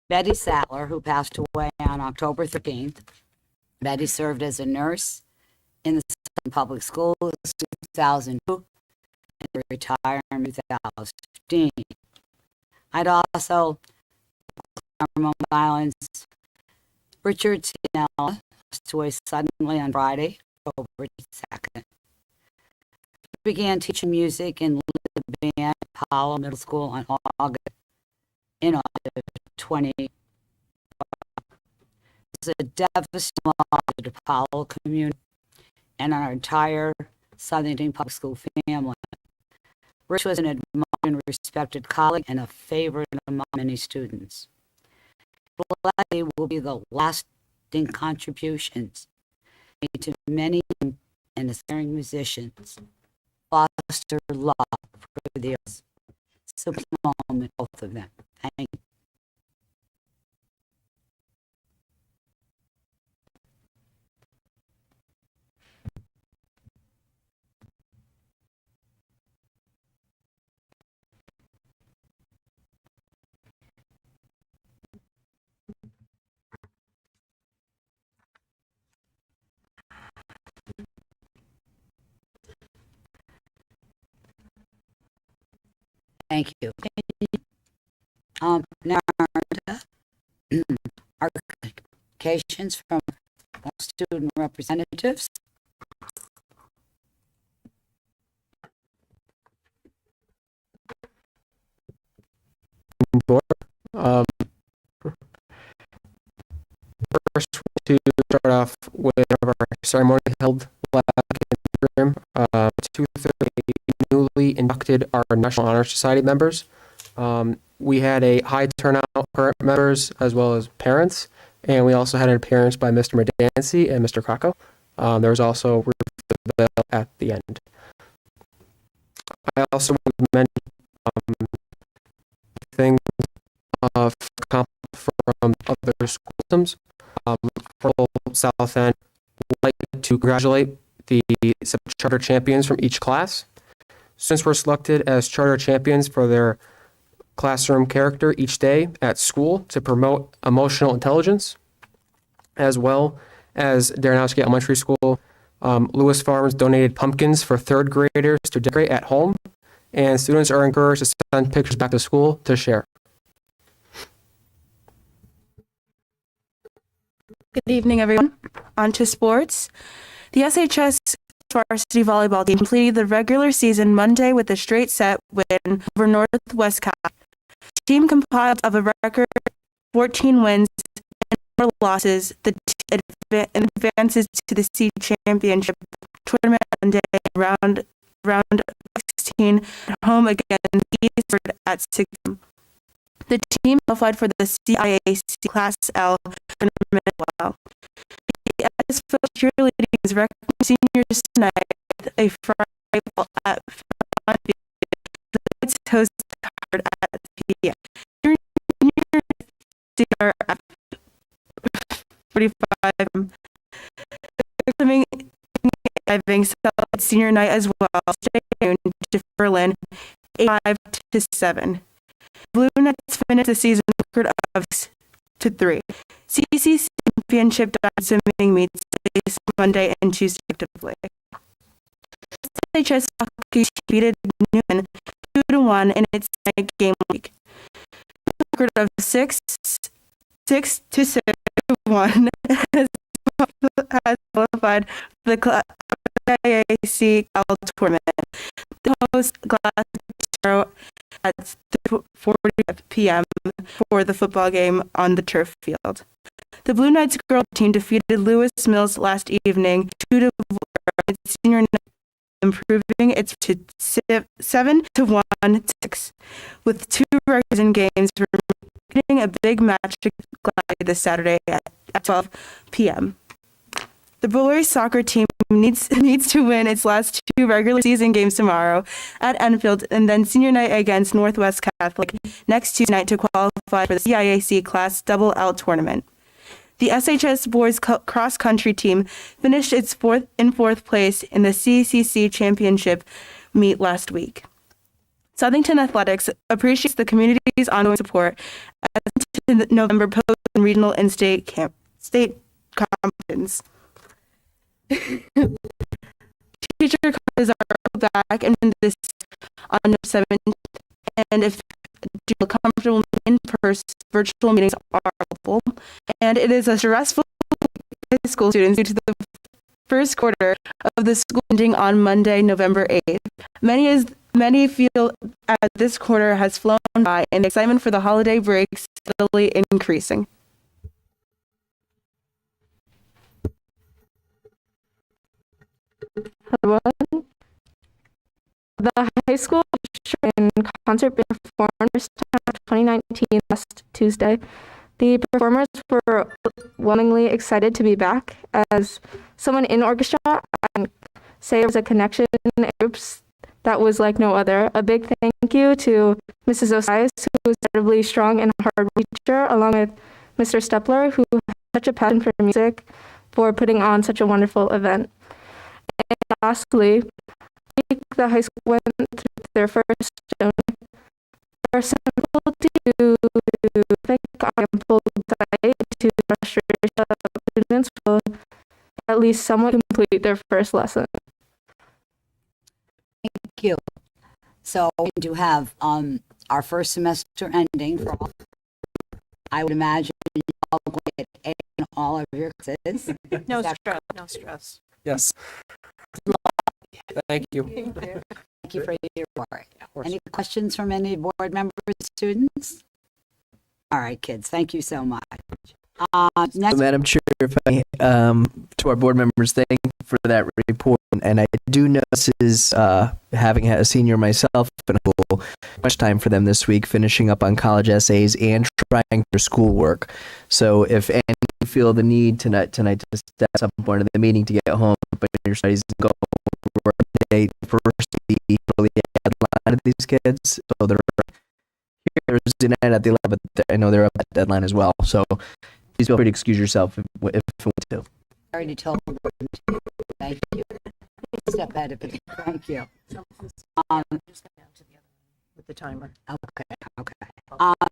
Betty Sattler, who passed away on October 13th. Betty served as a nurse in the Southern Public Schools 2002 and retired in 2015. I'd also hormone violence. Richard Sinella passed away suddenly on Friday, October 2nd. He began teaching music in the band Apollo Middle School in August 20. It's a devastating loss to the Apollo community and our entire Southern Public School family. Rich was an admired and respected colleague and a favorite among many students. Legacy will be the lasting contributions made to many and aspiring musicians. Foster love for the arts. So please moment both of them. Thank you. Thank you. Now, our communications from student representatives. First, to start off with our ceremony held last in 2:30, newly inducted our National Honor Society members. We had a high turnout of current members as well as parents, and we also had an appearance by Mr. Merdancy and Mr. Krakow. There was also Ruth Bell at the end. I also want to mention things of from other school systems. For South End, would like to congratulate the charter champions from each class. Students were selected as charter champions for their classroom character each day at school to promote emotional intelligence, as well as Darrenowski Elementary School. Lewis Farms donated pumpkins for third graders to decorate at home, and students are encouraged to send pictures back to school to share. Good evening, everyone. On to sports. The SHS varsity volleyball team completed the regular season Monday with a straight set win over Northwest Cap. The team compiled of a record 14 wins and 4 losses. The team advances to the C championship tournament Monday round of 16 at home against Eastford at 6 p.m. The team qualified for the CIAC Class L tournament as well. The SFL cheerleading is recognizing seniors tonight with a Friday at Front Field. The Knights host Hard at p.m. Juniors are at 45. Coming diving senior night as well. Stay tuned to Berlin 5-7. Blue Knights finished the season record of 6-3. CC Championship swimming meets this Monday and Tuesday respectively. SHS hockey defeated Newman 2-1 in its night game week. Record of 6-1 has qualified for the CIAC tournament. The host Glasgow at 4 p.m. for the football game on the turf field. The Blue Knights girl team defeated Lewis Mills last evening 2-0 in senior night, improving its to 7-1-6 with 2 regular games, getting a big match this Saturday at 12 p.m. The Bullery soccer team needs to win its last 2 regular season games tomorrow at Enfield and then senior night against Northwest Catholic next Tuesday night to qualify for the CIAC Class Double L tournament. The SHS boys cross country team finished its fourth place in the CCC championship meet last week. Southington Athletics appreciates the community's ongoing support as in the November post and regional and state competitions. Teacher classes are back and this on November 7th, and if you feel comfortable in person, virtual meetings are helpful. And it is a stressful high school students due to the first quarter of the school ending on Monday, November 8th. Many feel as this quarter has flown by and the excitement for the holiday break steadily increasing. Hello. The high school and concert band performed first time of 2019 last Tuesday. The performers were overwhelmingly excited to be back. As someone in orchestra, I can say it was a connection in the groups that was like no other. A big thank you to Mrs. Osias, who is incredibly strong and hard teacher, along with Mr. Stepler, who has such a passion for music, for putting on such a wonderful event. And lastly, the high school went through their first donor. There are some people to think on full site to frustration of students will at least somewhat complete their first lesson. Thank you. So we do have our first semester ending for all. I would imagine you all going to get A in all of your quizzes. No Is that stress. No stress. Yes. Thank you. Thank you for your work. Any questions from any board members, students? All right, kids, thank you so much. Next, Madam Chair, if I, to our board members, thank you for that report. And I do know this is, having a senior myself, and much time for them this week, finishing up on college essays and trying their schoolwork. So if any feel the need tonight to step at some point of the meeting to get home, but your studies go over date first, the early deadline of these kids. So they're here Thursday night at the 11th, but I know they're up at deadline as well. So please feel free to excuse yourself if you want to. I already told them. Thank you. Step ahead of it. Thank you. With the timer. Okay.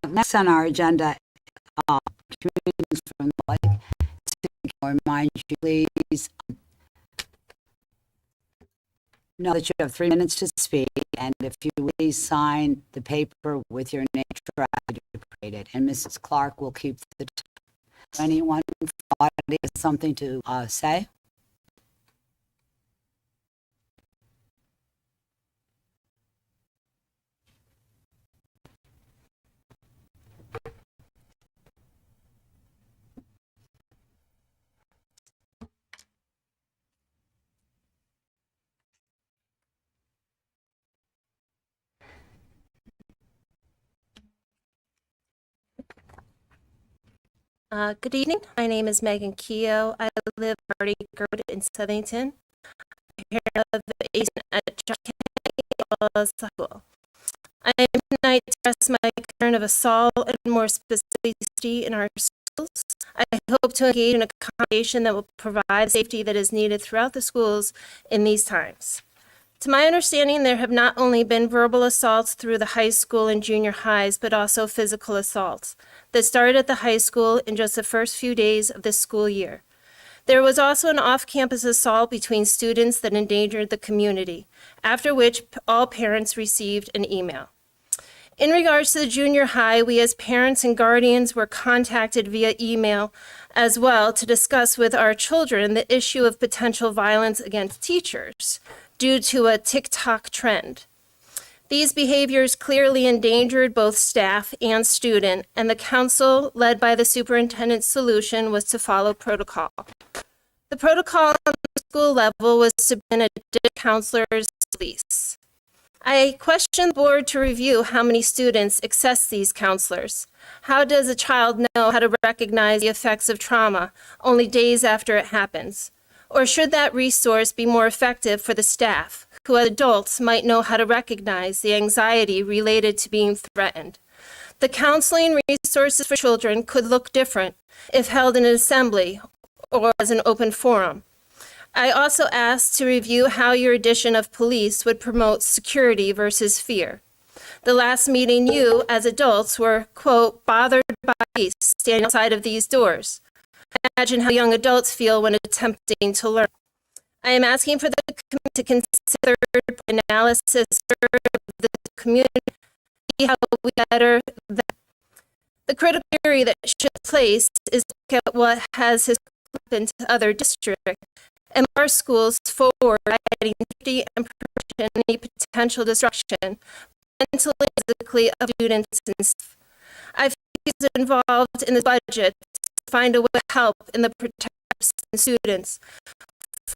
Next on our agenda, communications from the public. To remind you, please know that you have 3 minutes to speak, and if you please sign the paper with your name, I would appreciate it. And Mrs. Clark will keep the time. Anyone from the audience has something to say? Good evening. My name is Megan Keogh. I live on Hardy Road in Southington. I'm here of the agent at John Kennedy School. I am tonight to express my concern of assault and more specificity in our schools. I hope to engage in a conversation that will provide the safety that is needed throughout the schools in these times. To my understanding, there have not only been verbal assaults through the high school and junior highs, but also physical assaults that started at the high school in just the first few days of this school year. There was also an off-campus assault between students that endangered the community, after which all parents received an email. In regards to the junior high, we as parents and guardians were contacted via email as well to discuss with our children the issue of potential violence against teachers due to a TikTok trend. These behaviors clearly endangered both staff and student, and the council, led by the superintendent's solution, was to follow protocol. The protocol on the school level was to be a counselor's release. I questioned the board to review how many students access these counselors. How does a child know how to recognize the effects of trauma only days after it happens? Or should that resource be more effective for the staff, who as adults might know how to recognize the anxiety related to being threatened? The counseling resources for children could look different if held in an assembly or as an open forum. I also asked to review how your addition of police would promote security versus fear. The last meeting you, as adults, were, quote, bothered by police standing outside of these doors. Imagine how young adults feel when attempting to learn. I am asking for the committee to consider analysis of the community, how we better that. The critical theory that should take place is to look at what has happened to other districts and our schools forward, providing safety and prevention any potential destruction, mentally and physically, of students and staff. I feel those involved in this budget to find a way to help in the protection of students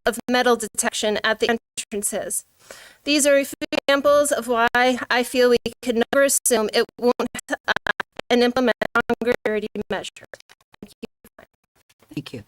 of metal detection at the entrances. These are a few examples of why I feel we can never assume it won't and implement a stronger security measure. Thank you.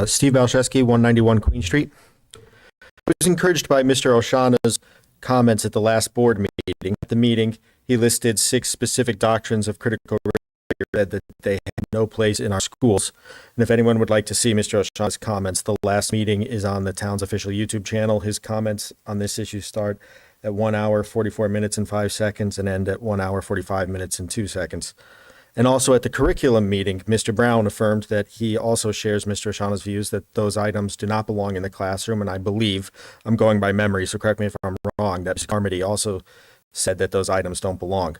Steve Balszewski, 191 Queen Street. I was encouraged by Mr. Oshana's comments at the last board meeting. At the meeting, he listed 6 specific doctrines of critical race said that they have no place in our schools. And if anyone would like to see Mr. Oshana's comments, the last meeting is on the town's official YouTube channel. His comments on this issue start at 1 hour, 44 minutes and 5 seconds and end at 1 hour, 45 minutes and 2 seconds. And also at the curriculum meeting, Mr. Brown affirmed that he also shares Mr. Oshana's views that those items do not belong in the classroom. And I believe, I'm going by memory, so correct me if I'm wrong, that Mr. Carmody also said that those items don't belong.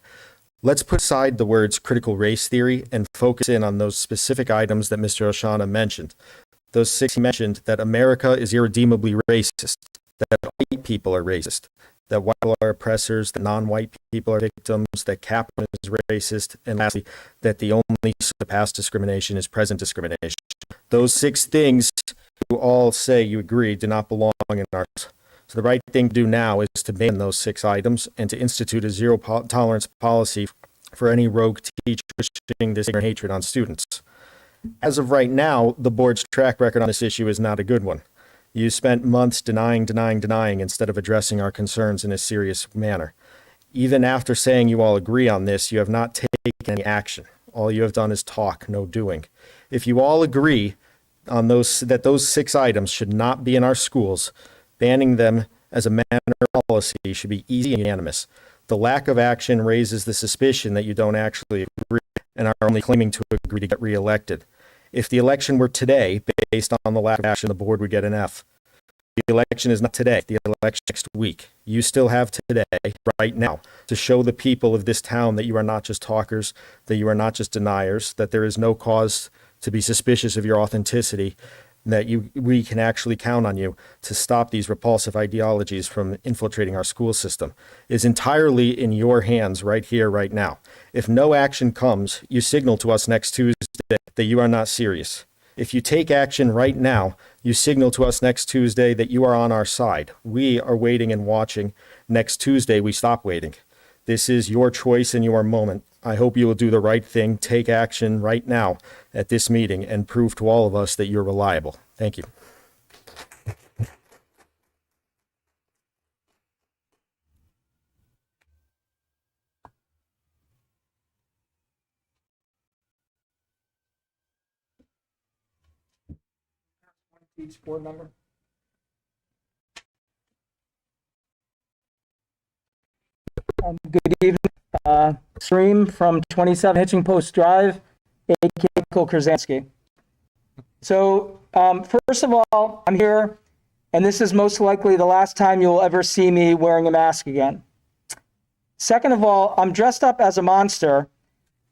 Let's put aside the words critical race theory and focus in on those specific items that Mr. Oshana mentioned. Those 6 he mentioned: that America is irredeemably racist, that white people are racist, that white people are oppressors, that non-white people are victims, that capitalism is racist, and lastly, that the only past discrimination is present discrimination. Those 6 things you all say you agree do not belong in our. So the right thing to do now is to ban those 6 items and to institute a zero tolerance policy for any rogue teacher pushing this ignorant hatred on students. As of right now, the board's track record on this issue is not a good one. You spent months denying instead of addressing our concerns in a serious manner. Even after saying you all agree on this, you have not taken any action. All you have done is talk, no doing. If you all agree on that those 6 items should not be in our schools, banning them as a matter of policy should be easy and unanimous. The lack of action raises the suspicion that you don't actually agree and are only claiming to agree to get reelected. If the election were today, based on the lack of action, the board would get an F. The election is not today. The election next week. You still have today, right now, to show the people of this town that you are not just talkers, that you are not just deniers, that there is no cause to be suspicious of your authenticity, that we can actually count on you to stop these repulsive ideologies from infiltrating our school system. It is entirely in your hands right here, right now. If no action comes, you signal to us next Tuesday that you are not serious. If you take action right now, you signal to us next Tuesday that you are on our side. We are waiting and watching. Next Tuesday, we stop waiting. This is your choice and your moment. I hope you will do the right thing, take action right now at this meeting, and prove to all of us that you're reliable. Thank you. Each board member. Good evening. Stream from 27 Hitching Post Drive, a.k.a. Michael Krasansky. So, first of all, I'm here, and this is most likely the last time you'll ever see me wearing a mask again. Second of all, I'm dressed up as a monster,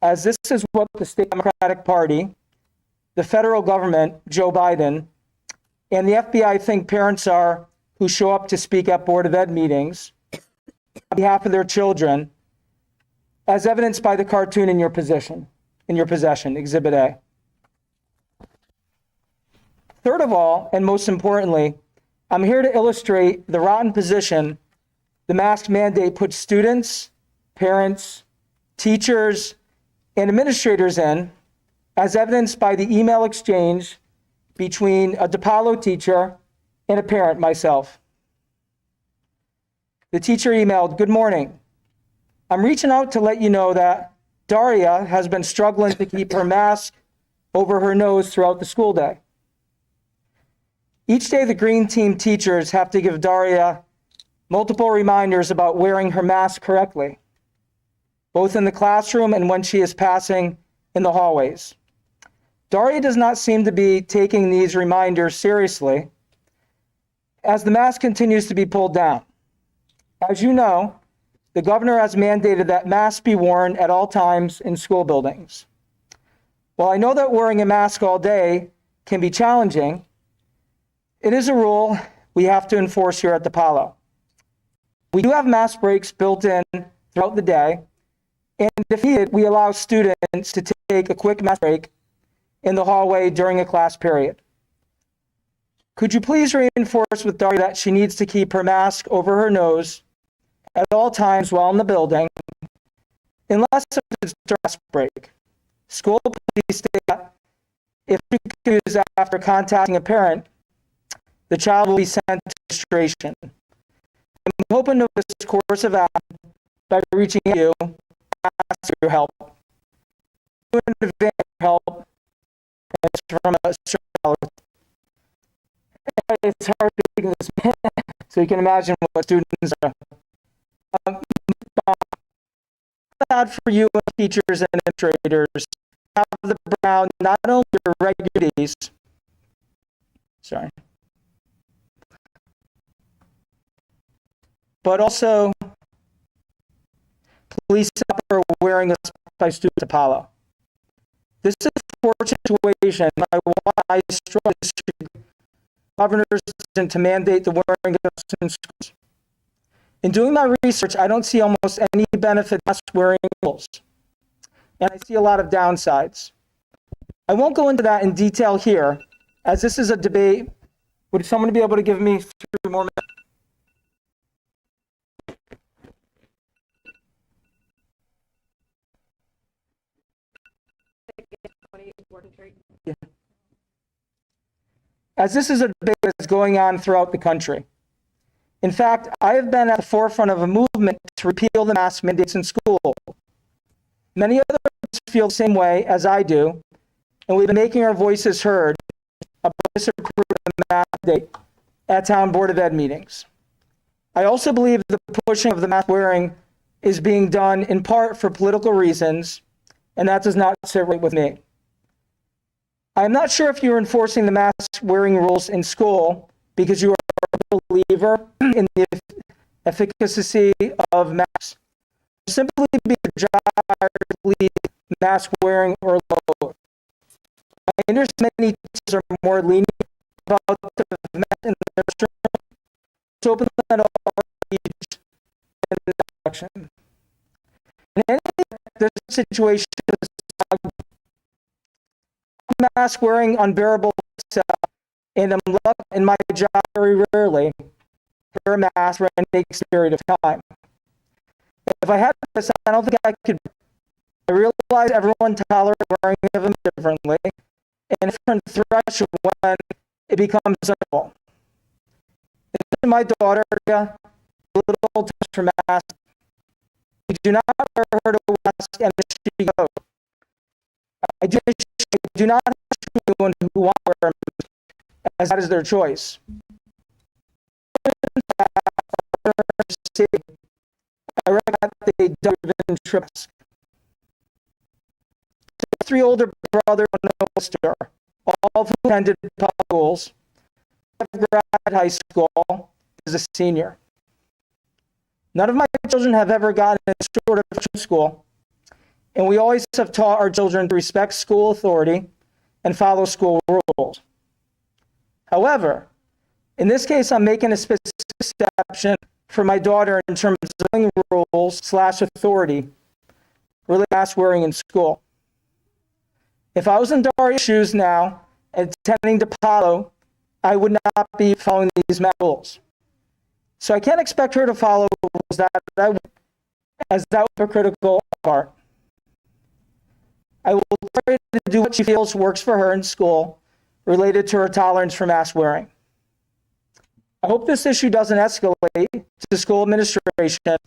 as this is what the state Democratic Party, the federal government, Joe Biden, and the FBI think parents are who show up to speak at Board of Ed meetings on behalf of their children, as evidenced by the cartoon in your possession, Exhibit A. Third of all, and most importantly, I'm here to illustrate the rotten position the mask mandate puts students, parents, teachers, and administrators in, as evidenced by the email exchange between a DePaulo teacher and a parent, myself. The teacher emailed, "Good morning. I'm reaching out to let you know that Daria has been struggling to keep her mask over her nose throughout the school day. Each day, the Green Team teachers have to give Daria multiple reminders about wearing her mask correctly, both in the classroom and when she is passing in the hallways. Daria does not seem to be taking these reminders seriously as the mask continues to be pulled down. As you know, the governor has mandated that masks be worn at all times in school buildings. While I know that wearing a mask all day can be challenging, it is a rule we have to enforce here at DePaulo. We do have mask breaks built in throughout the day, and if needed, we allow students to take a quick mask break in the hallway during a class period. Could you please reinforce with Daria that she needs to keep her mask over her nose at all times while in the building, unless it's a mask break? School police state that if she continues after contacting a parent, the child will be sent to registration. I'm hoping to this course of action by reaching out to you, ask for your help. You in advance help, and it's from a child. It's hard speaking this man, so you can imagine what students are. Bad for you teachers and administrators have the brown not only your regular duties, but also police are wearing a by student Apollo. This is a fortunate situation. I strongly disagree governor's decision to mandate the wearing of masks in schools. In doing my research, I don't see almost any benefit to mask wearing rules, and I see a lot of downsides. I won't go into that in detail here, as this is a debate. Would someone be able to give me 3 more minutes? Yeah. As this is a debate that's going on throughout the country. In fact, I have been at the forefront of a movement to repeal the mask mandates in school. Many others feel the same way as I do, and we've been making our voices heard about disapproving the mask mandate at town board of ed meetings. I also believe the pushing of the mask wearing is being done in part for political reasons, and that does not sit right with me. I'm not sure if you're enforcing the mask wearing rules in school because you are a believer in the efficacy of masks, or simply be desire mask wearing or lower. I understand many teachers are more lenient about the mask in their room. Let's open that up in the direction. In any this situation is mask wearing unbearable, and I'm lucky in my job very rarely wear a mask for an extended period of time. If I had this, I don't think I could. I realize everyone tolerates wearing of them differently, and different threshold when it becomes unable. And my daughter, a little touch for mask. We do not wear her to mask, and she goes. I do not have anyone who wants to wear a mask, as that is their choice. I recommend that they don't even trip mask. 3 older brothers and a sister, all of who attended public schools, have graduated high school as a senior. None of my children have ever gotten any sort of school, and we always have taught our children to respect school authority and follow school rules. However, in this case, I'm making a specific exception for my daughter in terms of rules/authority related to mask wearing in school. If I was in Daria's shoes now, attending DePaulo, I would not be following these mask rules. So I can't expect her to follow rules as that was a critical part. I will try to do what she feels works for her in school related to her tolerance for mask wearing. I hope this issue doesn't escalate to school administration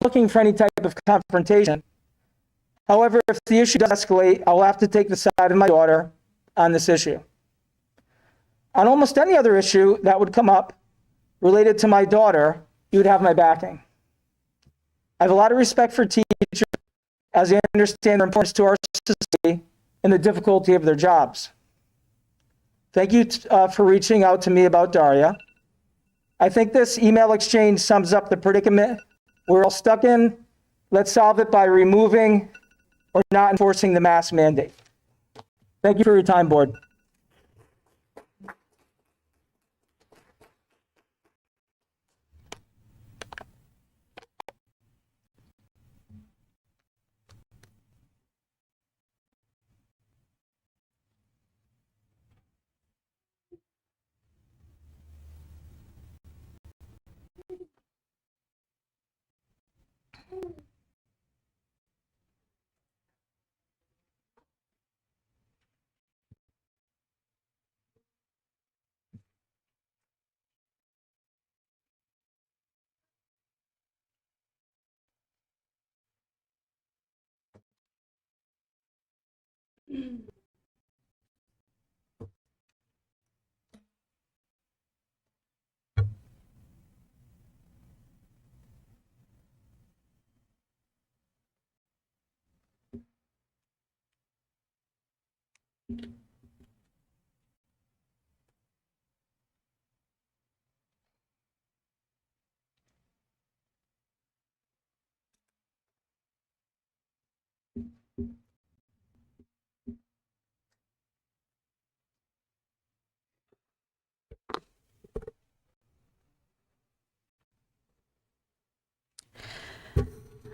looking for any type of confrontation. However, if the issue does escalate, I'll have to take the side of my daughter on this issue. On almost any other issue that would come up related to my daughter, you would have my backing. I have a lot of respect for teachers as they understand their importance to our society and the difficulty of their jobs. Thank you for reaching out to me about Daria. I think this email exchange sums up the predicament we're all stuck in. Let's solve it by removing or not enforcing the mask mandate. Thank you for your time, board.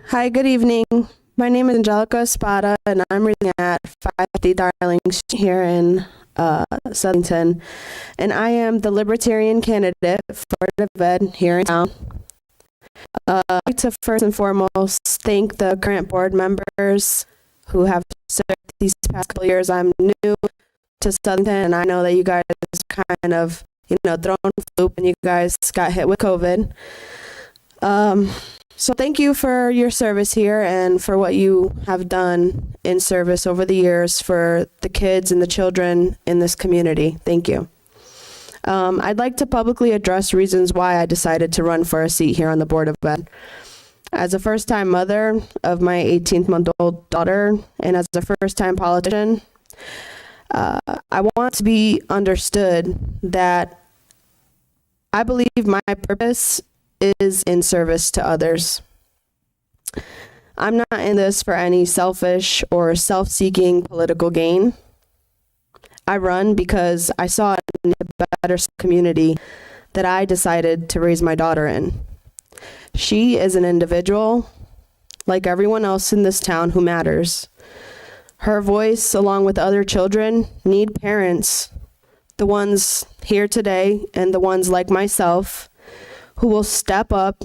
Hi, good evening. My name is Angelica Espada, and I'm reading at 550 Darling Street here in Southington. And I am the Libertarian candidate for Board of Ed here in town. I'd like to first and foremost thank the current board members who have served these past couple years. I'm new to Southington, and I know that you guys kind of, thrown for a loop, and you guys got hit with COVID. So thank you for your service here and for what you have done in service over the years for the kids and the children in this community. Thank you. I'd like to publicly address reasons why I decided to run for a seat here on the Board of Ed. As a first-time mother of my 18-month-old daughter and as a first-time politician, I want to be understood that I believe my purpose is in service to others. I'm not in this for any selfish or self-seeking political gain. I run because I saw a better community that I decided to raise my daughter in. She is an individual, like everyone else in this town, who matters. Her voice, along with other children, need parents, the ones here today and the ones like myself, who will step up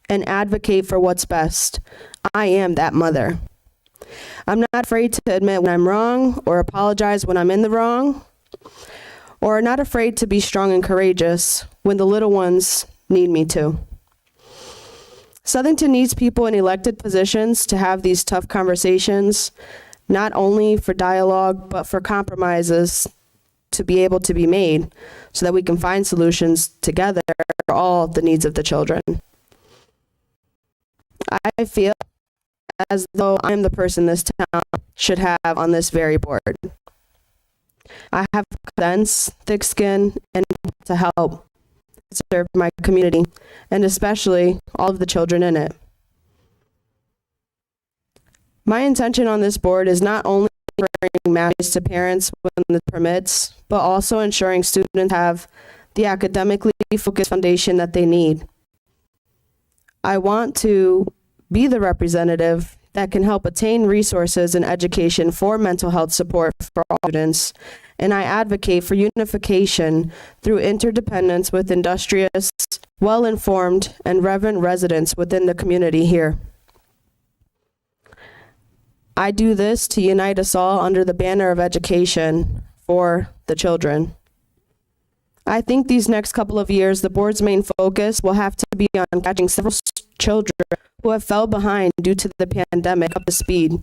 and advocate for what's best. I am that mother. I'm not afraid to admit when I'm wrong or apologize when I'm in the wrong, or not afraid to be strong and courageous when the little ones need me to. Southington needs people in elected positions to have these tough conversations, not only for dialogue, but for compromises to be able to be made so that we can find solutions together for all the needs of the children. I feel as though I'm the person this town should have on this very board. I have sense, thick skin, and to help serve my community, and especially all of the children in it. My intention on this board is not only bringing masks to parents when it permits, but also ensuring students have the academically focused foundation that they need. I want to be the representative that can help attain resources and education for mental health support for all students, and I advocate for unification through interdependence with industrious well-informed, and reverent residents within the community here. I do this to unite us all under the banner of education for the children. I think these next couple of years, the board's main focus will have to be on catching several children who have fell behind due to the pandemic up to speed.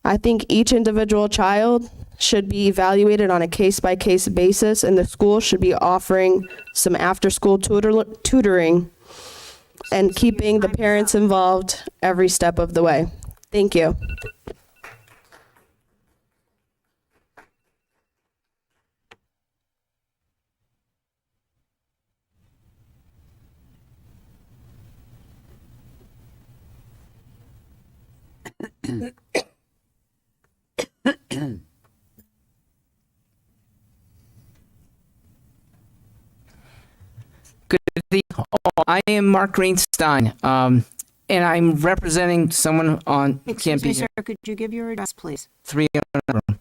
I think each individual child should be evaluated on a case-by-case basis, and the school should be offering some after-school tutoring and keeping the parents involved every step of the way. Thank you. Good evening. I am Mark Greenstein, and I'm representing someone on Excuse me, campus sir, could you give your address, please? 301.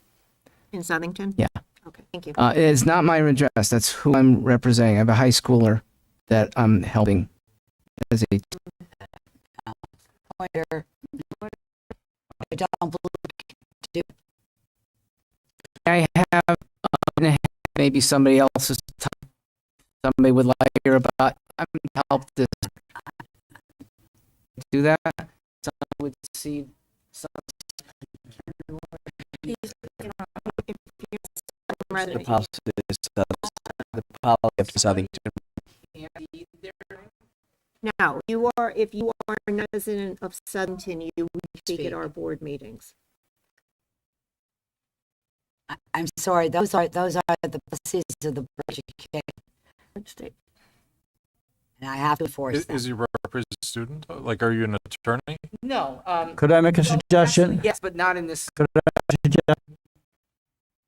In Southington? Yeah. Okay, thank you. It is not my address. That's who I'm representing. I have a high schooler that I'm helping. As a, Pointer. I don't believe I have maybe somebody else's time. Somebody would like to hear about. I'm going to help this. Do that. Someone would see. The policy is the policy of Southington. Now, if you are a resident of Southington, you would speak at our board meetings. I'm sorry, those are the policies of the Board of Education, and I have to enforce them. Is he represent a student? Like, are you an attorney? No. Could I make a suggestion? Yes, but not in this. Could I suggest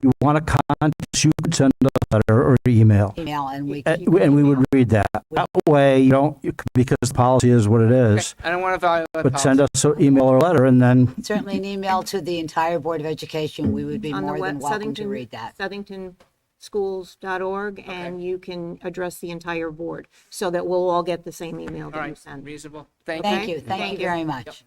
you want to contact, you could send a letter or email, Email, and we and we would read that. That way, you don't, because the policy is what it is. I don't want to violate. But send us an email or letter, and then certainly an email to the entire Board of Education. We would be On the more than web- welcome to Southington- read that. SouthingtonSchools.org, and you can address the entire board, so that we'll all get the same email All that you right, send. reasonable. Thank Thank you. you, thank Thank you you. very much.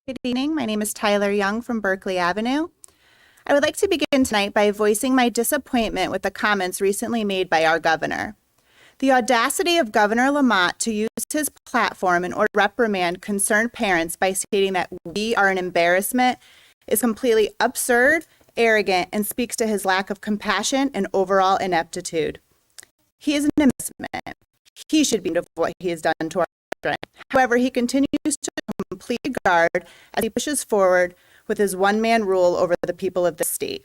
Good evening. My name is Tyler Young from Berkeley Avenue. I would like to begin tonight by voicing my disappointment with the comments recently made by our governor. The audacity of Governor Lamont to use his platform in order to reprimand concerned parents by stating that we are an embarrassment is completely absurd, arrogant, and speaks to his lack of compassion and overall ineptitude. He is an embarrassment. He should be ashamed of what he has done to our children. However, he continues to complete guard as he pushes forward with his one-man rule over the people of the state.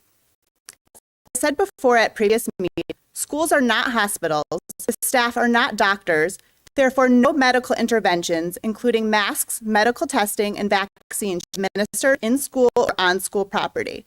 As I said before at previous meetings, schools are not hospitals, the staff are not doctors, therefore no medical interventions, including masks, medical testing, and vaccines administered in school or on school property.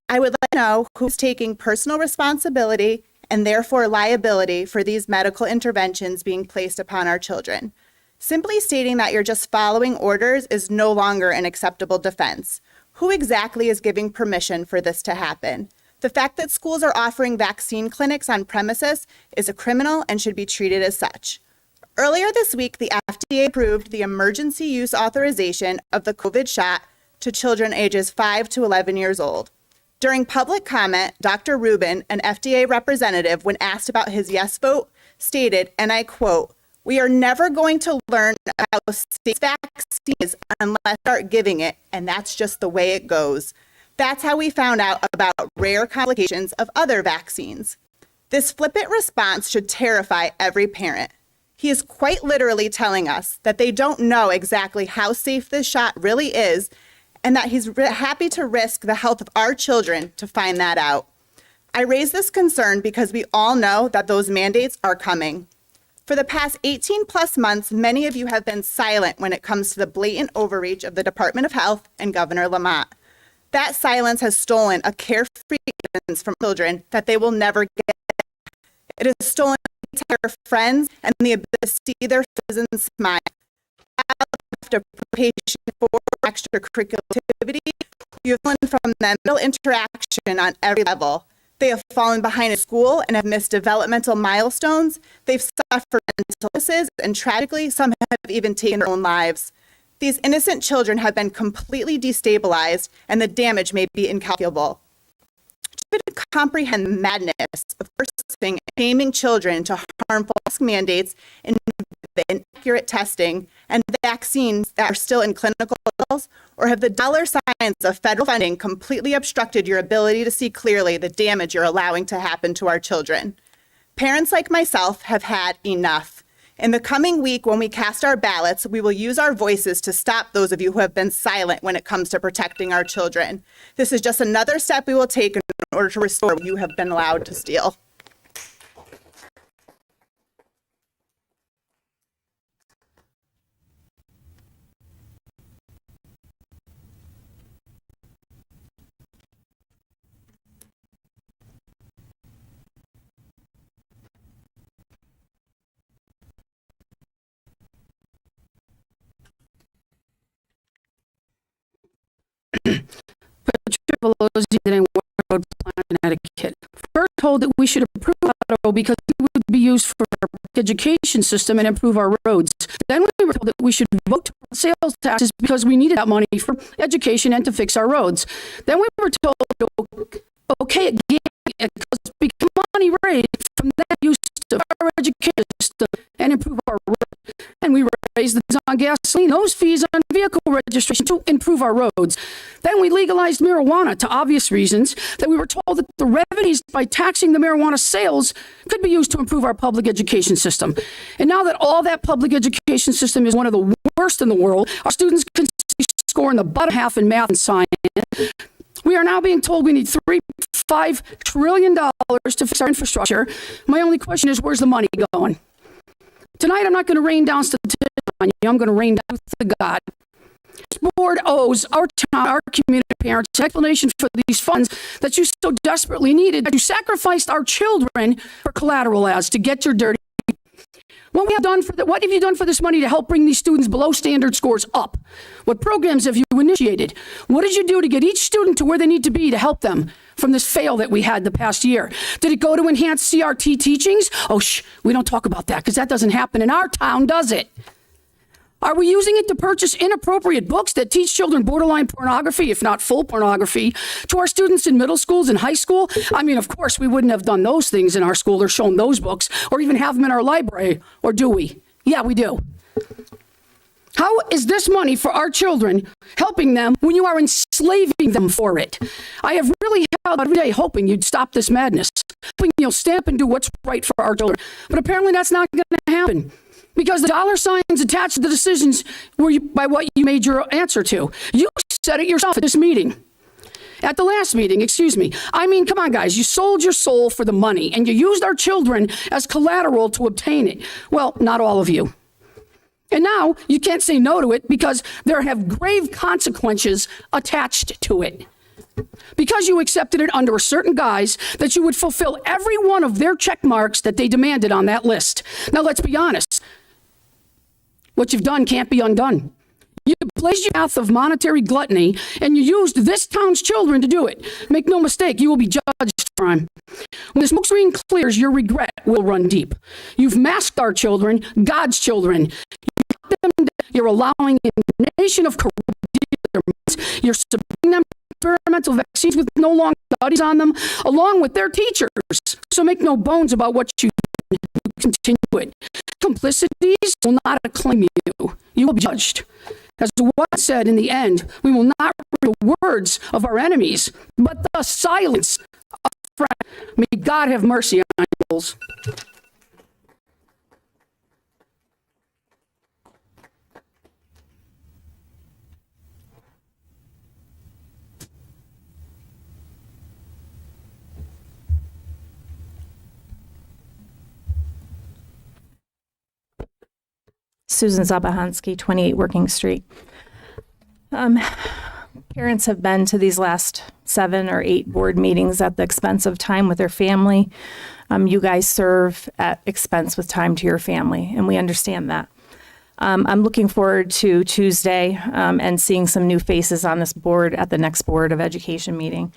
I would like to know who's taking personal responsibility and therefore liability for these medical interventions being placed upon our children. Simply stating that you're just following orders is no longer an acceptable defense. Who exactly is giving permission for this to happen? The fact that schools are offering vaccine clinics on premises is a criminal and should be treated as such. Earlier this week, the FDA approved the emergency use authorization of the COVID shot to children ages 5 to 11 years old. During public comment, Dr. Rubin, an FDA representative, when asked about his yes vote, stated, and I quote, "We are never going to learn how safe vaccine is unless we start giving it, and that's just the way it goes." That's how we found out about rare complications of other vaccines. This flippant response should terrify every parent. He is quite literally telling us that they don't know exactly how safe this shot really is, and that he's happy to risk the health of our children to find that out. I raise this concern because we all know that those mandates are coming. For the past 18 plus months, many of you have been silent when it comes to the blatant overreach of the Department of Health and Governor Lamont. That silence has stolen a carefree innocence from children that they will never get. It has stolen their friends and the ability to see their faces and smile. After preparation for extracurricular activity, you have learned from them real interaction on every level. They have fallen behind in school and have missed developmental milestones. They've suffered mental illnesses, and tragically, some have even taken their own lives. These innocent children have been completely destabilized, and the damage may be incalculable. To comprehend the madness of forcing and shaming children to harmful mask mandates and inaccurate testing and vaccines that are still in clinical trials, or have the dollar signs of federal funding completely obstructed your ability to see clearly the damage you're allowing to happen to our children? Parents like myself have had enough. In the coming week, when we cast our ballots, we will use our voices to stop those of you who have been silent when it comes to protecting our children. This is just another step we will take in order to restore what you have been allowed to steal. Road plan in Connecticut. First told that we should approve auto because it would be used for our education system and improve our roads. Then we were told that we should vote sales taxes because we needed that money for education and to fix our roads. Then we were told, okay, again, because money raised from that use to our education system and improve our roads. And we raised the fees on gasoline, those fees on vehicle registration to improve our roads. Then we legalized marijuana to obvious reasons that we were told that the revenues by taxing the marijuana sales could be used to improve our public education system. And now that all that public education system is one of the worst in the world, our students can score in the bottom half in math and science. We are now being told we need $3.5 trillion to fix our infrastructure. My only question is, where's the money going? Tonight, I'm not going to rain down statistics on you. I'm going to rain down the God. This board owes our town, our community parents, an explanation for these funds that you so desperately needed. That you sacrificed our children for collateral ads to get your dirty. What have you done for this money to help bring these students below standard scores up? What programs have you initiated? What did you do to get each student to where they need to be to help them from this fail that we had the past year? Did it go to enhance CRT teachings? Oh, we don't talk about that because that doesn't happen in our town, does it? Are we using it to purchase inappropriate books that teach children borderline pornography, if not full pornography, to our students in middle schools and high school? I mean, of course, we wouldn't have done those things in our school or shown those books or even have them in our library, or do we? Yeah, we do. How is this money for our children helping them when you are enslaving them for it? I have really held every day hoping you'd stop this madness, hoping you'll stamp and do what's right for our children. But apparently that's not going to happen. Because the dollar signs attached to the decisions were by what you made your answer to. You said it yourself at this meeting. At the last meeting, excuse me. I mean, come on, guys. You sold your soul for the money, and you used our children as collateral to obtain it. Well, not all of you. And now you can't say no to it because there have grave consequences attached to it. Because you accepted it under a certain guise that you would fulfill every one of their check marks that they demanded on that list. Now, let's be honest. What you've done can't be undone. You placed your path of monetary gluttony, and you used this town's children to do it. Make no mistake, you will be judged for crime. When the smoke screen clears, your regret will run deep. You've masked our children, God's children. You're allowing a nation of corrupt. You're submitting them to experimental vaccines with no long studies on them, along with their teachers. So make no bones about what you continue it. Complicities will not acclaim you. You will be judged. As what said in the end, we will not read the words of our enemies, but the silence of friends. May God have mercy on souls. Susan Zabahansky, 28 Working Street. Parents have been to these last 7 or 8 board meetings at the expense of time with their family. You guys serve at expense with time to your family, and we understand that. I'm looking forward to Tuesday and seeing some new faces on this board at the next Board of Education meeting.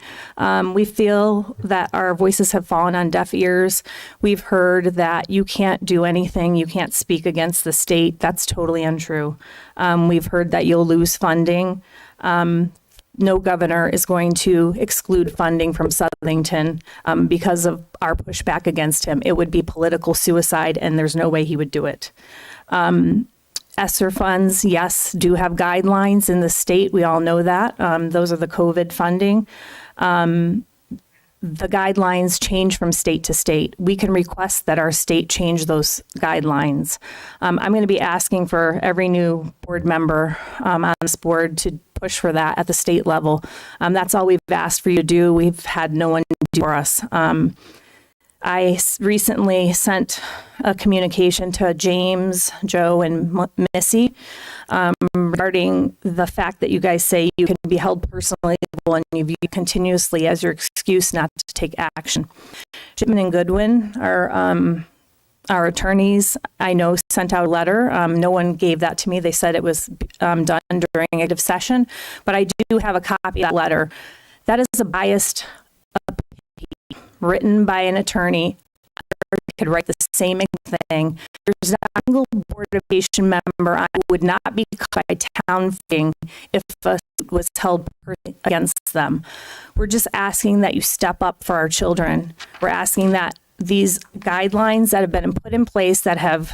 We feel that our voices have fallen on deaf ears. We've heard that you can't do anything, you can't speak against the state. That's totally untrue. We've heard that you'll lose funding. No governor is going to exclude funding from Southington because of our pushback against him. It would be political suicide, and there's no way he would do it. ESSER funds, yes, do have guidelines in the state. We all know that. Those are the COVID funding. The guidelines change from state to state. We can request that our state change those guidelines. I'm going to be asking for every new board member on this board to push for that at the state level. That's all we've asked for you to do. We've had no one do for us. I recently sent a communication to James, Joe, and Missy regarding the fact that you guys say you can be held personally liable and you view continuously as your excuse not to take action. Shipman and Goodwin, our attorneys, I know, sent out a letter. No one gave that to me. They said it was done during executive session, but I do have a copy of that letter. That is a biased written by an attorney. Could write the same thing. There's not a single Board of Education member I would not be caught by town thing if a suit was held against them. We're just asking that you step up for our children. We're asking that these guidelines that have been put in place that have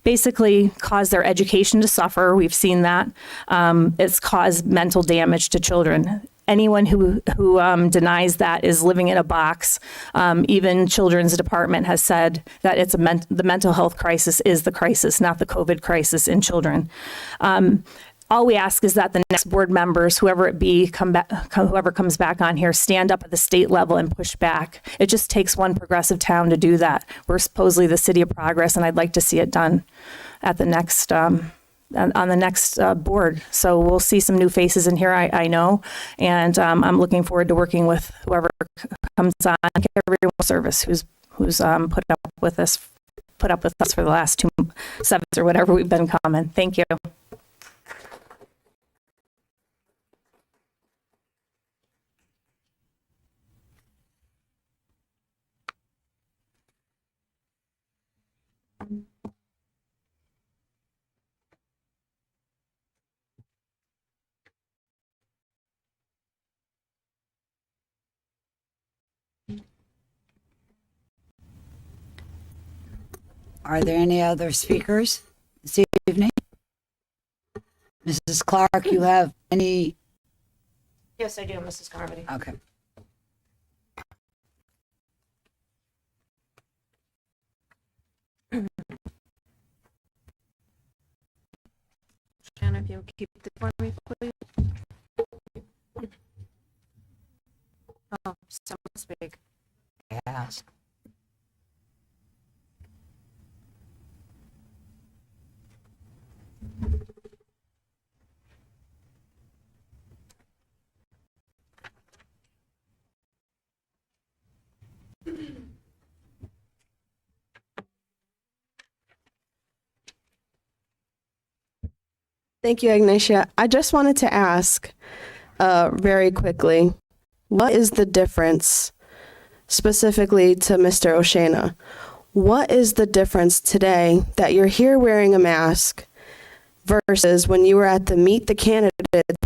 basically caused their education to suffer. We've seen that. It's caused mental damage to children. Anyone who denies that is living in a box. Even Children's Department has said that it's the mental health crisis is the crisis, not the COVID crisis in children. All we ask is that the next board members, whoever it be, whoever comes back on here, stand up at the state level and push back. It just takes one progressive town to do that. We're supposedly the city of progress, and I'd like to see it done at the next on the next board. So we'll see some new faces in here, I know, and I'm looking forward to working with whoever comes on, everyone service who's put up with us for the last 2 sevens or whatever we've been coming. Thank you. Are there any other speakers this evening? Mrs. Clark, you have any? Yes, I do, Mrs. Carmody. Okay. Shannon, if you'll keep the for me, please. Oh, someone speak. Yes. Thank you, Ignatia. I just wanted to ask very quickly, what is the difference specifically to Mr. O'Shana? What is the difference today that you're here wearing a mask versus when you were at the Meet the Candidate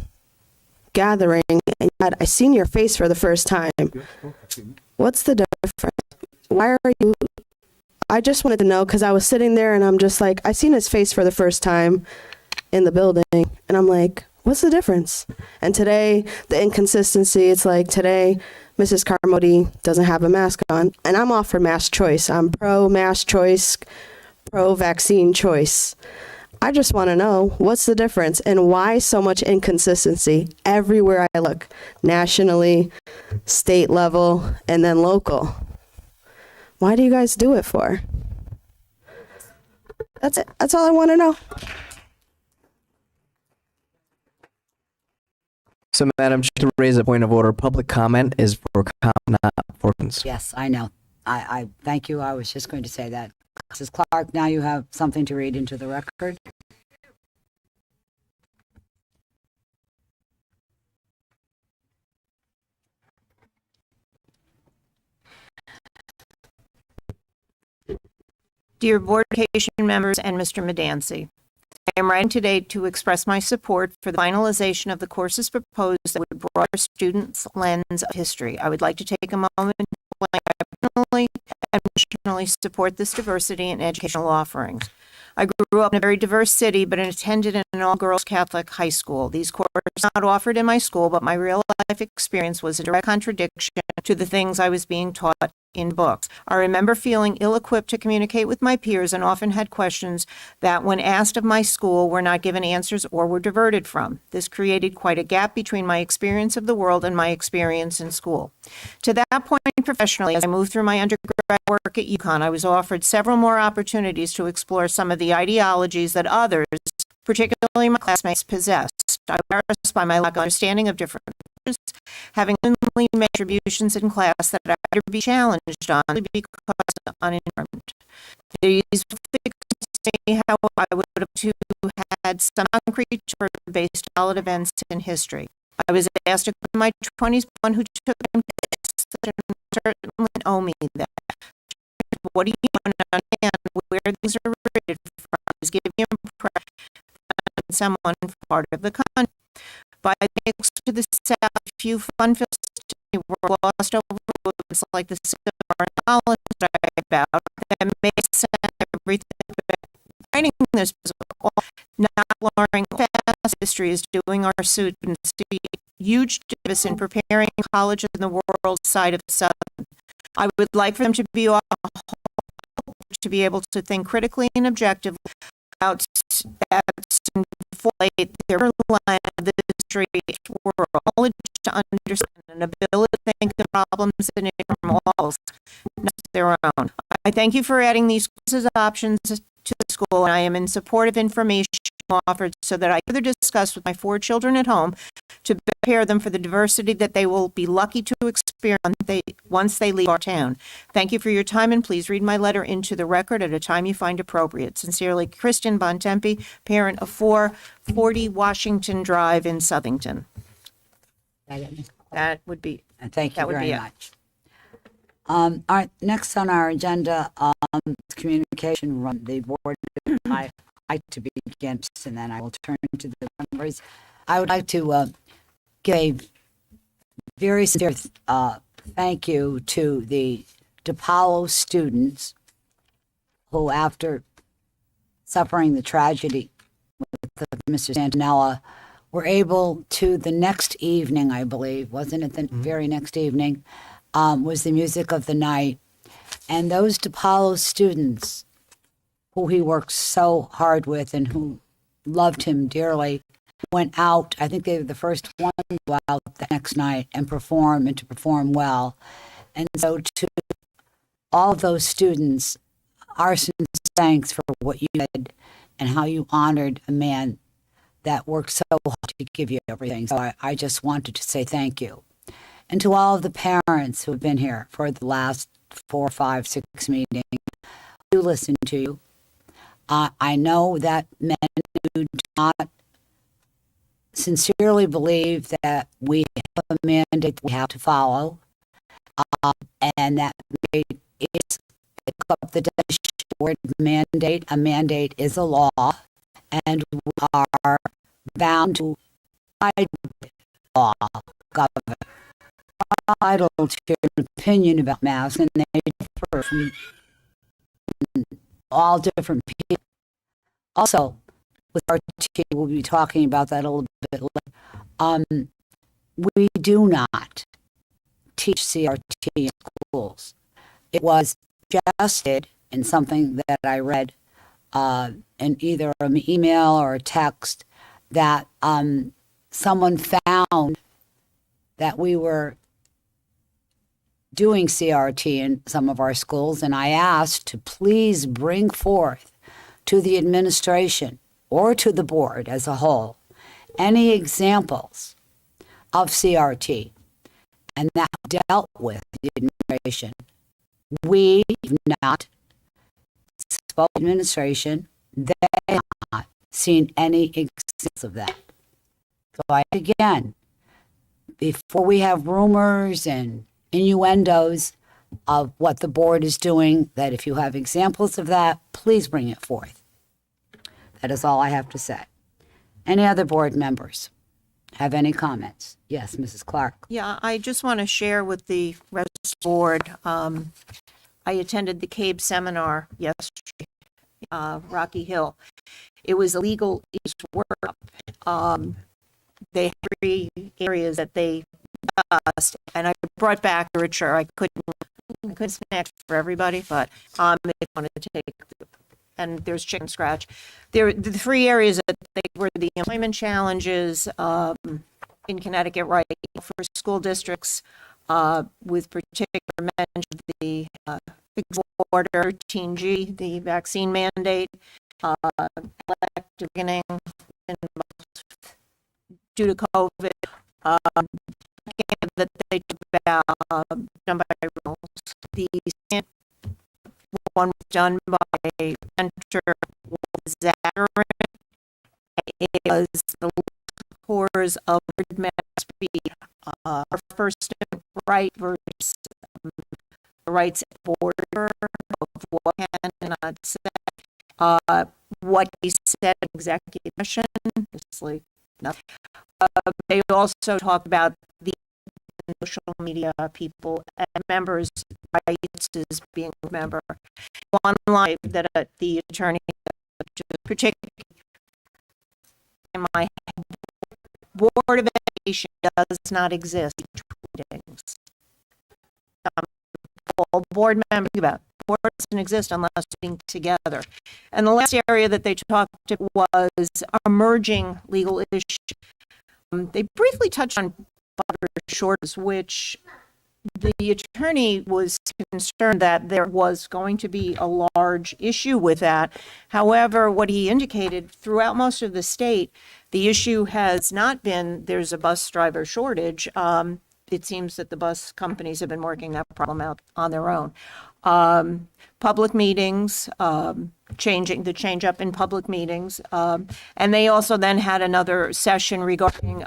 gathering and I seen your face for the first time? What's the difference? Why are you? I just wanted to know because I was sitting there and I'm just like, I seen his face for the first time in the building and I'm like, what's the difference? And today, the inconsistency, it's like today, Mrs. Carmody doesn't have a mask on and I'm all for mask choice. I'm pro mask choice, pro vaccine choice. I just want to know what's the difference and why so much inconsistency everywhere I look, nationally, state level, and then local. Why do you guys do it for? That's it. That's all I want to know. So, Madam Chair, to raise a point of order, public comment is for comment, not for questions. Yes, I know. I thank you. I was just going to say that. Mrs. Clark, now you have something to read into the record. Dear Board of Education members and Mr. Medancy, I am writing today to express my support for the finalization of the courses proposed that would broaden students' lens of history. I would like to take a moment to explain how I personally and missionally support this diversity in educational offerings. I grew up in a very diverse city, but attended an all-girls Catholic high school. These courses were not offered in my school, but my real-life experience was a direct contradiction to the things I was being taught in books. I remember feeling ill-equipped to communicate with my peers and often had questions that, when asked of my school, were not given answers or were diverted from. This created quite a gap between my experience of the world and my experience in school. To that point, professionally, as I moved through my undergrad work at UConn, I was offered several more opportunities to explore some of the ideologies that others, particularly my classmates, possessed. I was embarrassed by my lack of understanding of different cultures, having only made contributions in class that I had to be challenged on because uninformed. These things say how I would have to had some concrete based solid events in history. I was asked to go to my 20s, one who took them certainly owe me that. What do you want to understand where things are rated from? I was giving impression that someone part of the country. By next to the south, a few fun-filled were lost over words like the civil knowledge that I about that may send everything writing this not learning fast history is doing our students huge service in preparing college in the world side of Southern. I would like for them to be able to think critically and objectively about their land, the history, world, knowledge to understand, an ability to think the problems in it from all, not their own. I thank you for adding these options to the school, and I am in support of information offered so that I further discuss with my 4 children at home to prepare them for the diversity that they will be lucky to experience once they leave our town. Thank you for your time, and please read my letter into the record at a time you find appropriate. Sincerely, Kristen Bontempi, parent of 440 Washington Drive in Southington. That would be. Thank you that would very be it. much. Next on our agenda, communication from the board. I like to begin, and then I will turn to the members. I would like to give a very sincere thank you to the DePaulo students who, after suffering the tragedy with Mr. Santinella, were able to the next evening, I believe, wasn't it the very next evening, was the music of the night. And those DePaulo students who he worked so hard with and who loved him dearly, went out. I think they were the first one to go out the next night and to perform well. And so to all of those students, our sincere thanks for what you did and how you honored a man that worked so hard to give you everything. So I just wanted to say thank you. And to all of the parents who have been here for the last 4, 5, 6 meetings, we listen to you. I know that men who do not sincerely believe that we have a mandate we have to follow, and that mandate is up the word mandate. A mandate is a law, and we are bound to abide by law, government. Entitled to an opinion about masks, and they differ from all different people. Also, with RT, we'll be talking about that a little bit later. We do not teach CRT in schools. It was suggested in something that I read in either an email or a text that someone found that we were doing CRT in some of our schools, and I asked to please bring forth to the administration or to the board as a whole any examples of CRT and that dealt with the administration. We have not spoke to administration. They have not seen any examples of that. So again, before we have rumors and innuendos of what the board is doing, that if you have examples of that, please bring it forth. That is all I have to say. Any other board members have any comments? Yes, Mrs. Clark. Yeah, I just want to share with the rest of the board. I attended the CABE seminar yesterday, Rocky Hill. It was a legal issues workshop. They had 3 areas that they discussed, and I brought back a richer. I couldn't snatch for everybody, but if I wanted to take, and there's chicken scratch. The 3 areas that they were the employment challenges in Connecticut, right, for school districts, with particular mention of the order 13G, the vaccine mandate, elective beginning due to COVID, that they talked about done by rules. The one was done by Center was is the cores of mass be our first right versus the rights border of what can and not say. What he said in executive session, obviously nothing. They also talk about the social media people and members' rights as being a member. One line that the attorney, particularly in my head, Board of Education does not exist. All board members about board doesn't exist unless being together. And the last area that they talked about was emerging legal issues. They briefly touched on butter shortages, which the attorney was concerned that there was going to be a large issue with that. However, what he indicated throughout most of the state, the issue has not been there's a bus driver shortage. It seems that the bus companies have been working that problem out on their own. Public meetings, change up in public meetings. And they also then had another session regarding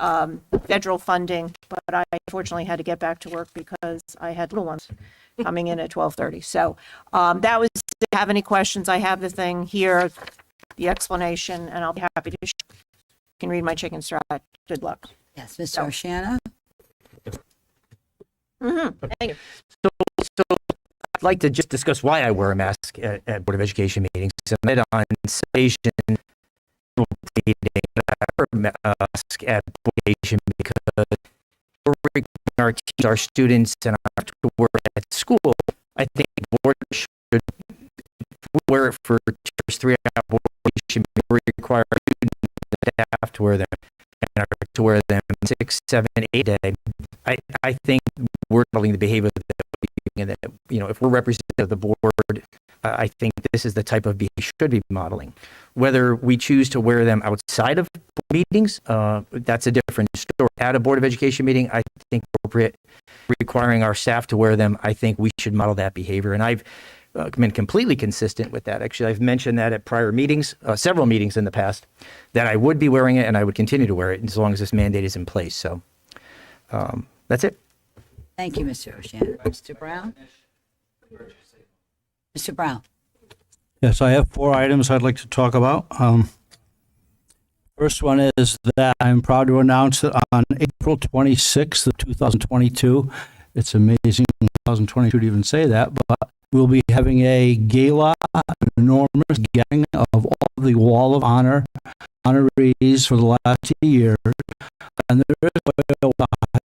federal funding, but I unfortunately had to get back to work because I had little ones coming in at 12:30. So that was, if you have any questions, I have the thing here, the explanation, and I'll be happy to share. You can read my chicken strat. Good luck. Yes, Mr. O'Shana. Thank you. So I'd like to just discuss why I wear a mask at Board of Education meetings. I met on station meeting I wear a mask at Board of Education because we're requiring our teachers, our students, and our to work at school. I think the board should wear it for teachers 3 hours. Board of Education require students and staff to wear them, and to wear them 6, 7, 8 a day. I think we're modeling the behavior that, if we're representative of the board, I think this is the type of behavior we should be modeling. Whether we choose to wear them outside of meetings, that's a different story. At a Board of Education meeting, I think appropriate. Requiring our staff to wear them, I think we should model that behavior. And I've been completely consistent with that. Actually, I've mentioned that at prior meetings, several meetings in the past, that I would be wearing it and I would continue to wear it as long as this mandate is in place. So that's it. Thank you, Mr. O'Shana. Mr. Brown? Mr. Brown? Yes, I have 4 items I'd like to talk about. First one is that I'm proud to announce that on April 26th of 2022, it's amazing 2022 to even say that, but we'll be having a gala, an enormous gathering of all the Wall of Honor honorees for the last 2 years. And there is a lot of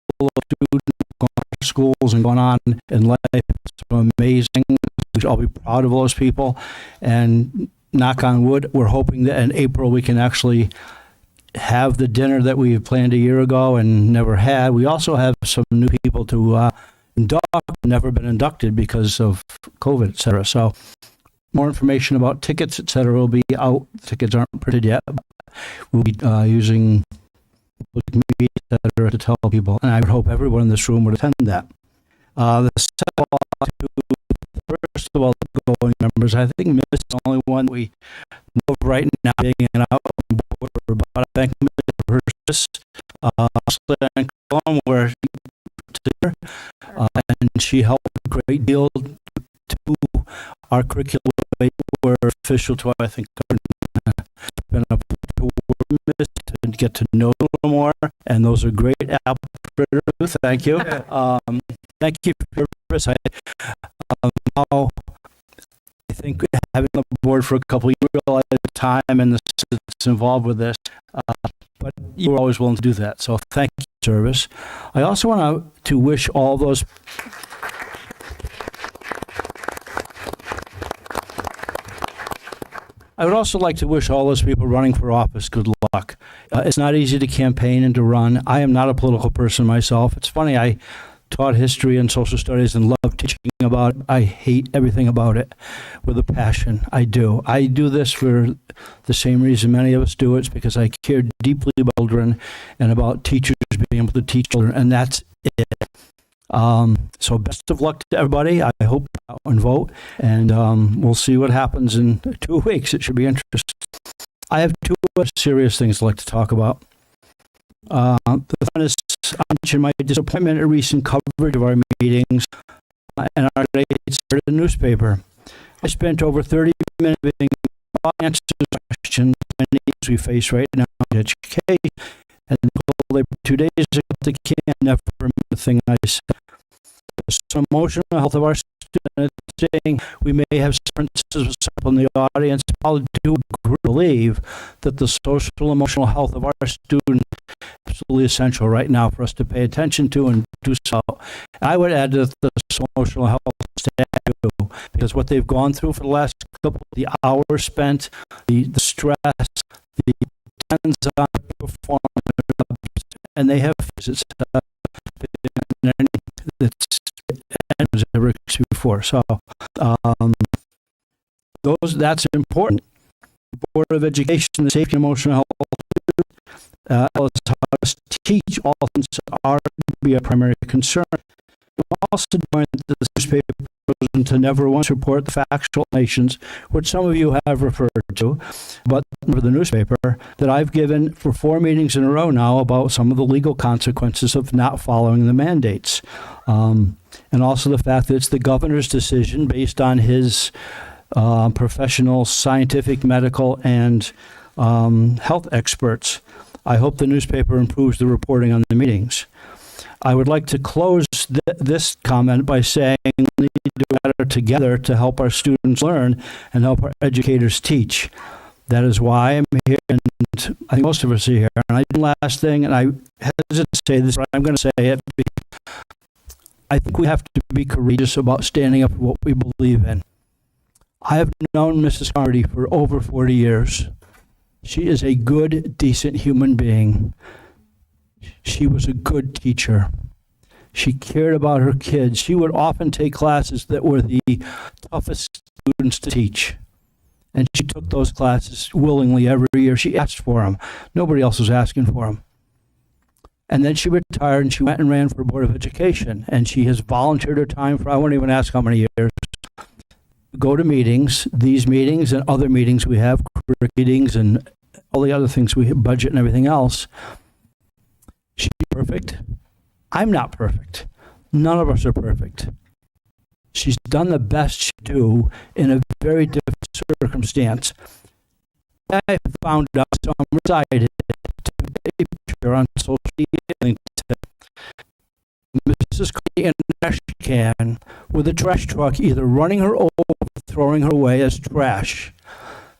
students going to schools and going on in life. It's amazing. We should all be proud of those people. And knock on wood, we're hoping that in April we can actually have the dinner that we planned a year ago and never had. We also have some new people to induct, never been inducted because of COVID, et cetera. So more information about tickets, et cetera, will be out. Tickets aren't printed yet. But we'll be using public media, et cetera, to tell people. And I would hope everyone in this room would attend that. The second one, first of all, the going members. I think Miss is the only one we know of right now being an out on board, but I thank Miss for her service. And where and she helped a great deal to our curriculum. Were official to, I think, been up to Miss to get to know a little more, and those are great applicants. Thank you. Thank you for your service. Now, I think having the board for a couple of years, realize the time and the that's involved with this, but you were always willing to do that. So thank you for your service. I also want to wish all those. I would also like to wish all those people running for office good luck. It's not easy to campaign and to run. I am not a political person myself. It's funny, I taught history and social studies and love teaching about it. I hate everything about it with a passion. I do. I do this for the same reason many of us do. It's because I care deeply about children and about teachers being able to teach children, and that's it. So best of luck to everybody. I hope you and vote, and we'll see what happens in 2 weeks. It should be interesting. I have two serious things I'd like to talk about. The one is I mentioned my disappointment at recent coverage of our meetings and our dates in the newspaper. I spent over 30 minutes giving answers to questions and needs we face right now in education. And 2 days ago, they can't never remember the thing I said. Some emotional health of our students, saying we may have differences with some in the audience. I do believe that the social emotional health of our students is absolutely essential right now for us to pay attention to and do so. I would add that the social emotional health staff too, because what they've gone through for the last the hours spent, the stress, the hands-on performance, and they have visits that's ever experienced before. So that's important. The Board of Education, the Safety and Emotional Health, us teach all things are to be a primary concern. We also joined the newspaper to never once report the factual nations, which some of you have referred to, but for the newspaper that I've given for 4 meetings in a row now about some of the legal consequences of not following the mandates. And also the fact that it's the governor's decision based on his professional, scientific, medical, and health experts. I hope the newspaper improves the reporting on the meetings. I would like to close this comment by saying we need to do better together to help our students learn and help our educators teach. That is why I'm here, and I think most of us are here. And I did the last thing, and I hesitate to say this, but I'm going to say it. I think we have to be courageous about standing up for what we believe in. I have known Mrs. Carty for over 40 years. She is a good, decent human being. She was a good teacher. She cared about her kids. She would often take classes that were the toughest students to teach. And she took those classes willingly every year. She asked for them. Nobody else was asking for them. And then she retired and she went and ran for Board of Education. And she has volunteered her time for, I won't even ask how many years, go to meetings, these meetings and other meetings we have, curriculum meetings and all the other things we have, budget and everything else. She's perfect. I'm not perfect. None of us are perfect. She's done the best she could do in a very difficult circumstance. I found out, so I'm excited to put a picture on social media. Mrs. Carty in a trash can with a trash truck either running her over or throwing her away as trash.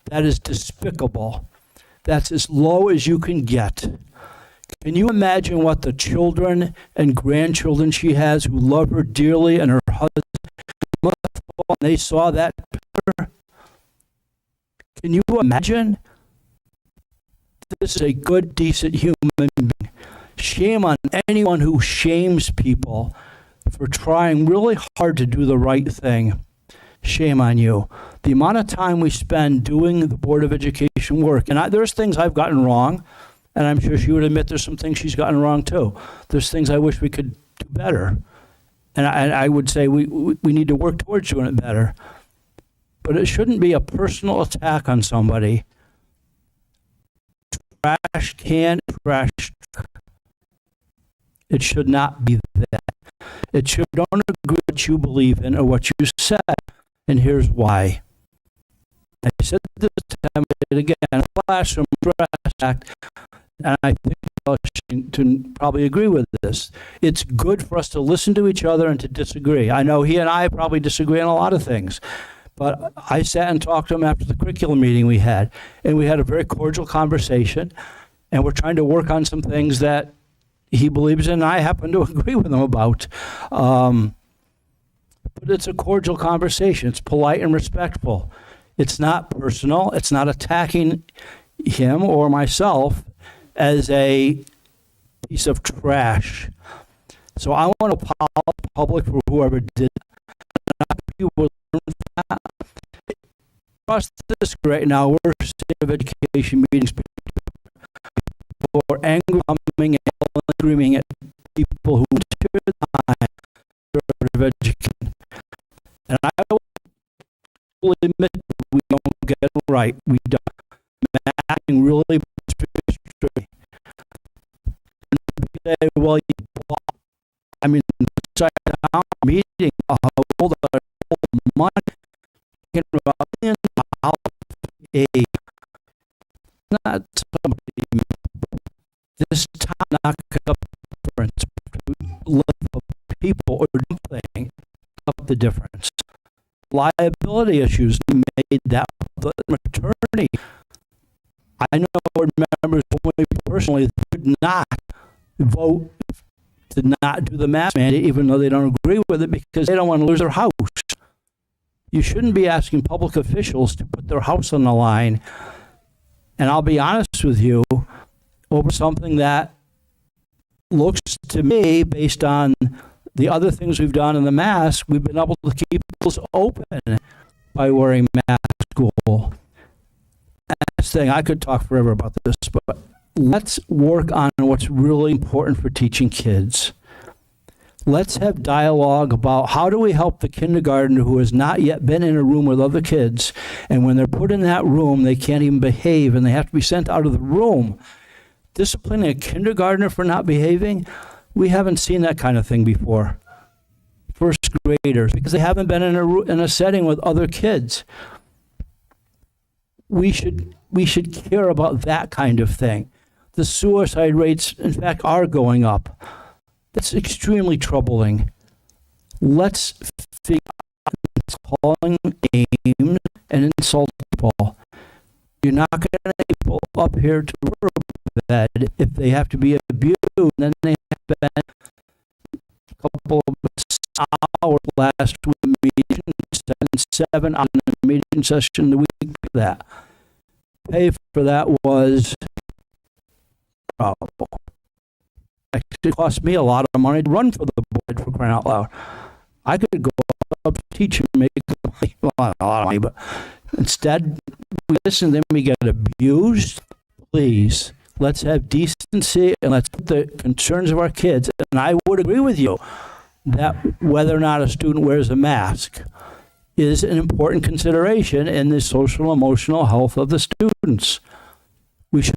That is despicable. That's as low as you can get. Can you imagine what the children and grandchildren she has who love her dearly and her husband, and they saw that picture? Can you imagine? This is a good, decent human being. Shame on anyone who shames people for trying really hard to do the right thing. shame on you. The amount of time we spend doing the Board of Education work, and there's things I've gotten wrong, and I'm sure she would admit there's some things she's gotten wrong too. There's things I wish we could do better. And I would say we need to work towards doing it better. But it shouldn't be a personal attack on somebody. Trash can, trash. It should not be that. It should don't agree what you believe in or what you said. And here's why. I said this time, I did it again, Classroom Trash Act, and I think Washington probably agree with this. It's good for us to listen to each other and to disagree. I know he and I probably disagree on a lot of things, but I sat and talked to him after the curriculum meeting we had, and we had a very cordial conversation, and we're trying to work on some things that he believes in and I happen to agree with him about. But it's a cordial conversation. It's polite and respectful. It's not personal. It's not attacking him or myself as a piece of trash. So I want to apologize to the public for whoever did that. You will learn that. Across this right now, we're state of education meetings. People are angry, coming and screaming at people who tear the line of education. And I will admit we don't get it right. We don't. Acting really straight. Say, well, I mean, sat down meeting a whole money about millions of dollars aid. Not somebody. This time not up the difference between people or something up the difference. Liability issues made that the attorney. I know board members personally could not vote to not do the mask mandate, even though they don't agree with it, because they don't want to lose their house. You shouldn't be asking public officials to put their house on the line. And I'll be honest with you, over something that looks to me, based on the other things we've done in the mask, we've been able to keep schools open by wearing masks at school. Last thing, I could talk forever about this, but let's work on what's really important for teaching kids. Let's have dialogue about how do we help the kindergartner who has not yet been in a room with other kids, and when they're put in that room, they can't even behave, and they have to be sent out of the room. Disciplining a kindergartner for not behaving, we haven't seen that kind of thing before. First graders, because they haven't been in a setting with other kids. We should care about that kind of thing. The suicide rates, in fact, are going up. That's extremely troubling. Let's figure out calling names and insult people. You're not going to get people up here to bed if they have to be abused. Then they have to spend a couple of hours last meeting, 7 on the meeting session the week before that. Pay for that was probable. It cost me a lot of money to run for the board, for crying out loud. I could go up to teach and make money, well, not a lot of money, but instead we listen to them, we get abused. Please, let's have decency and let's put the concerns of our kids. And I would agree with you that whether or not a student wears a mask is an important consideration in the social emotional health of the students. We should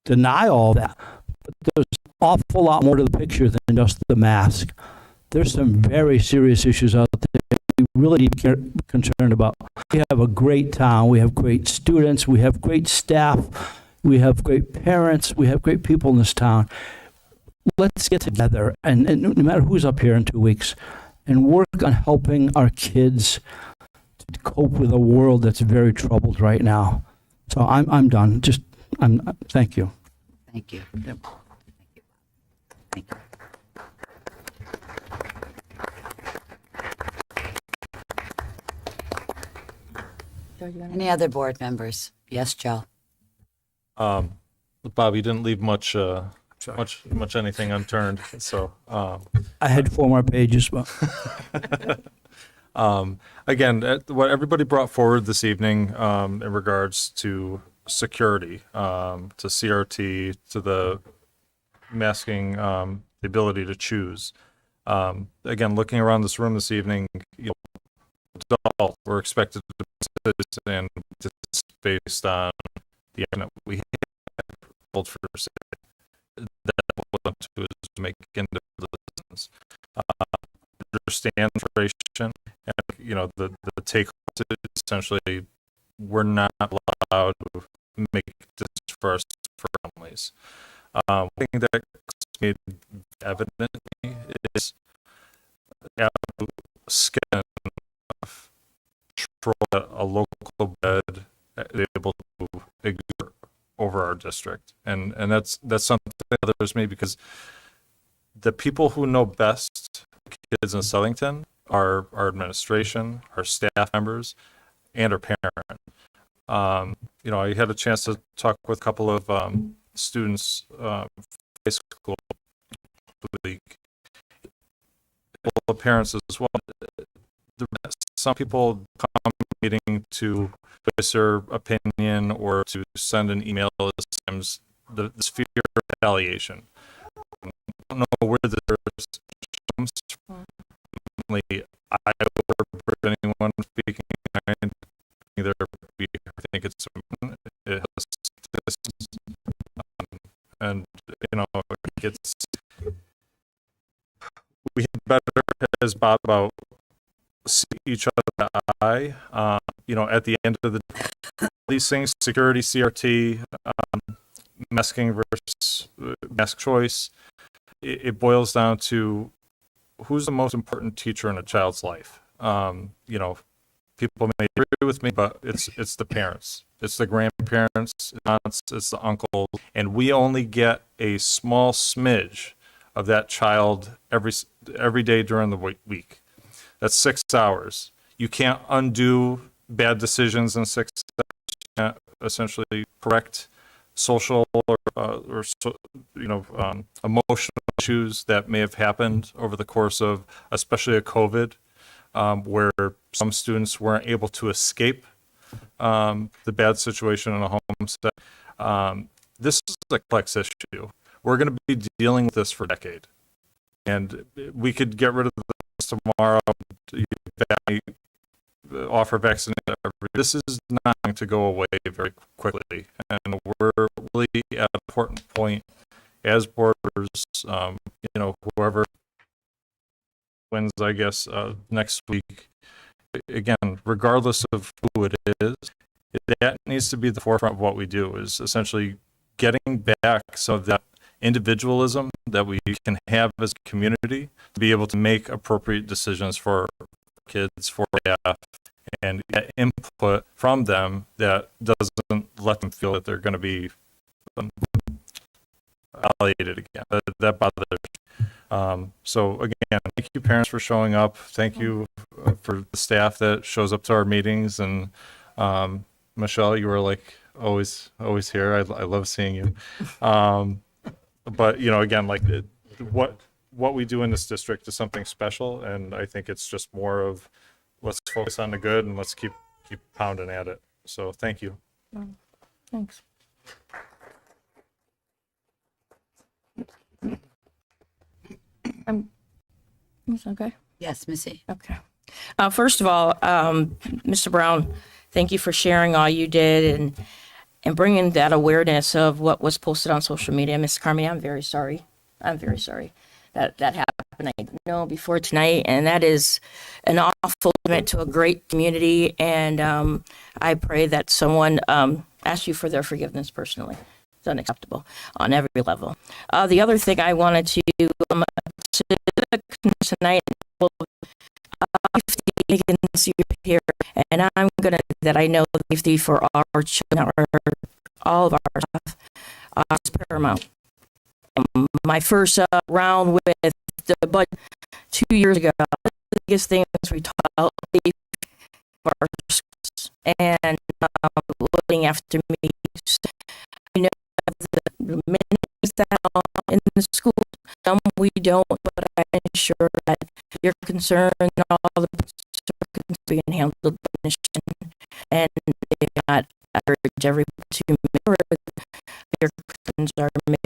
deny all that. But there's an awful lot more to the picture than just the mask. There's some very serious issues out there we really need to be concerned about. We have a great town. We have great students. We have great staff. We have great parents. We have great people in this town. Let's get together, and no matter who's up here in 2 weeks, and work on helping our kids to cope with a world that's very troubled right now. So I'm done. Thank you. Thank you. Yep. Thank you. Any other board members? Yes, Joe. Bob, you didn't leave much anything unturned. So I had 4 more pages, but Again, what everybody brought forward this evening in regards to security, to CRT, to the masking, the ability to choose. Again, looking around this room this evening, adult, we're expected to do this, and this is based on the evidence we have for that was to make individual decisions. Understand frustration, and the take is essentially we're not allowed to make this for us for families. One thing that made evident to me is skin a local bed able to exert over our district, and that's something that bothers me, because the people who know best kids in Southington are our administration, our staff members, and our parents. I had a chance to talk with a couple of students high school week, couple of parents as well. Some people come meeting to voice their opinion or to send an email at times. This fear of retaliation. I don't know where this comes from. I would anyone speaking either be, I think it's it has, and it's we had better, as Bob about see each other in the eye. At the end of these things, security, CRT, masking versus mask choice, it boils down to who's the most important teacher in a child's life. People may agree with me, but it's the parents, it's the grandparents, it's the uncles, and we only get a small smidge of that child every day during the week. That's 6 hours. You can't undo bad decisions in 6 hours. You can't essentially correct social or emotional issues that may have happened over the course of, especially a COVID, where some students weren't able to escape the bad situation in a home setting. This is a complex issue. We're going to be dealing with this for a decade, and we could get rid of this tomorrow. Offer vaccination. This is not going to go away very quickly, and we're really at an important point as borders. Whoever wins, I guess, next week. Again, regardless of who it is, that needs to be the forefront of what we do. Is essentially getting back some of that individualism that we can have as a community to be able to make appropriate decisions for kids, for staff, and get input from them that doesn't let them feel that they're going to be validated again. That bothers me. So again, thank you parents for showing up. Thank you for the staff that shows up to our meetings. And Michelle, you were like always here. I love seeing you. But again, what we do in this district is something special, and I think it's just more of let's focus on the good and let's keep pounding at it. So thank you. Thanks. It's okay. Yes, Missy. Okay. First of all, Mr. Brown, thank you for sharing all you did and bringing that awareness of what was posted on social media. Ms. Carmi, I'm very sorry. That happened. I didn't know before tonight, and that is an awful event to a great community. And I pray that someone asks you for their forgiveness personally. It's unacceptable on every level. The other thing I wanted to tonight, safety here, and I'm gonna that I know safety for our children, all of our staff, is paramount. My first round with the budget 2 years ago, the biggest thing was we talked about safety for our schools and looking after me. I know the minutes that are in the school, some we don't, but I ensure that you're concerned all the being handled by the mission, and they got urge everybody to remember their questions are made.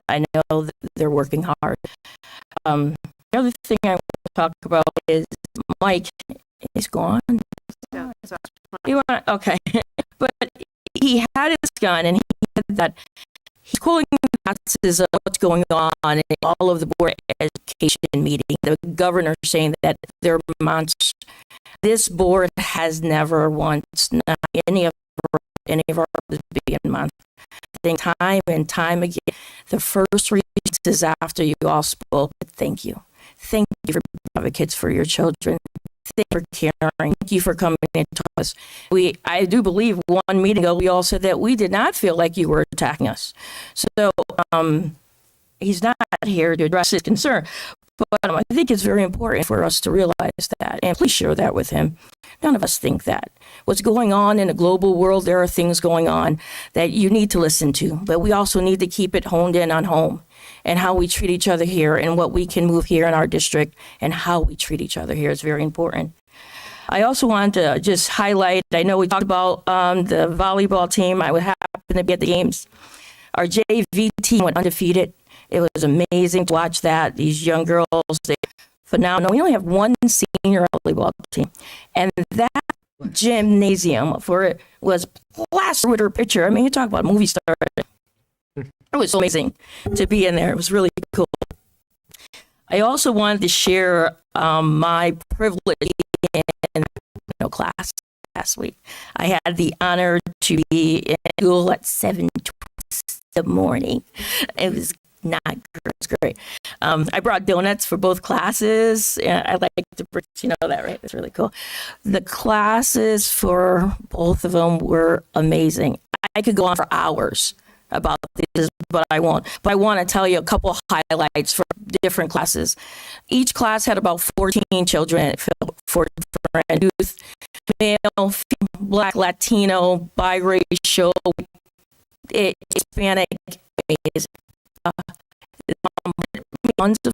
I know that they're working hard. The other thing I want to talk about is Mike is gone. Okay, but he had his gun and he had that. He's calling classes of what's going on in all of the board education meeting. The governor saying that they're monsters. This board has never once, not any of our being monsters. I think time and time again, the first reason is after you all spoke. Thank you. Thank you for advocates for your children. Thank you for caring. Thank you for coming in to us. I do believe one meeting ago, we all said that we did not feel like you were attacking us. So he's not here to address his concern. But I think it's very important for us to realize that, and please share that with him. None of us think that. What's going on in the global world, there are things going on that you need to listen to, but we also need to keep it honed in on home and how we treat each other here and what we can move here in our district and how we treat each other here is very important. I also wanted to just highlight, I know we talked about the volleyball team. I would happen to be at the games. Our JV team went undefeated. It was amazing to watch that. These young girls, they phenomenal. We only have one senior volleyball team. And that gymnasium for it was plastered with her picture. I mean, you talk about a movie star. It was so amazing to be in there. It was really cool. I also wanted to share my privilege in class last week. I had the honor to be in school at 7:20 in the morning. It was not good. It's great. I brought donuts for both classes. I like to, you know that, right? It's really cool. The classes for both of them were amazing. I could go on for hours about this, but I won't. But I want to tell you a couple highlights for different classes. Each class had about 14 children, for different youth, male, female, Black, Latino, biracial, Hispanic, amazing. Tons of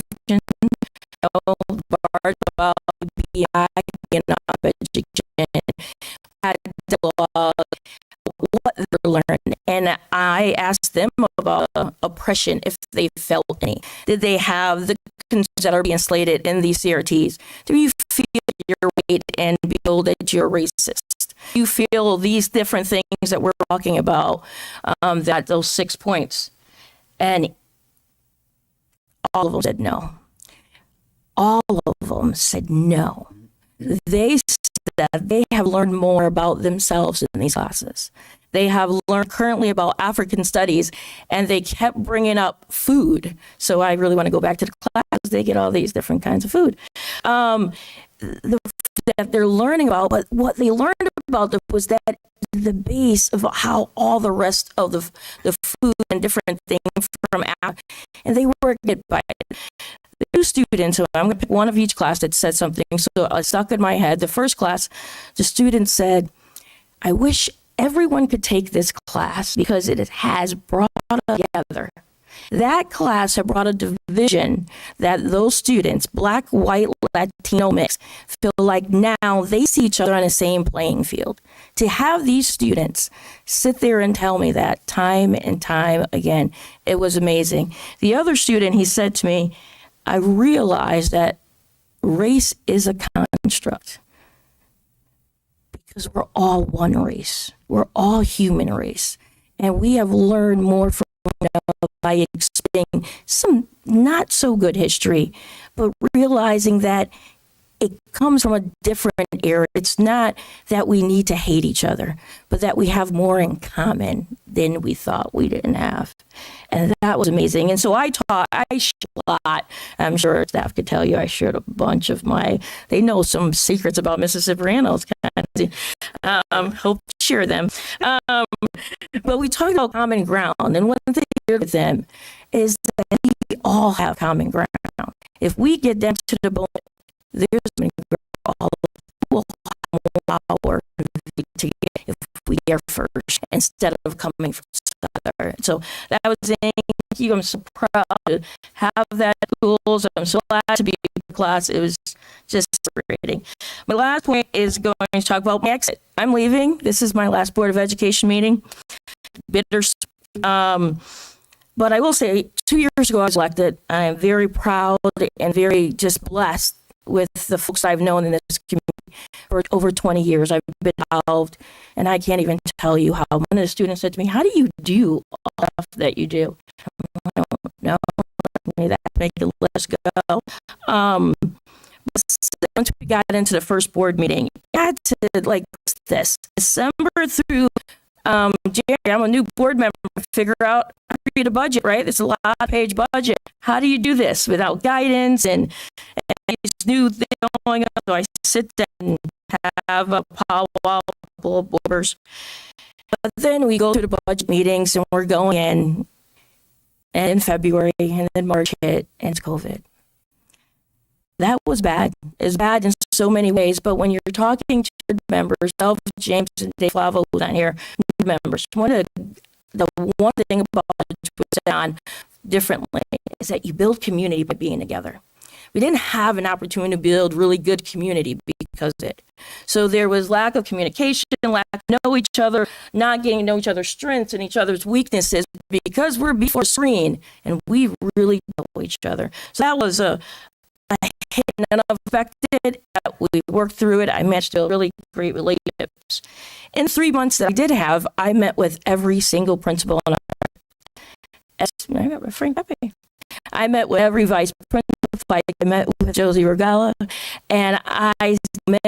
bars about BI and education, had what they're learning, and I asked them about oppression if they felt any. Did they have the concerns that are being slated in these CRTs? Do you feel your weight and feel that you're racist? Do you feel these different things that we're talking about? That those 6 points. And all of them said no. All of them said no. They said that they have learned more about themselves in these classes. They have learned currently about African studies, and they kept bringing up food. So I really want to go back to the class. They get all these different kinds of food. That they're learning about, but what they learned about was that the base of how all the rest of the food and different things from Africa, and they were get by it. The two students, so I'm going to pick one of each class that said something, so it stuck in my head. The first class, the student said, I wish everyone could take this class because it has brought us together. That class had brought a division that those students, Black, white, Latino mix, feel like now they see each other on the same playing field. To have these students sit there and tell me that time and time again, it was amazing. The other student, he said to me, I realized that race is a construct because we're all one race. We're all human race. And we have learned more from by experiencing some not so good history, but realizing that it comes from a different era. It's not that we need to hate each other, but that we have more in common than we thought we didn't have. And that was amazing. And so I shared a lot. I'm sure staff could tell you I shared a bunch of they know some secrets about Mississippi Reynolds. Hope to share them. But we talked about common ground. And one thing here with them is that we all have common ground. If we get down to the bone, there's all power if we are first instead of coming from other. So that was thank you. I'm so proud to have that at schools. I'm so glad to be in the class. It was just celebrating. My last point is going to talk about my exit. I'm leaving. This is my last Board of Education meeting. Bitter. But I will say, 2 years ago I was elected. I am very proud and very just blessed with the folks I've known in this community for over 20 years. I've been involved, and I can't even tell you how. One of the students said to me, "How do you do all the stuff that you do?" I don't know. Maybe that make the list go. Once we got into the first board meeting, I had to like this December through January. I'm a new board member. Figure out how to read a budget, right? It's a lot of page budget. How do you do this without guidance and these new things going on? So I sit down and have a powwow full of boarders. But then we go through the budget meetings and we're going in February, and then March hit, and it's COVID. That was bad. It's bad in so many ways, but when you're talking to members, Elvis James and Dave Flavo was on here, members, the one thing about it to put on differently is that you build community by being together. We didn't have an opportunity to build really good community because of it. So there was lack of communication, lack of know each other, not getting to know each other's strengths and each other's weaknesses because we're before screen and we really know each other. So that was a hit and unaffected. We worked through it. I managed to build really great relationships. In 3 months that I did have, I met with every single principal in I met with Frank Pepe. I met with every vice principal. I met with Josie Regala, and I met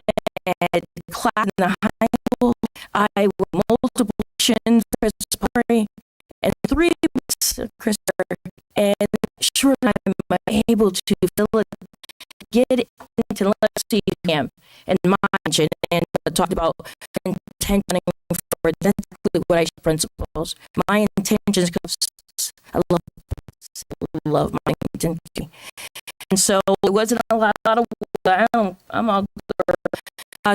at class in the high school. I with multiple missions, Chris Parry, and 3 months, Chris, and sure I'm able to get into Legacy Camp and March and talked about intentioning for that's what I principles. My intentions, I love my intention. And so it wasn't a lot of I'm all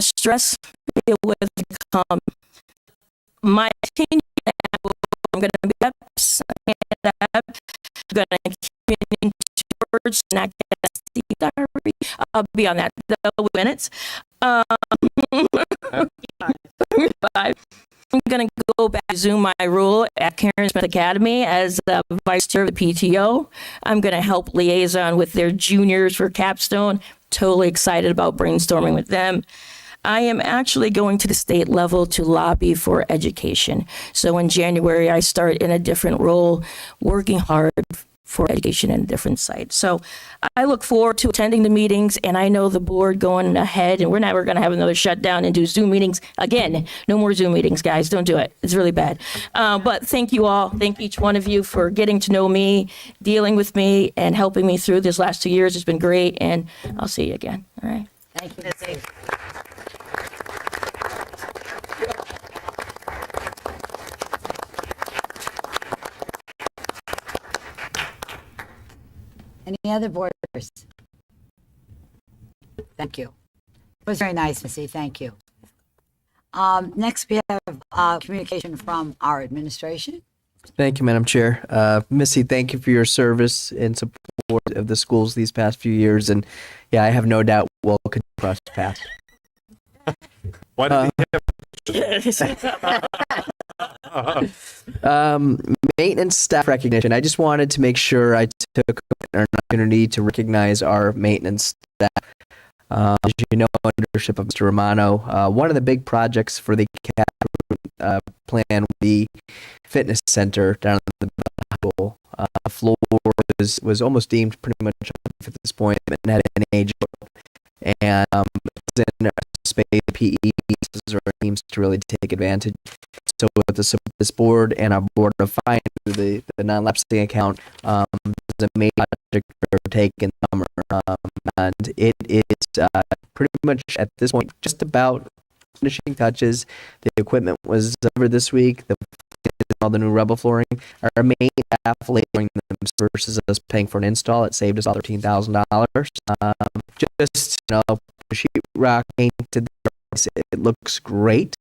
stress with my team. I'm going to be up. I'm going to keep towards not I'll be on that minutes. 5. I'm going to go back to Zoom my role at Karen Smith Academy as vice chair of the PTO. I'm going to help liaison with their juniors for capstone. Totally excited about brainstorming with them. I am actually going to the state level to lobby for education. So in January, I start in a different role, working hard for education in a different site. So I look forward to attending the meetings, and I know the board going ahead, and we're never going to have another shutdown and do Zoom meetings again. No more Zoom meetings, guys. Don't do it. It's really bad. But thank you all. Thank each one of you for getting to know me, dealing with me, and helping me through this last 2 years. It's been great, and I'll see you again. All right. Thank you, Missy. Any other boarders? Thank you. It was very nice, Missy. Thank you. Next, we have communication from our administration. Thank you, Madam Chair. Missy, thank you for your service and support of the schools these past few years. And yeah, I have no doubt we'll continue to cross paths. Why did Maintenance staff recognition. I just wanted to make sure I took an opportunity to recognize our maintenance staff. As you know, under leadership of Mr. Romano, one of the big projects for the plan would be fitness center down at the school. Floor was almost deemed pretty much at this point and had an age, and in space PE or teams to really take advantage. So with the support of this board and our board of finance through the non-lapsing account, is a major project we're taking summer, and it is pretty much at this point just about finishing touches. The equipment was over this week. All the new rubber flooring. Our main staff laboring them versus us paying for an install. It saved us all $13,000. Just sheetrock painted. It looks great.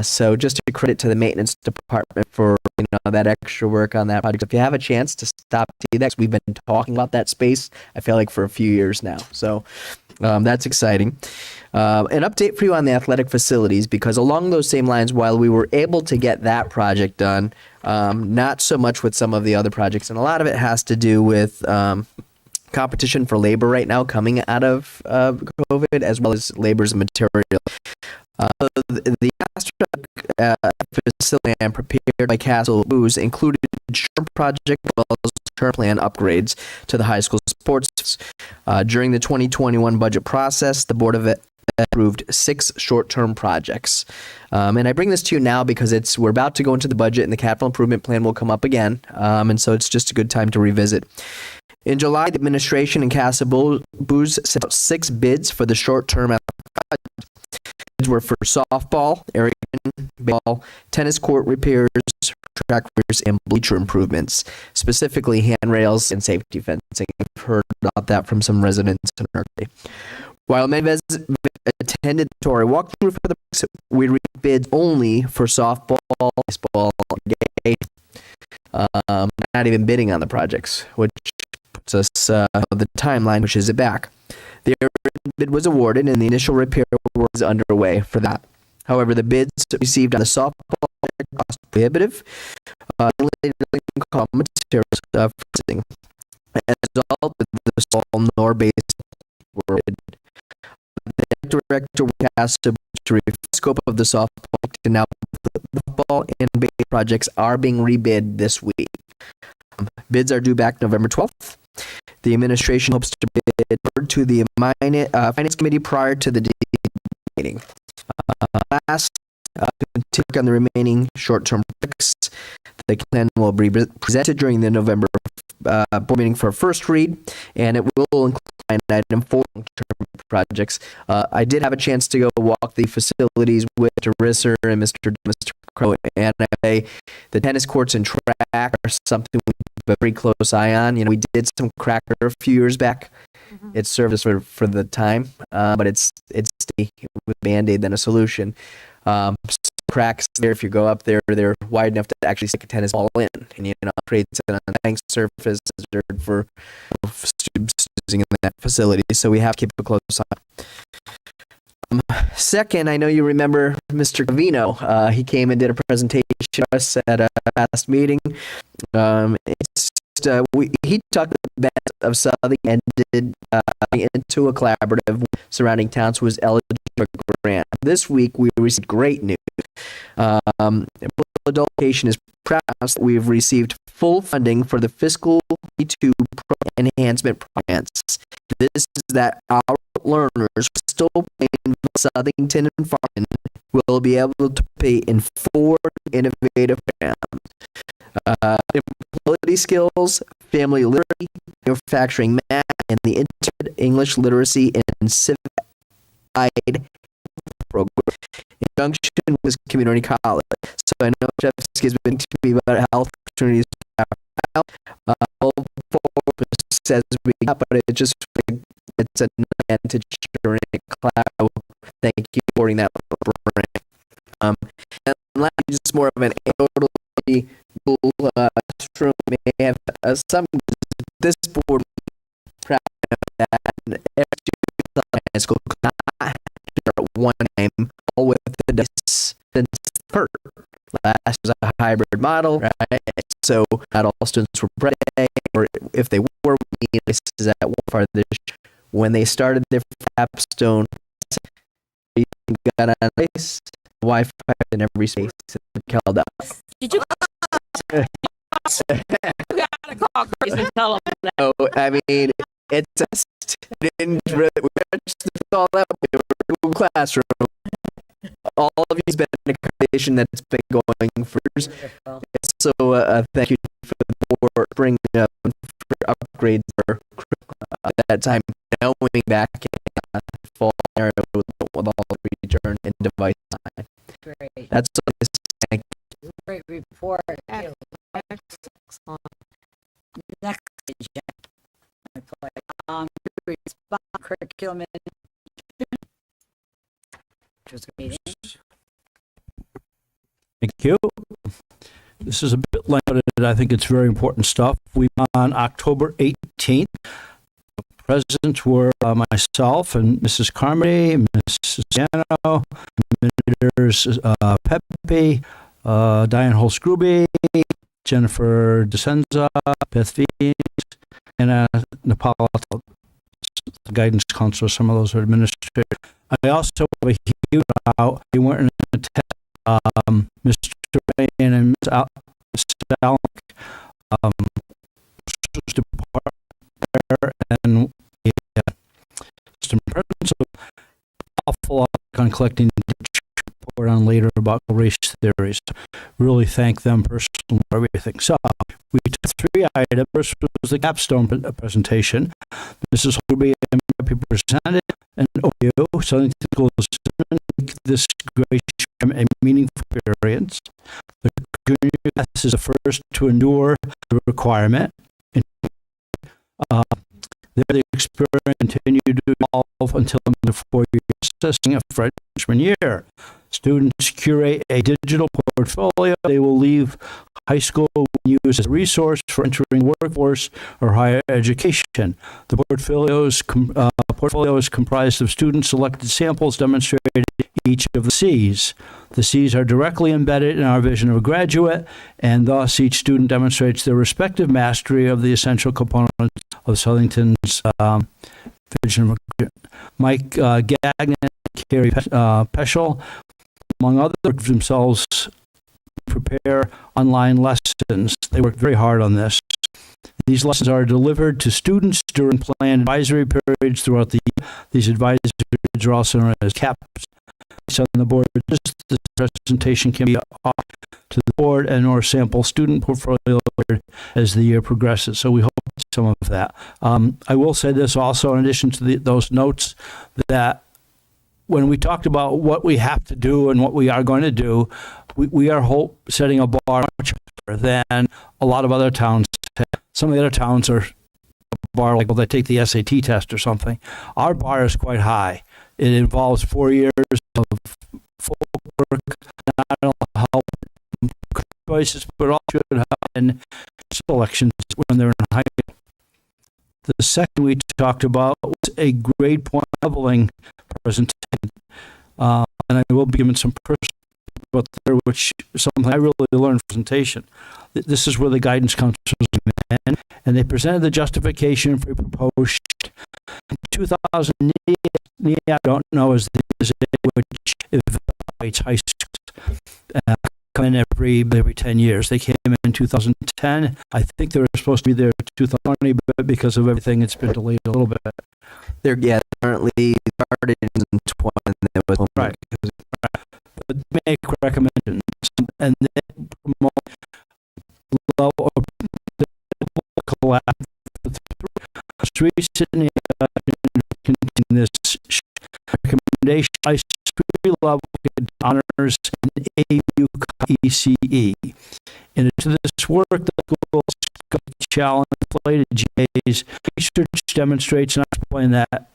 So just a credit to the maintenance department for that extra work on that project. If you have a chance to stop to see that, 'cause we've been talking about that space, I feel like for a few years now. So that's exciting. An update for you on the athletic facilities, because along those same lines, while we were able to get that project done, not so much with some of the other projects, and a lot of it has to do with competition for labor right now coming out of COVID, as well as labor's material. The facility and prepared by Castle Booze included short project as well as term plan upgrades to the high school sports. During the 2021 budget process, the Board of Ed approved 6 short-term projects. And I bring this to you now because we're about to go into the budget and the capital improvement plan will come up again. And so it's just a good time to revisit. In July, the administration and Casa Booze sent out 6 bids for the short-term projects. Bids were for softball, area baseball, tennis court repairs, track repairs, and bleacher improvements, specifically handrails and safety fencing. I've heard about that from some residents in our day. While many attended the tour walkthrough for the projects, we read bids only for softball, baseball, not even bidding on the projects, which puts us the timeline pushes it back. The bid was awarded and the initial repair was underway for that. However, the bids received on the softball cost prohibitive. Materials as a result, the softball nor base were bid. The director asked to review the scope of the softball, and now the ball and base projects are being rebid this week. Bids are due back November 12th. The administration hopes to bid to the Finance Committee prior to the meeting. Last, to take on the remaining short-term projects, the plan will be presented during the November board meeting for a first read, and it will include an item for long-term projects. I did have a chance to go walk the facilities with Mr. Risser and Mr. Crow, and the tennis courts and track are something we keep a very close eye on. We did some cracker a few years back. It served us for the time, but it's with Band-Aid than a solution. Cracks there, if you go up there, they're wide enough to actually stick a tennis ball in, and creates an unbanked surface for students using in that facility. So we have to keep a close eye. Second, I know you remember Mr. Cavino. He came and did a presentation to us at a past meeting. He talked about the benefits of Southern and did into a collaborative surrounding towns who was eligible for a grant. This week, we received great news. Adult Education is proud that we've received full funding for the fiscal 22 enhancement grants. This is that our learners still in Southington and Farmington will be able to pay in 4 innovative programs. Employability skills, family literacy, manufacturing math, and the internet English literacy and civic program in conjunction with this community college. So I know Jeff has been to me about health opportunities. Says we got, but it's an advantage during class. Thank you for supporting that. And last, just more of an anecdotal classroom may have some. This board proud of that. Every student in high school could not share one name, all with the dice. Last was a hybrid model, right? So not all students were present, or if they were, we need this is at one part of this. When they started their capstone, we got on place, Wi-Fi in every space. Held up. Did you? You gotta call Chris and tell him that. No, I mean it's just didn't really just all that we were in a classroom. All of you's been an accreditation that's been going for years. So thank you for the board bringing up for upgrades for that time. Knowing back in fall area with all the return and device time. Great. That's what this thank you. Great report. Excellent. Next agenda. Respond curriculum Thank you. This is a bit lengthy, but I think it's very important stuff. On October 18th, present were myself and Mrs. Carmody, Mrs. Zano, Administrators Pepe, Diane Holsgruby, Jennifer DeSenza, Beth Fiends, and Napolitano, the guidance counselor. Some of those are administrators. I also have a huge out. They weren't in attendance. Mr. Ryan and Ms. Allen, and system principal, awful lot on collecting report on later about race theories. Really thank them personally for everything. So we took 3 items. First was the capstone presentation. Mrs. Holby presented an OU, Southern Schools, this great a meaningful experience. The junior class is the first to endure the requirement. The experience continued to evolve until the 4-year assessing a freshman year. Students curate a digital portfolio they will leave high school and use as a resource for entering the workforce or higher education. The portfolio is comprised of student-selected samples demonstrating each of the C's. The C's are directly embedded in our vision of a graduate, and thus each student demonstrates their respective mastery of the essential components of Southington's vision of a graduate. Mike Gagnon, Carrie Peschel, among others, themselves prepare online lessons. They work very hard on this. These lessons are delivered to students during planned advisory periods throughout the year. These advisory periods are also known as CAPS. On the board, this presentation can be offered to the board and or sample student portfolio as the year progresses. So we hope some of that. I will say this also, in addition to those notes, that when we talked about what we have to do and what we are going to do, we are setting a bar much higher than a lot of other towns. Some of the other towns are a bar like, well, they take the SAT test or something. Our bar is quite high. It involves 4 years of full work, not only help choices, but also should help in selections when they're in high school. The second we talked about was a grade point leveling presentation. And I will be giving some personal about there, which is something I really learned from presentation. This is where the guidance counselors came in, and they presented the justification for a proposed 2000 I don't know is which evaluates high schools. Come in every 10 years. They came in 2010. I think they were supposed to be there in 2020, but because of everything, it's been delayed a little bit. They're currently started in 2020. Right. But make recommendations and then promote level of collaborative. Recently, this recommendation, I level honors in AU ECE. In addition to this work, the school's challenge related J's research demonstrates, and I explain that,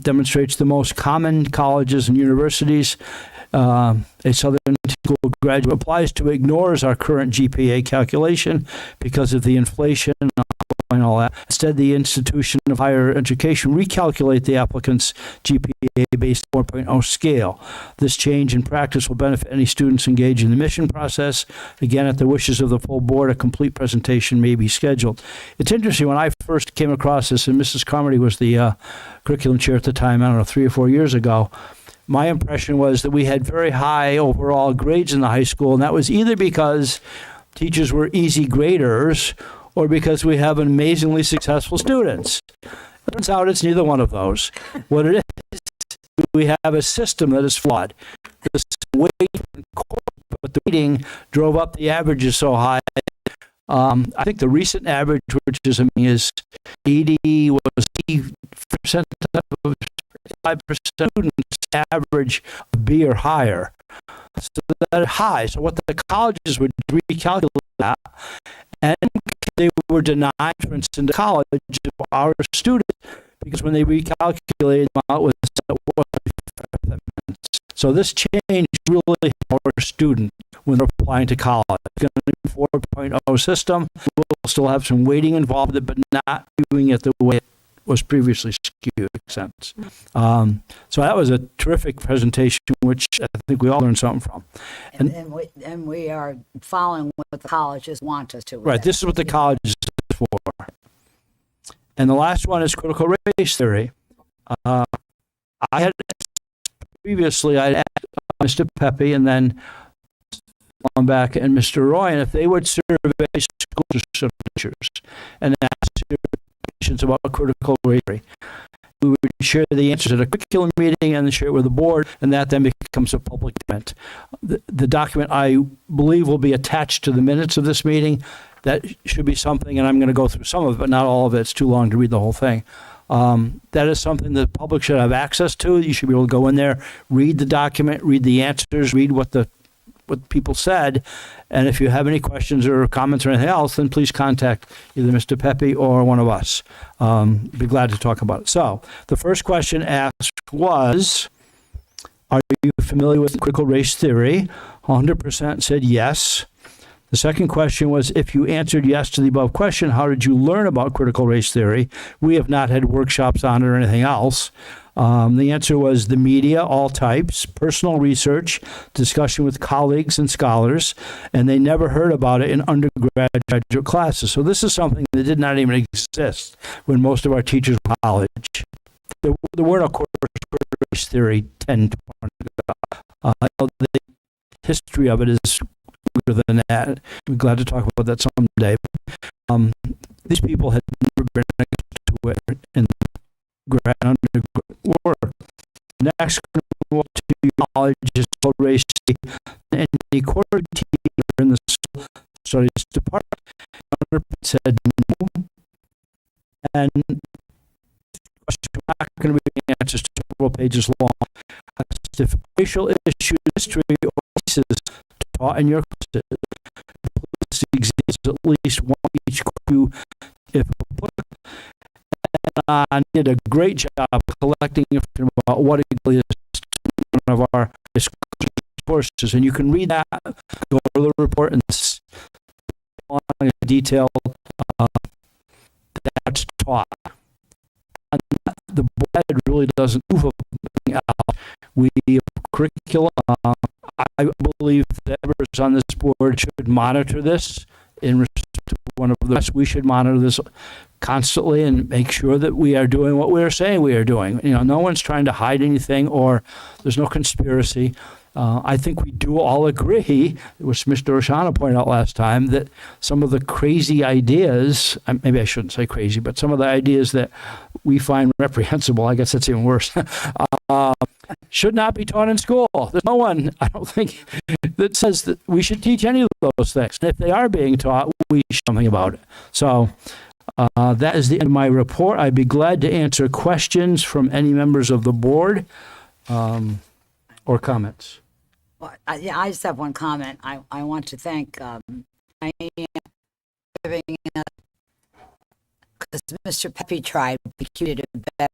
demonstrates the most common colleges and universities a Southern School graduate applies to ignores our current GPA calculation because of the inflation and all that. Instead, the institution of higher education recalculate the applicant's GPA based 4.0 scale. This change in practice will benefit any students engaged in the admission process. Again, at the wishes of the full board, a complete presentation may be scheduled. It's interesting, when I first came across this, and Mrs. Carmody was the curriculum chair at the time, I don't know, 3 or 4 years ago, my impression was that we had very high overall grades in the high school, and that was either because teachers were easy graders or because we have amazingly successful students. It turns out it's neither one of those. What it is, we have a system that is flawed. This weight, but the weighting drove up the averages so high. I think the recent average, which is 80, was 80% of 5% students average B or higher. So that is high. So what the colleges would recalculate that, and they were denied entrance into college of our students because when they recalculated them out with so this change really our student when they're applying to college. It's going to be a 4.0 system. We'll still have some weighting involved, but not doing it the way it was previously skewed. Makes sense. So that was a terrific presentation, which I think we all learned something from. And we are following what the colleges want us to. with Right, that. this is what the college is for. And the last one is critical race theory. I had previously, I asked Mr. Pepe and then on back and Mr. Roy, and if they would survey school teachers and ask questions about critical race theory. We would share the answers at a curriculum meeting and then share it with the board, and that then becomes a public document. The document, I believe, will be attached to the minutes of this meeting. That should be something, and I'm going to go through some of it, but not all of it. It's too long to read the whole thing. That is something the public should have access to. You should be able to go in there, read the document, read the answers, read what people said. And if you have any questions or comments or anything else, then please contact either Mr. Pepe or one of us. Be glad to talk about it. So the first question asked was, are you familiar with critical race theory? 100% said yes. The second question was, if you answered yes to the above question, how did you learn about critical race theory? We have not had workshops on it or anything else. The answer was the media, all types, personal research, discussion with colleagues and scholars, and they never heard about it in undergraduate classes. So this is something that did not even exist when most of our teachers were in college. There weren't, of course, critical race theory 10, 20 ago. The history of it is bigger than that. I'm glad to talk about that someday. These people had never been exposed to it in grad undergraduate work. Next, to college is called race and the core teacher in the social studies department said no. And I'm not going to be answers several pages long. If racial issues, history, or races taught in your classes, please exist at least one each crew if applicable. And I did a great job collecting information about what exactly is one of our courses. And you can read that, go over the report, and in detail that's taught. And the board really doesn't move out. We have curriculum. I believe that members on this board should monitor this in respect to one of the rest. We should monitor this constantly and make sure that we are doing what we are saying we are doing. You know, no one's trying to hide anything, or there's no conspiracy. I think we do all agree, which Mr. Oshana pointed out last time, that some of the crazy ideas, maybe I shouldn't say crazy, but some of the ideas that we find reprehensible, I guess that's even worse, should not be taught in school. There's no one, I don't think, that says that we should teach any of those things. And if they are being taught, we should do something about it. So that is the end of my report. I'd be glad to answer questions from any members of the board or comments. Well, yeah, I just have one comment. I want to thank Diane for giving because Mr. Pepe tried, but he did a better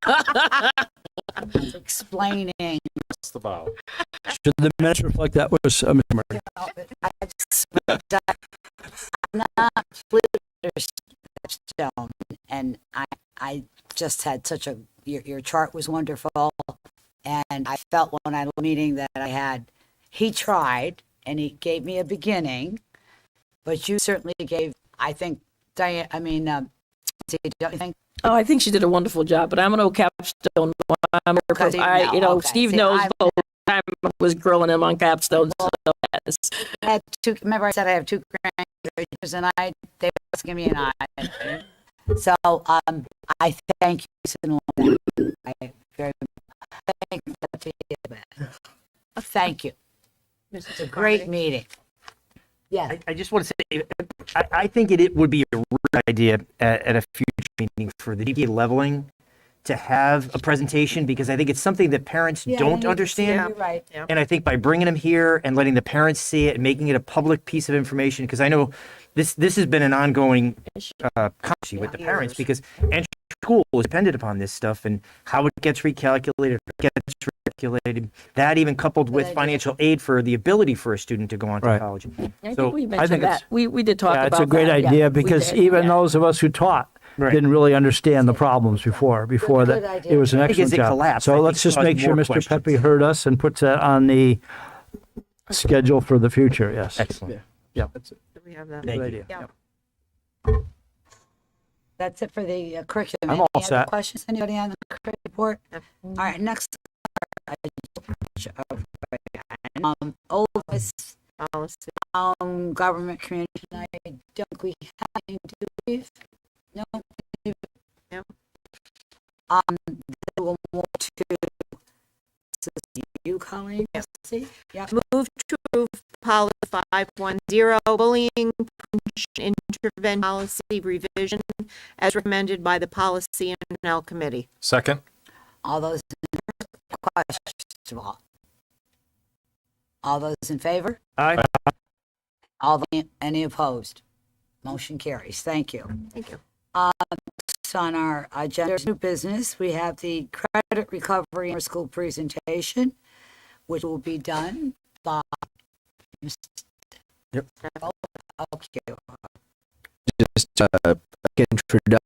job explaining. That's the bow. Should the minutes reflect that was Mr. Murray? I'm not stone, and I just had such a your chart was wonderful. And I felt when I meeting that I had, he tried and he gave me a beginning, but you certainly gave, I think, Diane, don't you think? Oh, I think she did a wonderful job, but I'm an old capstone. Steve See, knows the whole time I was grilling him on capstones. So yes. I had remember I said I have two grandkids and they were asking me and I. So I thank you. I very thank you. It's a great meeting. Yeah. I just want to say, I think it would be a great idea at a future meeting for the GPA leveling to have a presentation, because I think it's something that parents don't understand. You're right. Yeah. And I think by bringing them here and letting the parents see it and making it a public piece of information, because I know this has been an ongoing controversy with the parents, because entry school is dependent upon this stuff and how it gets recalculated, gets circulated. That even coupled with financial aid for the ability for a student to go on to Right. college. I So think we I mentioned think that. We did talk Yeah, about it's a great that. Yeah, idea we because did, even yeah. those of us who taught Right. didn't really understand the problems before Good that. idea. It was an I think as excellent it job. collapsed, I So think let's just caused make sure more Mr. questions. Pepe heard us and puts that on the schedule for the future, yes. Excellent. Yeah. We have that. Thank Good you. idea. Yeah. That's it for the curriculum. I'm all Any other set. questions? Anybody on the curriculum report? All right, next. Old business, government community. I don't we have any, do we? No. No. Then we'll move to, this is you, Colleen? Yes. Yeah. Move to approve policy 510, bullying prevention intervention policy revision as recommended by the Policy and Personnel Committee. Second? All those in favor? First of all those in favor? Aye. Any opposed? Motion carries. Thank you. Thank you. Next on our agenda, new business, we have the credit recovery in our school presentation, which will be done by Mr. Yep. Okay. Just a quick introduction.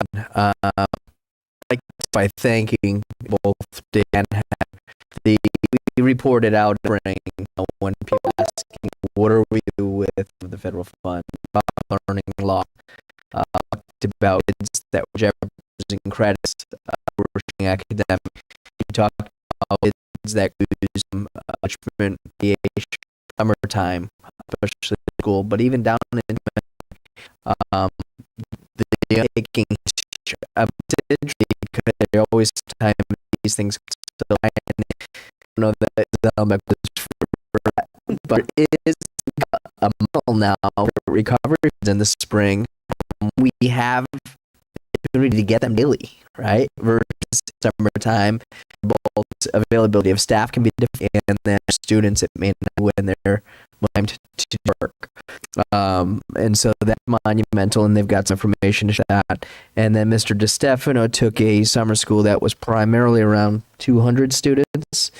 Like by thanking both Dan and we reported out during when people asking what are we do with the federal fund about learning law, talked about kids that were jeopardizing credits, were academic. We talked about kids that use judgment, summertime, especially school, but even down in the taking because there always time these things. So I know that but it is a model now for recovery in the spring. We have the opportunity to get them daily, right? Versus summertime, both availability of staff can be different, and then students it may not when they're time to work. And so that's monumental, and they've got some information to share that. And then Mr. DeStefano took a summer school that was primarily around 200 students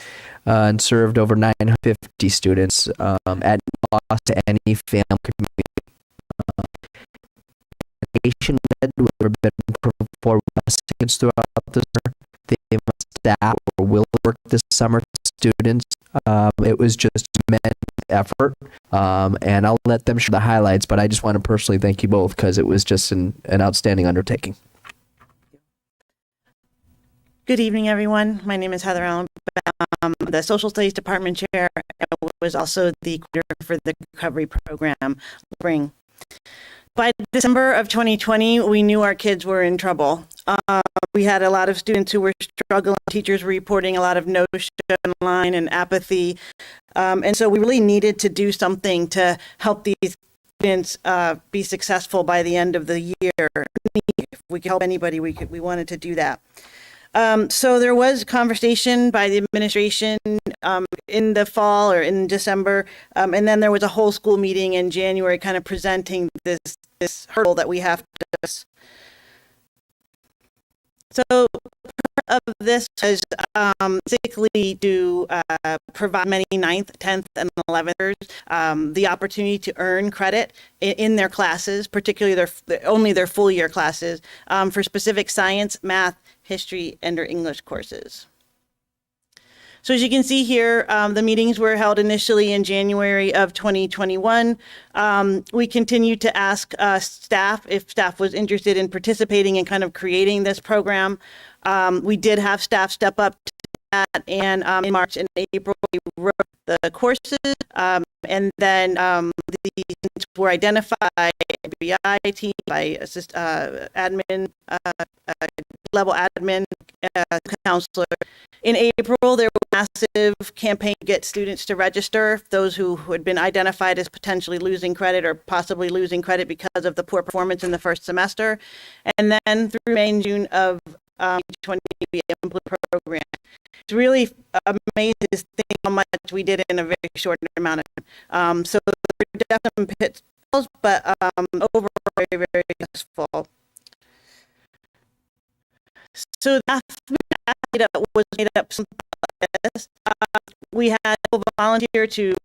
and served over 950 students at no cost to any family community. Nation-led, we've been for students throughout the summer. They must staff or will work this summer students. It was just immense effort, and I'll let them share the highlights, but I just want to personally thank you both because it was just an outstanding undertaking. Good evening, everyone. My name is Heather Allen, the Social Studies Department Chair, and was also the coordinator for the recovery program spring. By December of 2020, we knew our kids were in trouble. We had a lot of students who were struggling. Teachers were reporting a lot of no-show online and apathy. And so we really needed to do something to help these students be successful by the end of the year. If we could help anybody, we wanted to do that. So there was conversation by the administration in the fall or in December, and then there was a whole school meeting in January kind of presenting this hurdle that we have to. So part of this was basically to provide many 9th, 10th, and 11th the opportunity to earn credit in their classes, particularly only their full year classes, for specific science, math, history, and or English courses. So as you can see here, the meetings were held initially in January of 2021. We continued to ask staff if staff was interested in participating in kind of creating this program. We did have staff step up to that, and in March and April, we wrote the courses, and then the students were identified by BI team, by admin, level admin, counselor. In April, there was a massive campaign to get students to register, those who had been identified as potentially losing credit or possibly losing credit because of the poor performance in the first semester. And then through May and June of 2020, we implemented the program. It's really amazing to think how much we did in a very short amount of time. So there were definitely pitfalls, but overall very, very successful. So that data was made up We had a volunteer to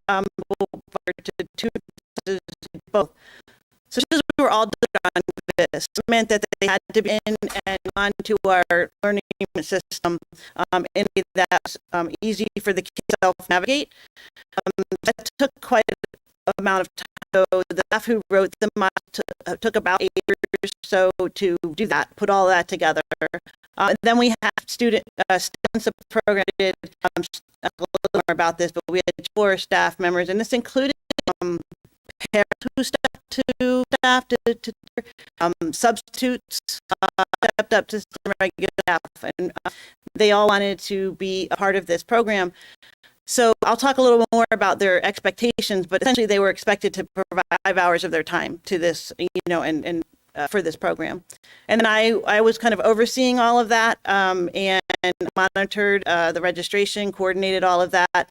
to two both. So because we were all done on this, it meant that they had to be in and onto our learning system in a way that's easy for the kids to self-navigate. That took quite an amount of time. So the staff who wrote them took about 8 years or so to do that, put all that together. Then we had students of the program did a little more about this, but we had 4 staff members, and this included parents who stepped to staff, substitutes stepped up to regular staff, and they all wanted to be a part of this program. So I'll talk a little more about their expectations, but essentially they were expected to provide 5 hours of their time to this, and for this program. And then I was kind of overseeing all of that and monitored the registration, coordinated all of that,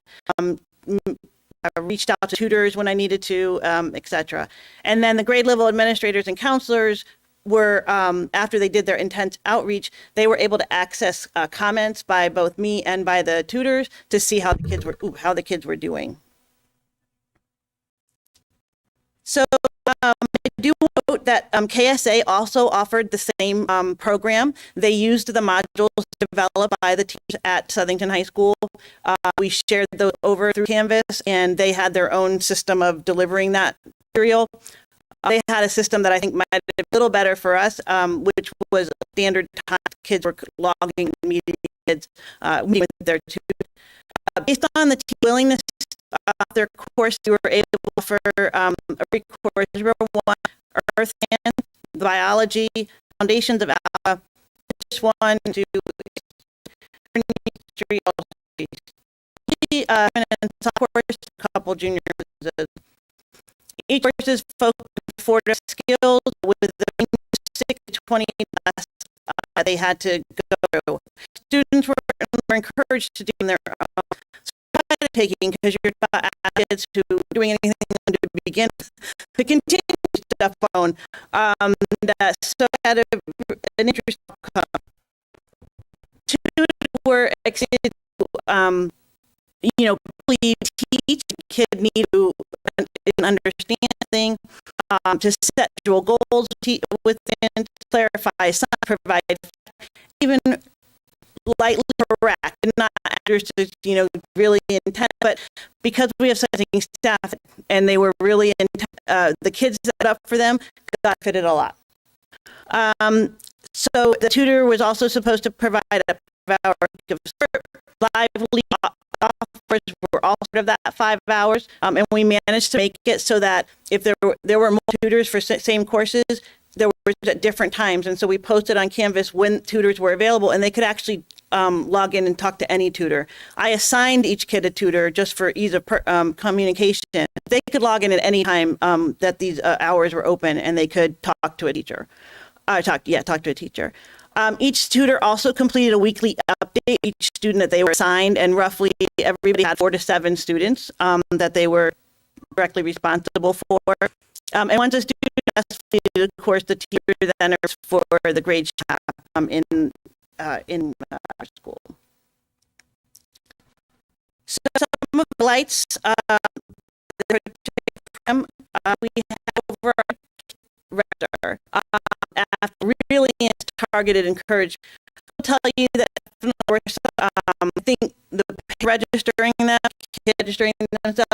I reached out to tutors when I needed to, et cetera. And then the grade level administrators and counselors were, after they did their intense outreach, they were able to access comments by both me and by the tutors to see how the kids were doing. So I do note that KSA also offered the same program. They used the modules developed by the teachers at Southington High School. We shared those over through Canvas, and they had their own system of delivering that material. They had a system that I think might have been a little better for us, which was standard time kids were logging, meeting with their tutors. Based on the willingness of their course, we were able to offer a course 01, Earth Science, Biology, Foundations of Alpha, just 1 to history, and software, a couple junior courses. Each course is focused on 4 skills with the 6 to 20 lessons they had to go through. Students were encouraged to do them their own. Taking, because you're not kids who are doing anything to begin to continue stuff on. So I had an interesting outcome. Tutors were excited to, please teach. Kid need to understand things, to set visual goals within, to clarify, some provide, even lightly correct, and not actors to, really intent, but because we have such a staff and they were really the kids set up for them got fitted a lot. So the tutor was also supposed to provide a 5-hour lively offers were all part of that 5 hours, and we managed to make it so that if there were more tutors for same courses, there were at different times, and so we posted on Canvas when tutors were available, and they could actually log in and talk to any tutor. I assigned each kid a tutor just for ease of communication. They could log in at any time that these hours were open, and they could talk to a teacher. Talk to a teacher. Each tutor also completed a weekly update, each student that they were assigned, and roughly everybody had 4 to 7 students that they were directly responsible for. And once a student has completed the course, the teacher then is for the grade staff in our school. So some of the lights we have over our after really targeted encouragement. I'll tell you that I think the registering them, registering themselves.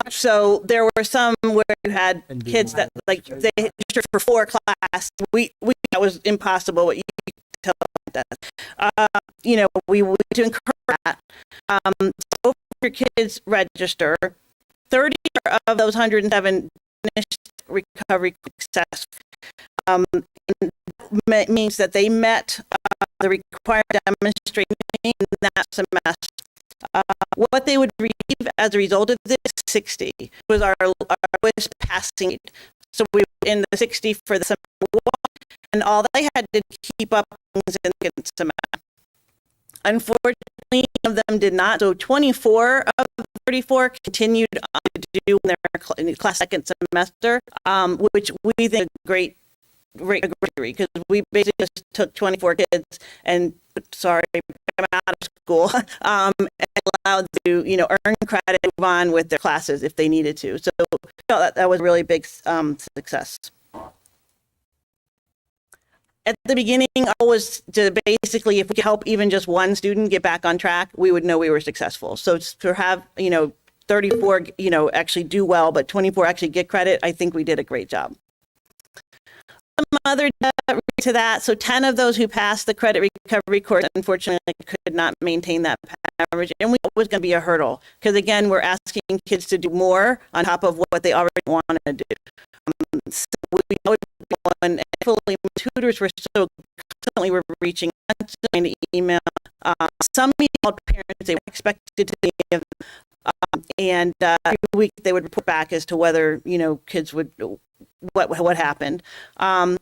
So there were some where you had kids that they registered for 4 classes. We that was impossible. What you tell that. We to encourage that. So your kids register. 30 of those 107 finished recovery success. Means that they met the required demonstration in that semester. What they would receive as a result of this 60 was our lowest passing rate. So we were in the 60 for the semester 1, and all they had to keep up things in the second semester. Unfortunately, none of them did not. So 24 of 34 continued to do their class second semester, which we think is a great because we basically just took 24 kids and, I'm out of school, and allowed to, earn credit, move on with their classes if they needed to. So that was a really big success. At the beginning, our goal was to basically, if we could help even just one student get back on track, we would know we were successful. So to have, 34, actually do well, but 24 actually get credit, I think we did a great job. Some other data to that, so 10 of those who passed the credit recovery course, unfortunately, could not maintain that average, and we knew it was going to be a hurdle, because again, we're asking kids to do more on top of what they already want to do. So we know and hopefully tutors were so constantly were reaching out, to email. Some emailed parents they were expected to give, and every week they would report back as to whether kids would what happened.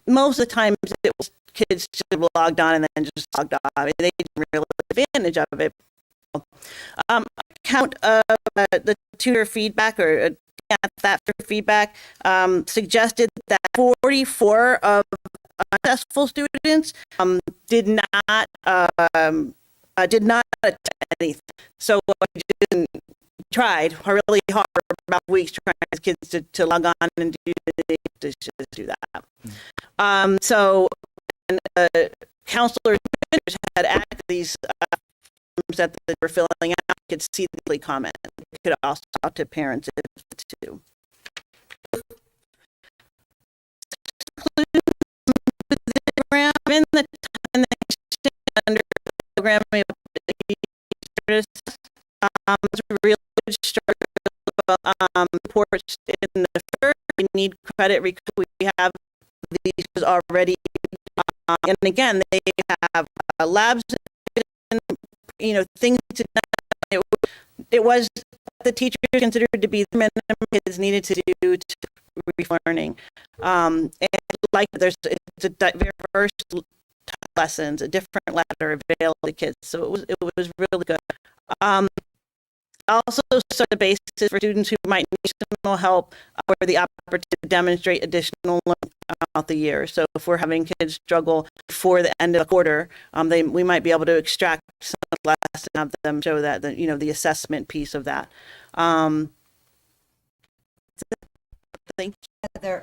Most of the times it was kids just logged on and then just logged off. They didn't really take advantage of it. Count of the tutor feedback or that for feedback suggested that 44 of successful students did not attend anything. So we just tried really hard for about weeks trying to get kids to log on and do that. So counselors had added these forms that they were filling out. Could see the comment. Could also talk to parents too. In the time that under the program, was really reports in the first. We need credit recovery. We have these already, and again, they have labs, and, things to. It was the teachers considered to be the minimum kids needed to do to learning. And like it's a diverse lessons, a different letter available to kids. So it was really good. Also set the basis for students who might need additional help or the opportunity to demonstrate additional learning throughout the year. So if we're having kids struggle before the end of the quarter, we might be able to extract some lessons and have them show that the assessment piece of that. Thank you.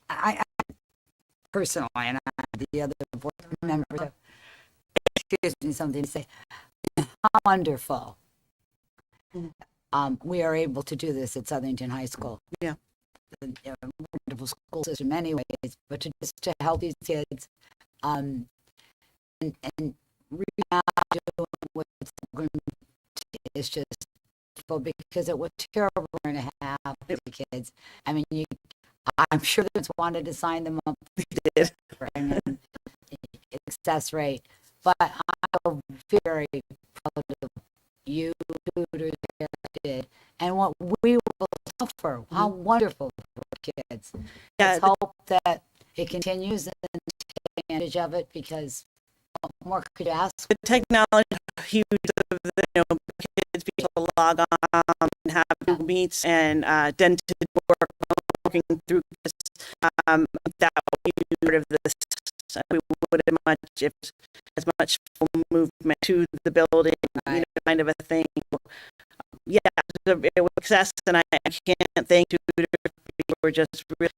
I personally, and the other board members have excuse me something to say. How wonderful. We are able to do this at Southington High School. Yeah. A wonderful school system in many ways, but to help these kids and really now doing what's going is just because it was terrible to have the kids. I mean, I'm sure the parents wanted to sign them up. They did. Success rate, but I'm very proud of you tutors did and what we will suffer. How wonderful for kids. Let's hope that it continues and take advantage of it, because what more could you ask? The technology huge of kids being able to log on and have Google Meets and dented work working through this. That would be part of this. We would have as much full movement to the building, kind of a thing. Yeah, it was success, and I can't thank tutors for just really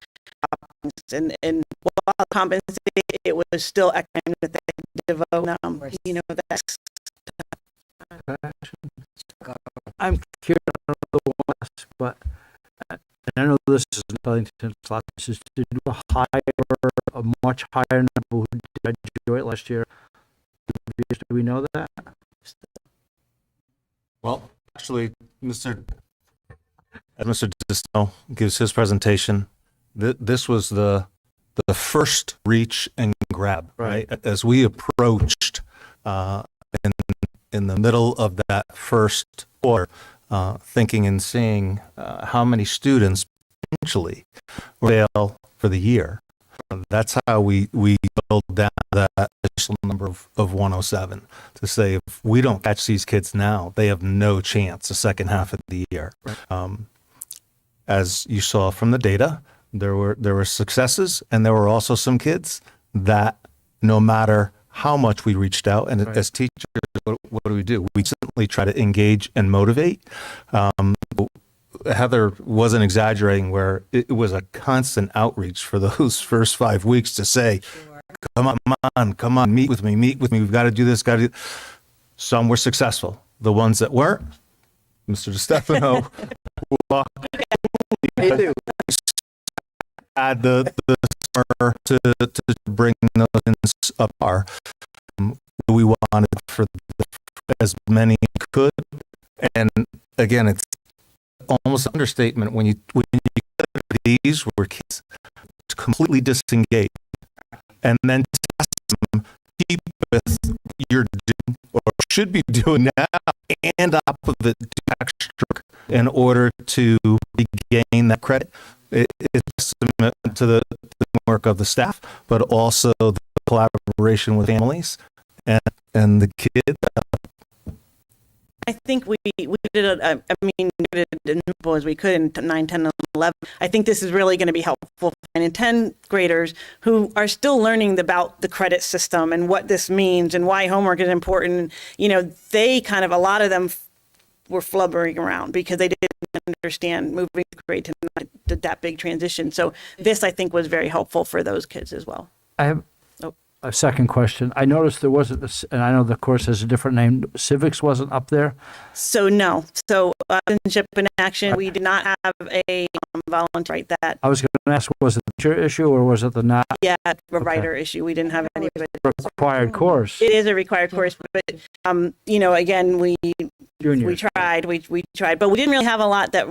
and while compensated, it was still a kind of devote. That's. I'm curious on the one, but I know this is Southington's last is to do a much higher number who did graduate last year. Do we know that? Well, actually, Mr. Disno gives his presentation. This was the first reach and grab, right? As we approached in the middle of that first quarter, thinking and seeing how many students potentially fail for the year. That's how we build down that additional number of 107 to say, if we don't catch these kids now, they have no chance the second half of the year. As you saw from the data, there were successes, and there were also some kids that no matter how much we reached out. And as teachers, what do? We certainly try to engage and motivate. Heather wasn't exaggerating where it was a constant outreach for those first 5 weeks to say, come on, meet with me. We've got to do this, Some were successful. The ones that weren't, Mr. DeStefano, add the summer to bring those in up our we wanted for as many as could. And again, it's almost an understatement when you get these where kids completely disengaged and then test them keep with you're doing or should be doing now and up of it do extra in order to regain that credit. It's a testament to the work of the staff, but also the collaboration with families and the kids. I think we did we did as simple as we could in 9, 10, and 11. I think this is really going to be helpful in 10th graders who are still learning about the credit system and what this means and why homework is important. You know, they kind of, a lot of them were flubbering around because they didn't understand moving grade to that big transition. So this, I think, was very helpful for those kids as well. I have a second question. I noticed there wasn't, and I know the course has a different name, civics wasn't up there. So no. So citizenship in action, we did not have a volunteer write that. I was going to ask, was it the teacher issue or was it the not? Yeah, a writer issue. We didn't have anybody. Required course. It is a required course, but you know, again, we Juniors. tried, we tried, but we didn't really have a lot that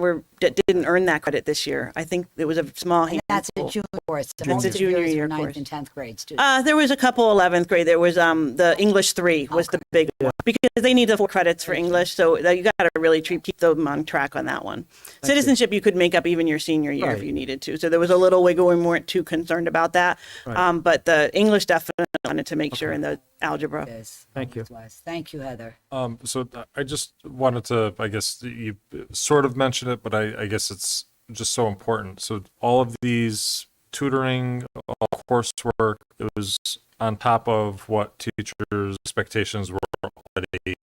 didn't earn that credit this year. I think it was a small handful. That's a junior course. It's a junior year ninth course. and 10th grade students. There was a couple 11th grade. There was the English 3 was the big one because they need the 4 credits for English, so you got to really keep them on track on that one. Citizenship you could make up even your senior year if you needed to. So there was a little wiggle room. We weren't too concerned about that. But the English definitely wanted to make sure in the algebra. Thank you. Thank you, Heather. So I just wanted to, I guess you sort of mentioned it, but I guess it's just so important. So all of these tutoring, all coursework, it was on top of what teachers' expectations were already.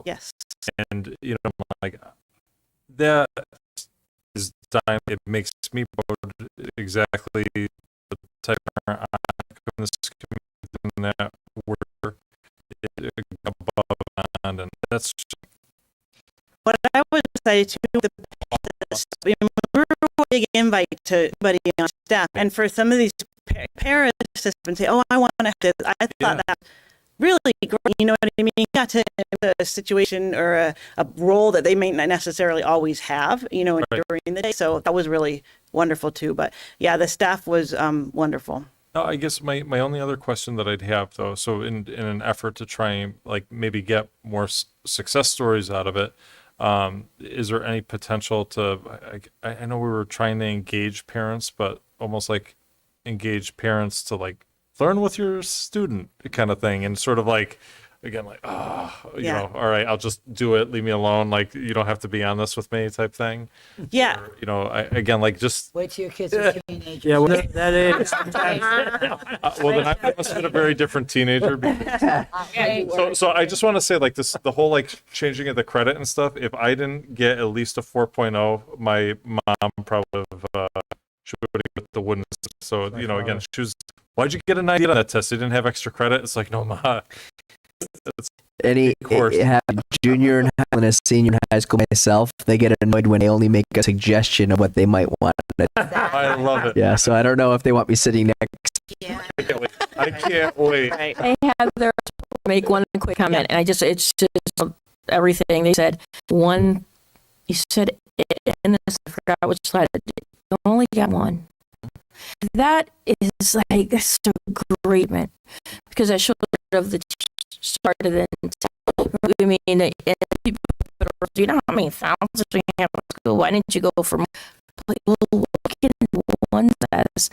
Yes. And, you know, like that is time. It makes me proud exactly the type of parent I come in this community that we're above and beyond, and that's What I would say too, we were a big invite to everybody on staff, and for some of these parents to say, "Oh, I want to have this," I thought that really great. You know what I mean? You got to a situation or a role that they may not necessarily always have, you know, during the day. So that was really wonderful too. But yeah, the staff was wonderful. I guess my only other question that I'd have though, so in an effort to try and like maybe get more success stories out of it, is there any potential to, I know we were trying to engage parents, but almost like engage parents to like learn with your student kind of thing, and sort of like, again, like, you know, all right, I'll just do it, leave me alone, like you don't have to be on this with me type thing. Yeah. Or, you know, again, like just wait till your kids are teenagers. Yeah, well, that is. well, then I must have been a very different teenager. So I just want to say, like, this, the whole like changing of the credit and stuff. If I didn't get at least a 4.0, my mom probably she would have got the wooden. So you know, again, she was, why'd you get a 90 on that test? You didn't have extra credit. It's like, no, ma. Any junior in high school and a senior in high school myself, they get annoyed when they only make a suggestion of what they might want. I love it. Yeah, so I don't know if they want me sitting next. I can't wait. I have their make one quick comment, and it's just everything they said. One, you said, and this, I forgot which slide. You only got one. That is like so great, man, because I showed of the started in. I mean, and people, do you know how many thousands we have at school? Why didn't you go for more? Like, well, look at one that's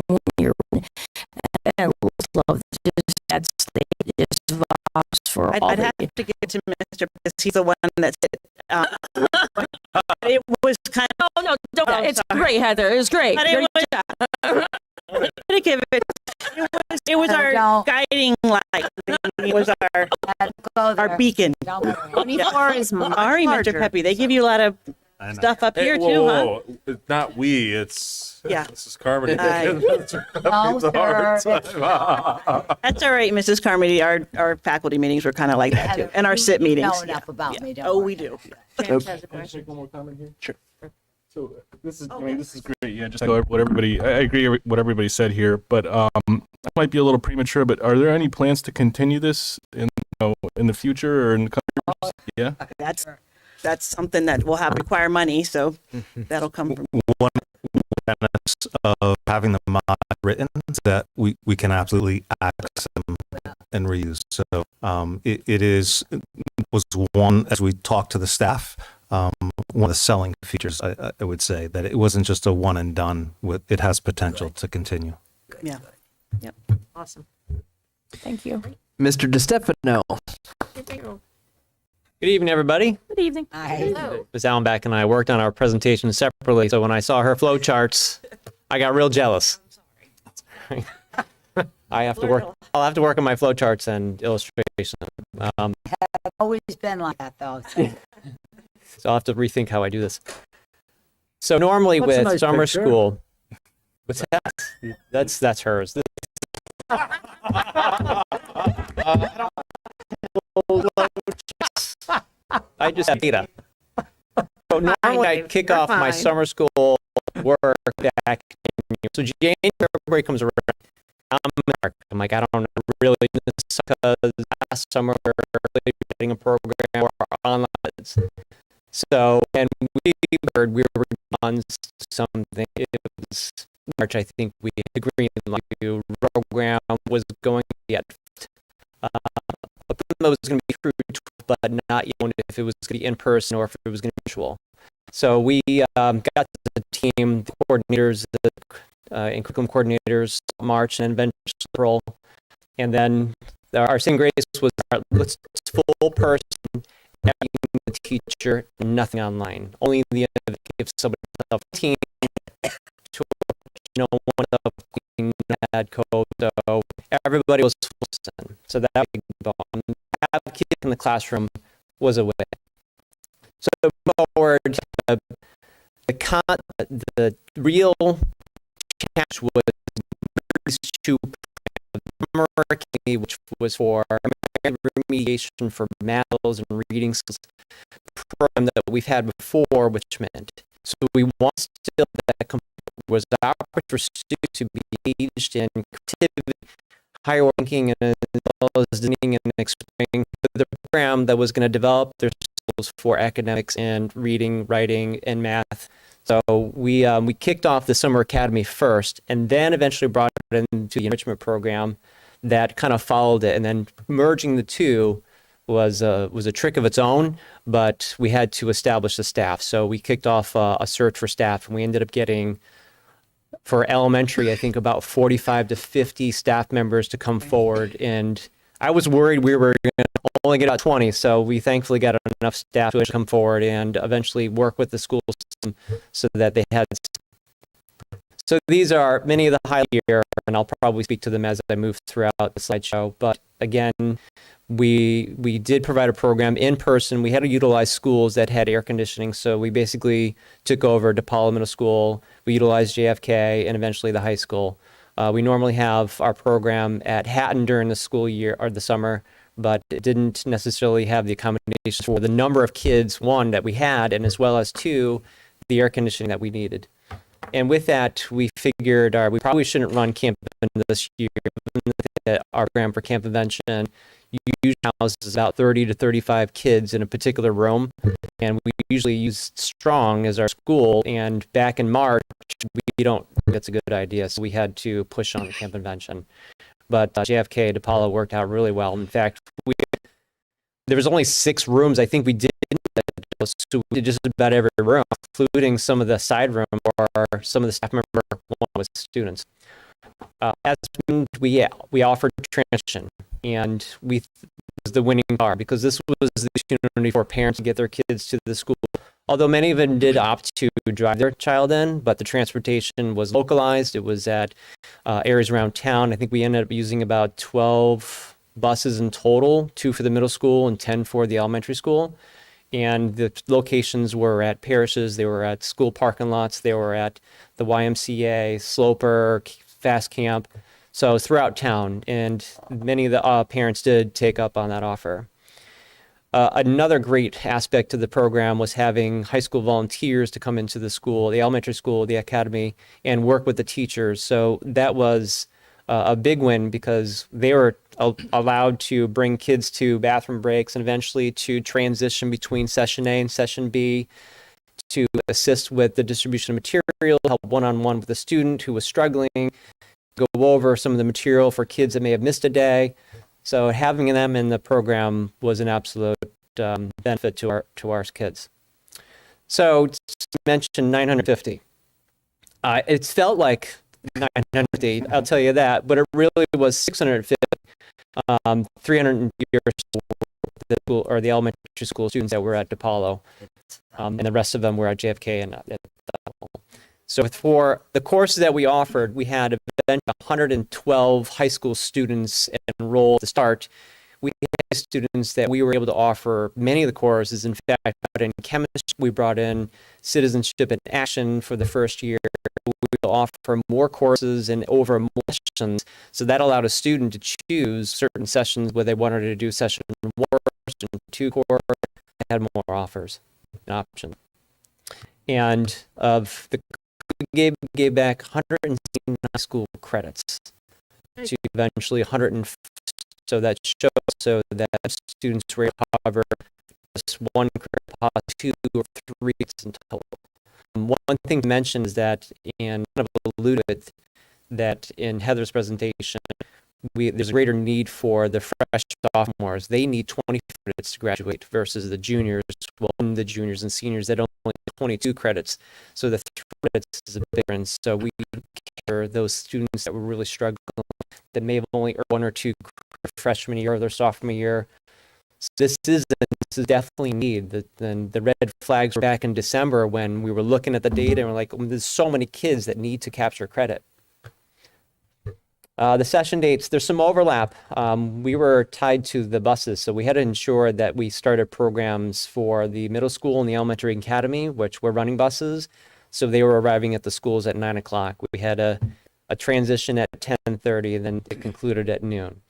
1 year. I love just that state, just vibes for all. I'd have to give it to Mr. because he's the one that said, it was kind of. Oh no, don't, it's sorry. Great, Heather. It was great. But it was, I'm gonna give it. It It was our Don't- guiding light. It was our beacon. 24 is much Sorry, Mr. larger. Pepe. They give you a lot of stuff up here too, huh? It's not we, it's Yeah. Mrs. Carmody. No, sir. That's all right, Mrs. Carmody. Our faculty meetings were kind of like that too, and our sit You meetings. know enough about me, don't Oh, worry. we do. James has a question. One more comment here? Sure. So this is, I mean, this is great. Yeah, just like what everybody, I agree with what everybody said here, but that might be a little premature. But are there any plans to continue this in the future or in the coming years? Yeah. That's something that will have require money, so that'll come from. One benefits of having the mod written is that we can absolutely access them and reuse. So it was one, as we talked to the staff, one of the selling features, I would say, that it wasn't just a one and done. It has potential to continue. Yeah. Yep. Awesome. Thank you. Mr. DeStefano. Good evening, everybody. Good evening. Ms. Allenback and I worked on our presentation separately, so when I saw her flow charts, I got real jealous. I'll have to work on my flow charts and illustration. I've always been like that, though. So I'll have to rethink how I do this. So normally That's a with nice summer picture. school, what's that? That's hers. I just have data. So normally I kick off my fine. summer school work back in, so January, February comes around. I'm like, I don't really do this because last summer we were really getting a program or online. So, and we were on something. It was March, I think we agreed like the program was going to get a program that was going to be true, but not yet if it was going to be in person or if it was going to be virtual. So we got the team, the coordinators, and curriculum coordinators, March and eventually April, and then our saving grace was let's full person, everything the teacher, nothing online. Only in the end of it, if somebody a team to one of the had code, so everybody was full send. So that have kids in the classroom was a win. So forward, the real challenge was to which was for remediation for math and reading skills program that we've had before, which meant so we want still that was the opportunity for students to be engaged in creativity, higher thinking, and as well as designing and explaining the program that was going to develop their skills for academics and reading, writing, and math. So we kicked off the summer academy first, and then eventually brought it into the enrichment program that kind of followed it, and then merging the two was a trick of its own, but we had to establish the staff. So we kicked off a search for staff, and we ended up getting, for elementary, I think about 45 to 50 staff members to come forward. And I was worried we were going to only get about 20. So we thankfully got enough staff to come forward and eventually work with the school system so that they had. So these are many of the highlights here, and I'll probably speak to them as I move throughout the slideshow. But again, we did provide a program in person. We had to utilize schools that had air conditioning. So we basically took over DePaul Middle School. We utilized JFK and eventually the high school. We normally have our program at Hatton during the school year or the summer, but it didn't necessarily have the accommodations for the number of kids, one, that we had, and as well as two, the air conditioning that we needed. And with that, we figured we probably shouldn't run Camp Invention this year. Our program for Camp Invention usually houses about 30 to 35 kids in a particular room, and we usually use Strong as our school. And back in March, we don't think that's a good idea, so we had to push on Camp Invention. But JFK DePaula worked out really well. In fact, there was only 6 rooms. I think we did. So we did just about every room, including some of the side room or some of the staff member with students. As we offered transition, and we was the winning bar because this was the opportunity for parents to get their kids to the school although many of them did opt to drive their child in, but the transportation was localized. It was at areas around town. I think we ended up using about 12 buses in total, 2 for the middle school and 10 for the elementary school. And the locations were at parishes, they were at school parking lots, they were at the YMCA, Sloper, Fast Camp, so throughout town. And many of the parents did take up on that offer. Another great aspect of the program was having high school volunteers to come into the school, the elementary school, the academy, and work with the teachers. So that was a big win because they were allowed to bring kids to bathroom breaks and eventually to transition between session A and session B, to assist with the distribution of material, help one-on-one with a student who was struggling, go over some of the material for kids that may have missed a day. So having them in the program was an absolute benefit to our kids. So to mention 950. It's felt like 950, I'll tell you that, but it really was 650. 300 years the school or the elementary school students that were at DePaulo, and the rest of them were at JFK and at So for the courses that we offered, we had 112 high school students enrolled to start. We had students that we were able to offer many of the courses. In fact, in chemistry, we brought in citizenship and action for the first year. We will offer more courses and over more sessions. So that allowed a student to choose certain sessions where they wanted to do session 1, session 2 course. They had more offers, an option. And of the gave back 116 high school credits to eventually 150. So that shows so that students were able to cover just 1 credit, 2 or 3 in total. One thing to mention is that, and kind of alluded that in Heather's presentation, there's a greater need for the fresh sophomores. They need 20 credits to graduate versus the juniors. Well, the juniors and seniors that only 22 credits. So the 3 credits is a big difference. So we care those students that were really struggling, that may have only earned 1 or 2 freshman year or their sophomore year. So this is definitely need. The red flags were back in December when we were looking at the data and we're like, there's so many kids that need to capture credit. The session dates, there's some overlap. We were tied to the buses, so we had to ensure that we started programs for the middle school and the elementary academy, which were running buses. So they were arriving at the schools at 9 o'clock. We had a transition at 10:30, and then it concluded at noon.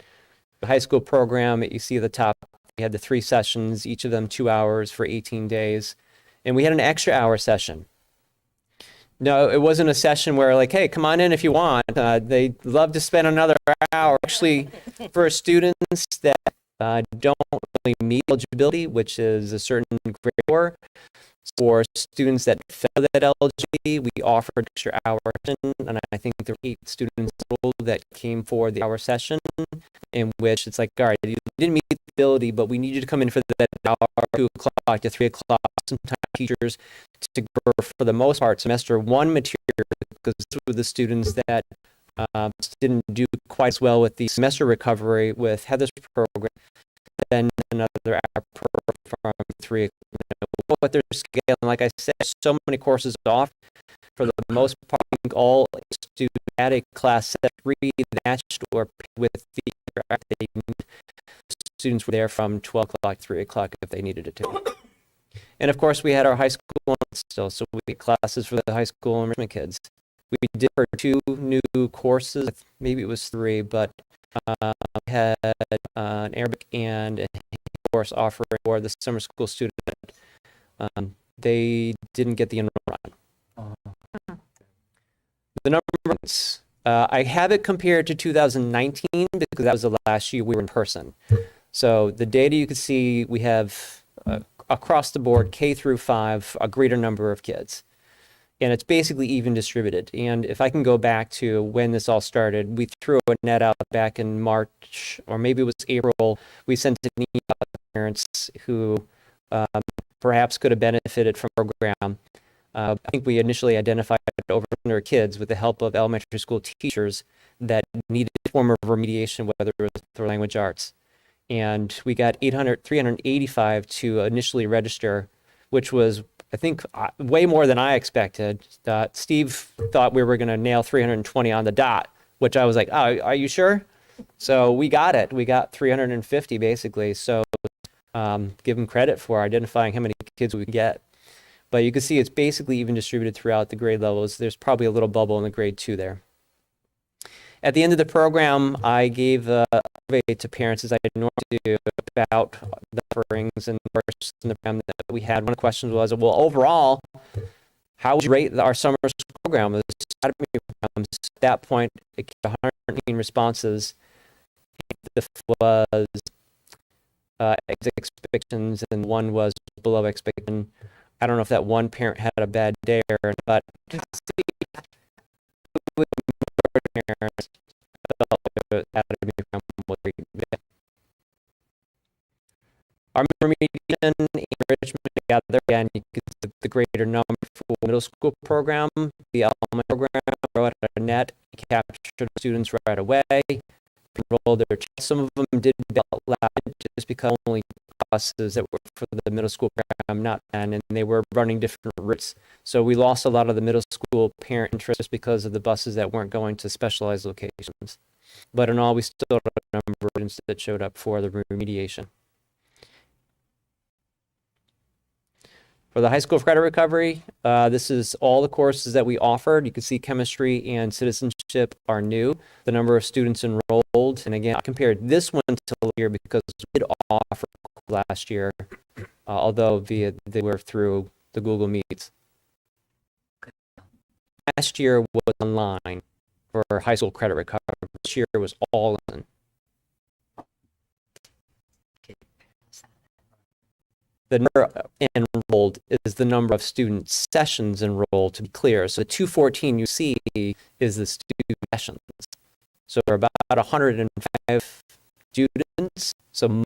The high school program, you see at the top, we had the 3 sessions, each of them 2 hours for 18 days. And we had an extra hour session. No, it wasn't a session where like, hey, come on in if you want. They love to spend another hour. Actually, for students that don't really meet eligibility, which is a certain grade 4, for students that fail that eligibility, we offered extra hour session, and I think there were 8 students total that came for the hour session, in which it's like, all right, you didn't meet the ability, but we need you to come in for that hour, 2 o'clock to 3 o'clock. Sometimes teachers to cover, for the most part, semester 1 material, because these were the students that didn't do quite as well with the semester recovery with Heather's program. Then another hour from 3 o'clock. What they're scaling, like I said, so many courses off. For the most part, I think all students at a class set 3 matched or with the students were there from 12 o'clock, 3 o'clock if they needed it to. And of course, we had our high school ones still, so we had classes for the high school enrichment kids. We did for 2 new courses, maybe it was 3, but we had an Arabic and a course offering for the summer school student. They didn't get the enrollment. The number of months, I have it compared to 2019 because that was the last year we were in person. So the data you can see, we have across the board, K through 5, a greater number of kids. And it's basically even distributed. And if I can go back to when this all started, we threw a net out back in March, or maybe it was April. We sent an email to parents who perhaps could have benefited from the program. I think we initially identified over 100 kids with the help of elementary school teachers that needed a form of remediation, whether it was through language arts. And we got 385 to initially register, which was I think way more than I expected. Steve thought we were going to nail 320 on the dot, which I was like, oh, are you sure? So we got it. We got 350 basically. So give him credit for identifying how many kids we could get. But you can see it's basically even distributed throughout the grade levels. There's probably a little bubble in the grade 2 there. At the end of the program, I gave a survey to parents, as I normally do, about the offerings and courses in the program that we had. One of the questions was, well, overall, how would you rate our summer school program? The academy programs. At that point, it came to 113 responses. The was expectations, and one was below expectation. I don't know if that one parent had a bad day, but parents felt the academy program was very good. Our remediation enrichment together, again, you can see the greater number for middle school program, the elementary program, wrote a net, captured students right away, enrolled their. Some of them did out loud just because only buses that were for the middle school program, not 10, and they were running different routes. So we lost a lot of the middle school parent interest just because of the buses that weren't going to specialized locations. But in all, we still had a number of students that showed up for the remediation. For the high school credit recovery, this is all the courses that we offered. You can see chemistry and citizenship are new. The number of students enrolled, and again, I compared this one to last year because we did offer last year, although they were through the Google Meets. Last year was online for high school credit recovery. This year was all in. The number enrolled is the number of student sessions enrolled, to be clear. So the 214 you see is the student sessions. So there are about 105 students, so most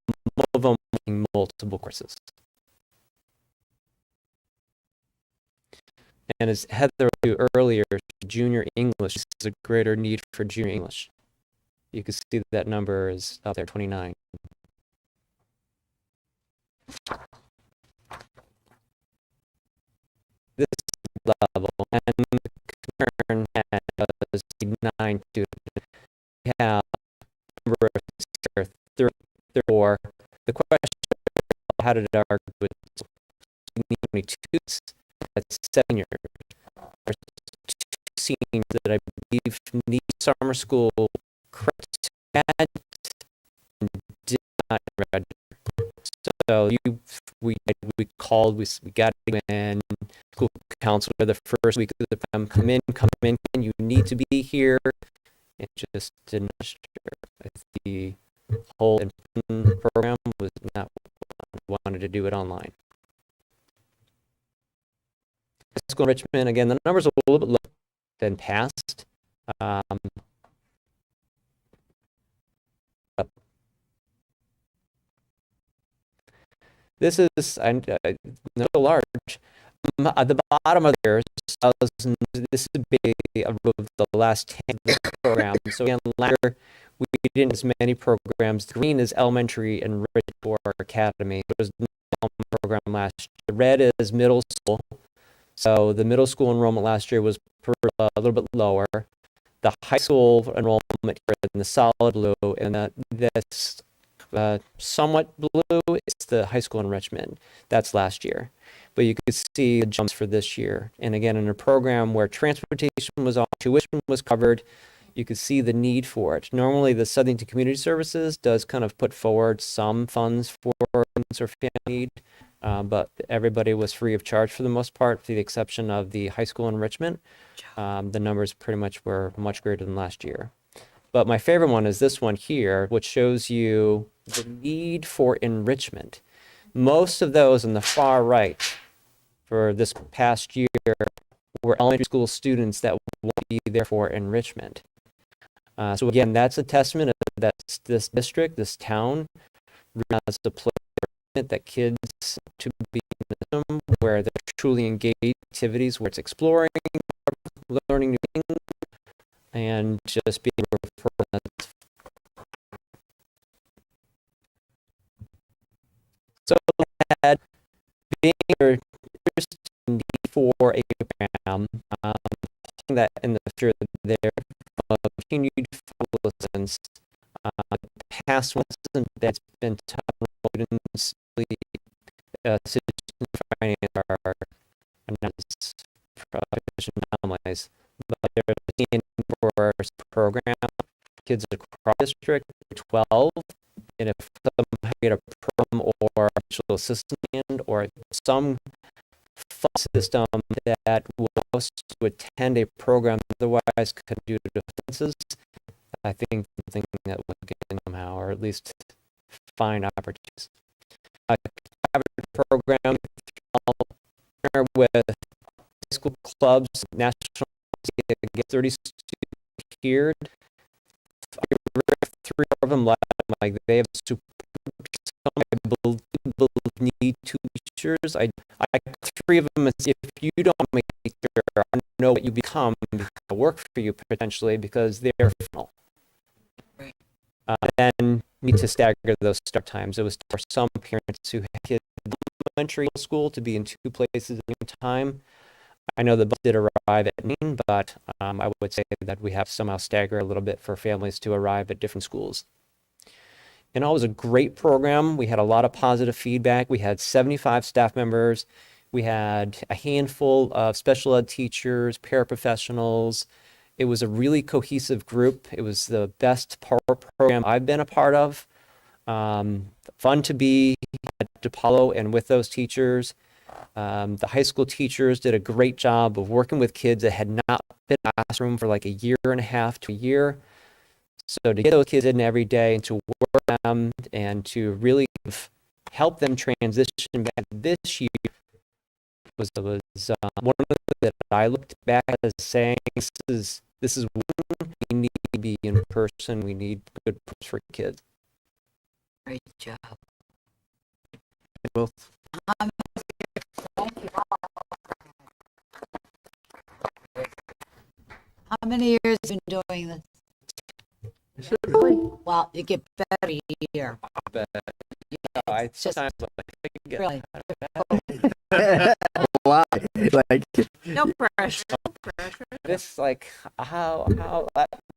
of them taking multiple courses. And as Heather alluded earlier, junior English is a greater need for junior English. You can see that number is out there, 29. This level and concern was 9 students. We have a number of 34. The question, how did it argue with 22 students? That's 7 years. There's 2 seniors that I believe need summer school credit and did not register. So we called, we got in, school counselor the first week of the time, come in, you need to be here. It just didn't register. The whole program was not wanted to do it online. School enrichment, again, the numbers are a little bit lower than past. This is not so large. At the bottom of there, this is basically of the last 10 programs. So again, last year we didn't as many programs. Green is elementary and red for academy. It was no program last year. The red is middle school. So the middle school enrollment last year was a little bit lower. The high school enrollment here in the solid blue, and this somewhat blue is the high school enrichment. That's last year. But you could see the jumps for this year. And again, in a program where transportation was off, tuition was covered, you could see the need for it. Normally, the Southington Community Services does kind of put forward some funds for students or family need, but everybody was free of charge for the most part, with the exception of the high school enrichment. The numbers pretty much were much greater than last year. But my favorite one is this one here, which shows you the need for enrichment. Most of those on the far right for this past year were elementary school students that will be there for enrichment. So again, that's a testament that this district, this town, has a place that kids to be in them where they're truly engaged activities, where it's exploring, learning new things, and just being referred. So being your that in the future there continued lessons. The past lessons that's been taught in situations finance are not as anomalies, but there's a for our program kids across district 12, and if some get a program or special assistant or some system that will allow us to attend a program otherwise could do defenses, I think something that we can somehow, or at least find opportunities. Program with high school clubs, national, get 30 students here. 3 of them like they have super. I believe need 2 teachers. I 3 of them. If you don't make sure I know what you become, work for you potentially because they're funnel. Then need to stagger those start times. It was for some parents who had kids in elementary school to be in 2 places at the same time. I know the bus did arrive at noon, but I would say that we have somehow stagger a little bit for families to arrive at different schools. And it was a great program. We had a lot of positive feedback. We had 75 staff members. We had a handful of special ed teachers, paraprofessionals. It was a really cohesive group. It was the best program I've been a part of. Fun to be at DePaulo and with those teachers. The high school teachers did a great job of working with kids that had not been in the classroom for like a year and a half to a year. So to get those kids in every day and to work with them and to really help them transition back this year was one of the things that I looked back at as saying, this is when we need to be in person. We need good programs for kids. Great job. Both. Thank you all. How many years have you been doing this? Well, you get better each year. But I sometimes get Really. Why? Like, No pressure. No pressure. this like how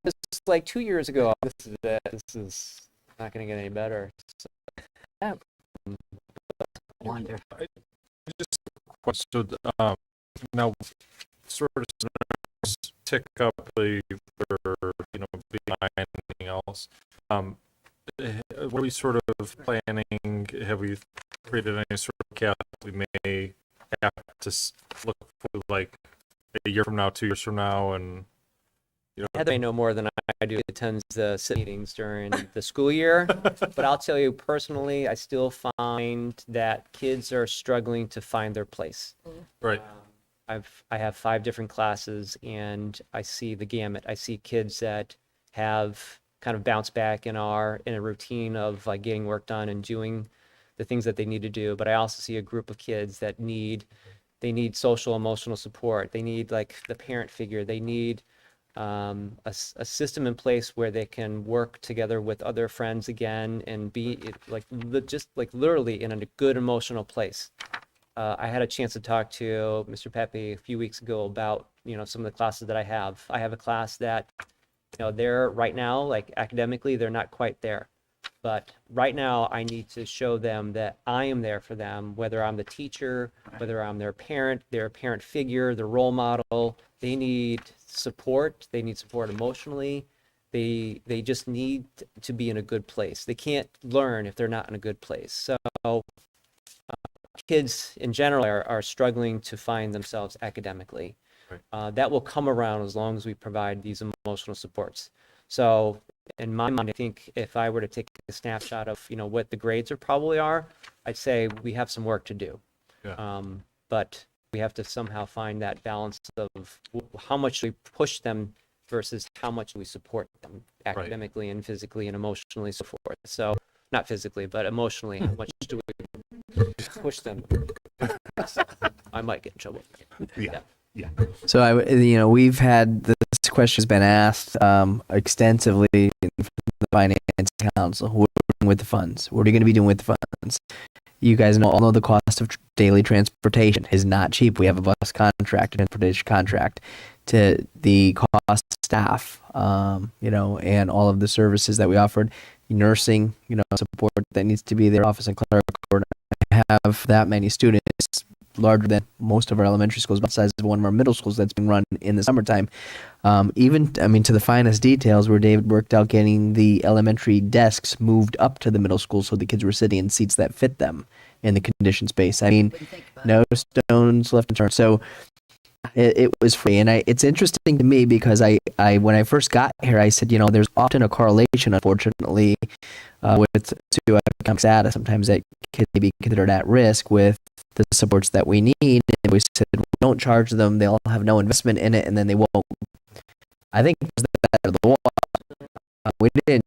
this is like 2 years ago. This is it. This is not going to get any better. So, yeah. Wonderful. Just a question. Now, sort of tick up the, behind anything else. What are we sort of planning? Have we created any sort of cap we may have to look for, like a year from now, 2 years from now, and Heather may know more than I do. He attends the meetings during the school year, but I'll tell you personally, I still find that kids are struggling to find their place. Right. I have 5 different classes, and I see the gamut. I see kids that have kind of bounced back and are in a routine of like getting work done and doing the things that they need to do. But I also see a group of kids that need social emotional support. They need like the parent figure. They need a system in place where they can work together with other friends again and be just literally in a good emotional place. I had a chance to talk to Mr. Pepe a few weeks ago about, some of the classes that I have. I have a class that, they're right now, like academically, they're not quite there. But right now I need to show them that I am there for them, whether I'm the teacher, whether I'm their parent figure, their role model. They need support. They need support emotionally. They just need to be in a good place. They can't learn if they're not in a good place. So kids in general are struggling to find themselves academically. Right. That will come around as long as we provide these emotional supports. So in my mind, I think if I were to take a snapshot of, what the grades probably are, I'd say we have some work to do. Yeah. But we have to somehow find that balance of how much we push them versus how much we support them academically and physically and emotionally so forth. So not physically, but emotionally, how much do we push them? I might get in trouble. Yeah. so we've had this question has been asked extensively in the Finance Council. What are you doing with the funds? What are you going to be doing with the funds? You guys all know the cost of daily transportation is not cheap. We have a bus contract, a transportation contract. to the cost of staff, and all of the services that we offered, nursing, support that needs to be there, office and clerical. I have that many students, larger than most of our elementary schools, about the size of one of our middle schools that's being run in the summertime. To the finest details, where David worked out getting the elementary desks moved up to the middle school so the kids were sitting in seats that fit them in the conditioned space. No stones left unturned. So it was free. And it's interesting to me because I when I first got here, I said, there's often a correlation, unfortunately, with socioeconomic status. Sometimes that kids may be considered at risk with the supports that we need. And we said, don't charge them. They'll have no investment in it, and then they won't. I think it was that of the wall. We didn't,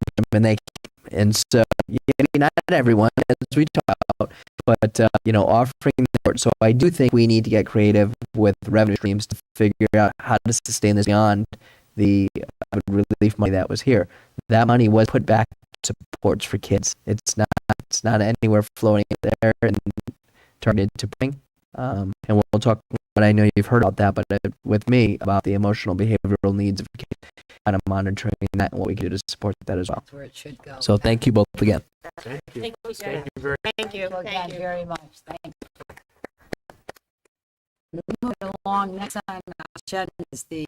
and so maybe not everyone, as we talk about, but offering support. So I do think we need to get creative with revenue streams to figure out how to sustain this beyond the relief money that was here. That money was put back to supports for kids. It's not anywhere flowing there and targeted to bring. And we'll talk. But I know you've heard about that, but with me about the emotional behavioral needs of kids, kind of monitoring that and what we can do to support that as well. That's where it should go. So thank you both again. Thank you. Thank you. Thank you very much. Thanks. Moving along, next on our agenda is the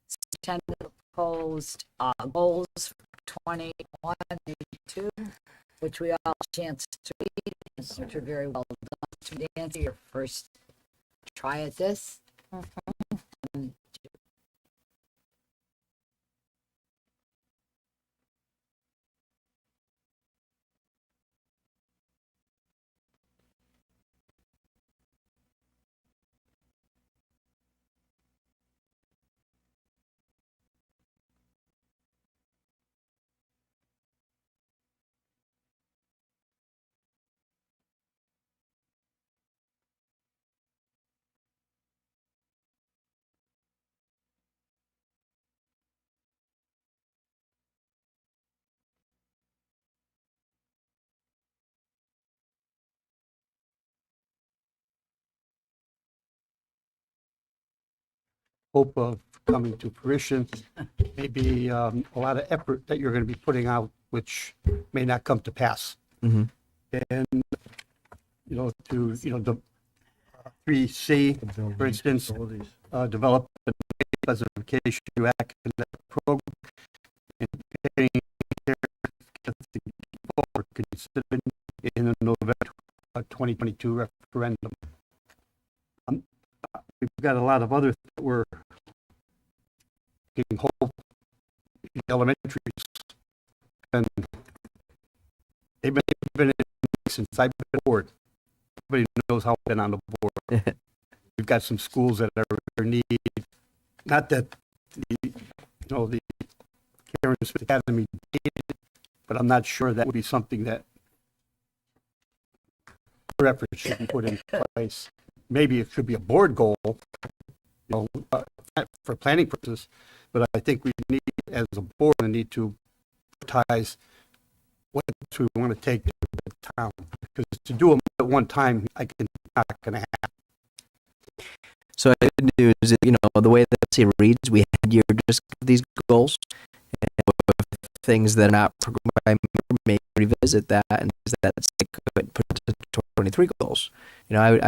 superintendent proposed goals for 21-22, which we all had a chance to read, which are very well done. To answer your first try at this. Hope of coming to fruition, maybe a lot of effort that you're going to be putting out, which may not come to pass. Mm-hmm. And, the 3C, for instance, develop a classification academic program and paying for considering in the November 2022 referendum. We've got a lot of other that we're getting hope in elementaries, and they've been in since I've been board. Everybody knows how I've been on the board. We've got some schools that are in need. Not that the Karen Smith Academy did, but I'm not sure that would be something that more effort should be put in place. Maybe it should be a board goal, for planning purposes, but I think we need, as a board, to prioritize what we want to take to the town. Because to do them at one time, not going to happen. So the good news is, the way that it reads, we had you just these goals, and things that are not programmed, maybe revisit that, and that's like put it to 23 goals. I would.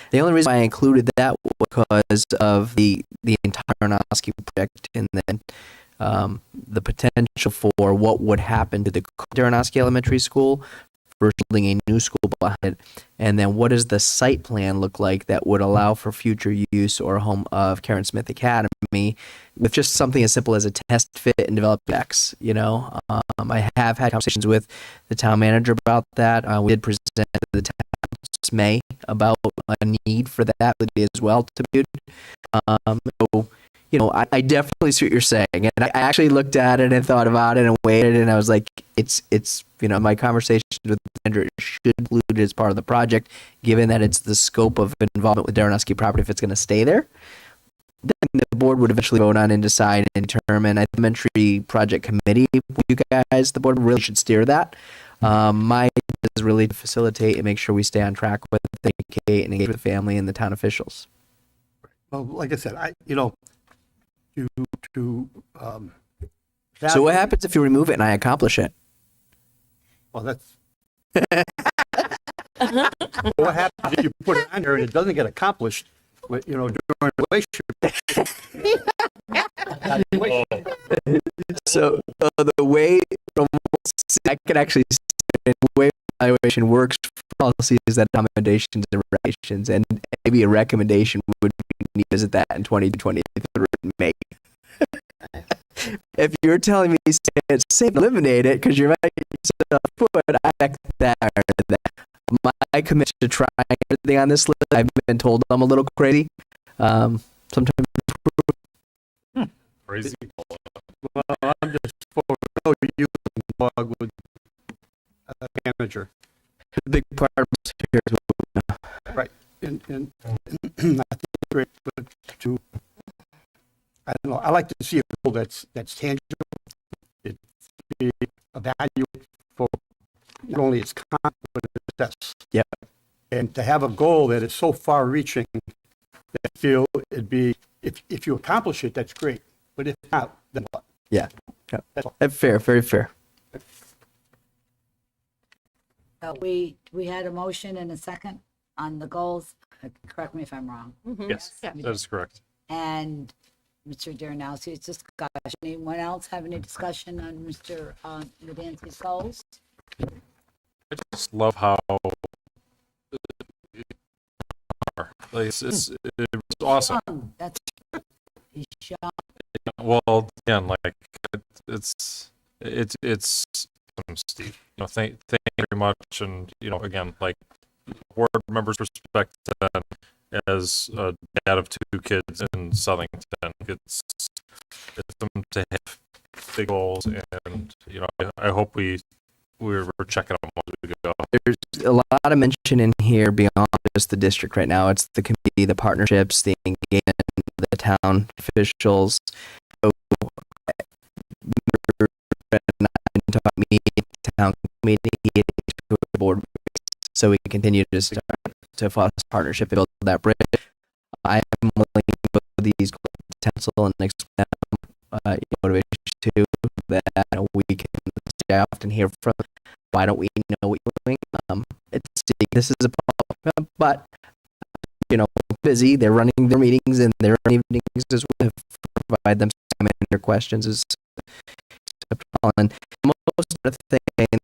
The only reason why I included that was because of the entire Aronofsky project, and then the potential for what would happen to the Aronofsky Elementary School versus building a new school behind it, and then what does the site plan look like that would allow for future use or home of Karen Smith Academy with just something as simple as a test fit and develop X. I have had conversations with the town manager about that. We did present to the town this May about a need for that as well to be. I definitely see what you're saying, and I actually looked at it and thought about it and waited, and I was like, it's my conversations with the manager should include it as part of the project, given that it's the scope of involvement with Aronofsky property if it's going to stay there. Then the board would eventually vote on and decide and determine. A elementary project committee, you guys, the board really should steer that. My job is really to facilitate and make sure we stay on track with, educate, and engage with the family and the town officials. Well, like I said, So what happens if you remove it and I accomplish it? Well, that's. What happens if you put it on there and it doesn't get accomplished, during a relationship? So the way I can actually see the way evaluation works for policy is that accommodations and recommendations, and maybe a recommendation would be to visit that in 2023 May. If you're telling me it's safe to eliminate it because you're right foot, I back that. My commitment to trying everything on this list, I've been told I'm a little crazy. Sometimes Crazy. Well, I'm just for you dog with a manager. The big part of this here is Right. And I think it's great to, I don't know, I like to see a goal that's tangible. It be evaluated for not only its content, but its success. Yeah. And to have a goal that is so far reaching that I feel it'd be, if you accomplish it, that's great. But if not, then what? Yeah. That's all. Fair, very fair. We had a motion and a second on the goals. Correct me if I'm wrong. Yes, that is correct. And Mr. Darrenowski's discussion. Anyone else have any discussion on Mr. Medanski's goals? I just love how it's awesome. That's he's young. Well, again, like it's Steve. Thank you very much, and again, like board members' perspective as a dad of 2 kids in Southington, it's them to have big goals, and I hope we're checking them as we go. There's a lot of mention in here beyond just the district right now. It's the committee, the partnerships, the engagement, the town officials. So, me, town committee, board, so we can continue to start to foster partnership and build that bridge. I am willing to put these potential and explain motivation too that we can. I often hear from, why don't we know what you're doing? This is a problem, but busy. They're running their meetings and their evenings as well. Provide them time and their questions is and most of the thing,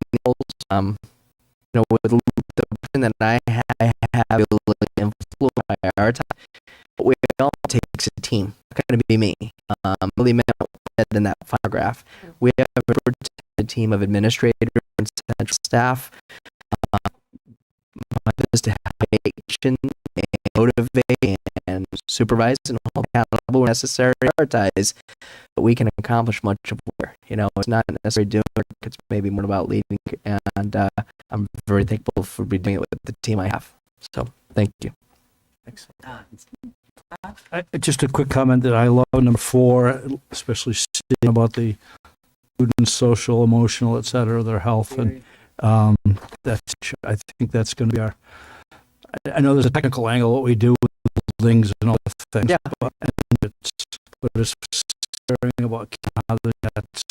with the person that I have ability to influence by our time, but we all takes a team. It's going to be me. Really meant in that photograph. We have a team of administrators and central staff. My business to action and motivate and supervise and hold accountable where necessary, prioritize, but we can accomplish much of where, it's not necessarily doing it, it's maybe more about leading, and I'm very thankful for doing it with the team I have. So, thank you. Thanks. Just a quick comment that I love number 4, especially about the students' social, emotional, et cetera, their health, and I think that's going to be our. I know there's a technical angle what we do with buildings and all the things, yeah, but it's caring about how that's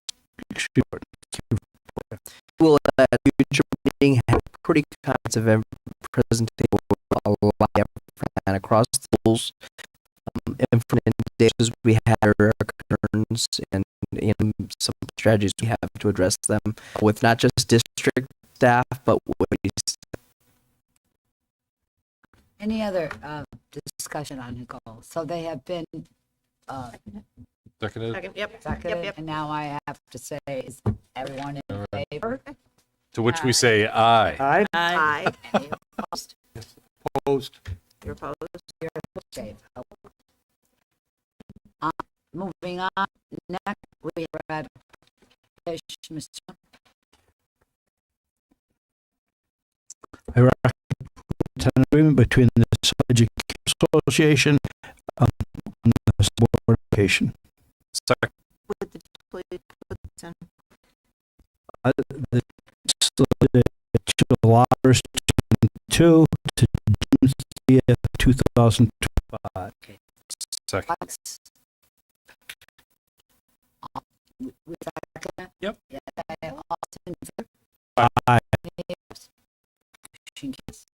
extremely important. We'll future meeting have pretty comprehensive presentation and across the schools. Implementations we have our concerns and some strategies we have to address them with not just district staff, but with Any other discussion on the goals? So they have been Seconded. seconded, and now I have to say, is everyone in favor? To which we say aye. Aye. Any opposed? Opposed. You're opposed? You're opposed. Moving on, next we have Mr. I recommend an agreement between the Education Association and the Board of Education. Second. The July 1st, 2022 to June 30th, 2025. Second. Yep. Yeah, all in favor? Aye. Yes. Motion carries.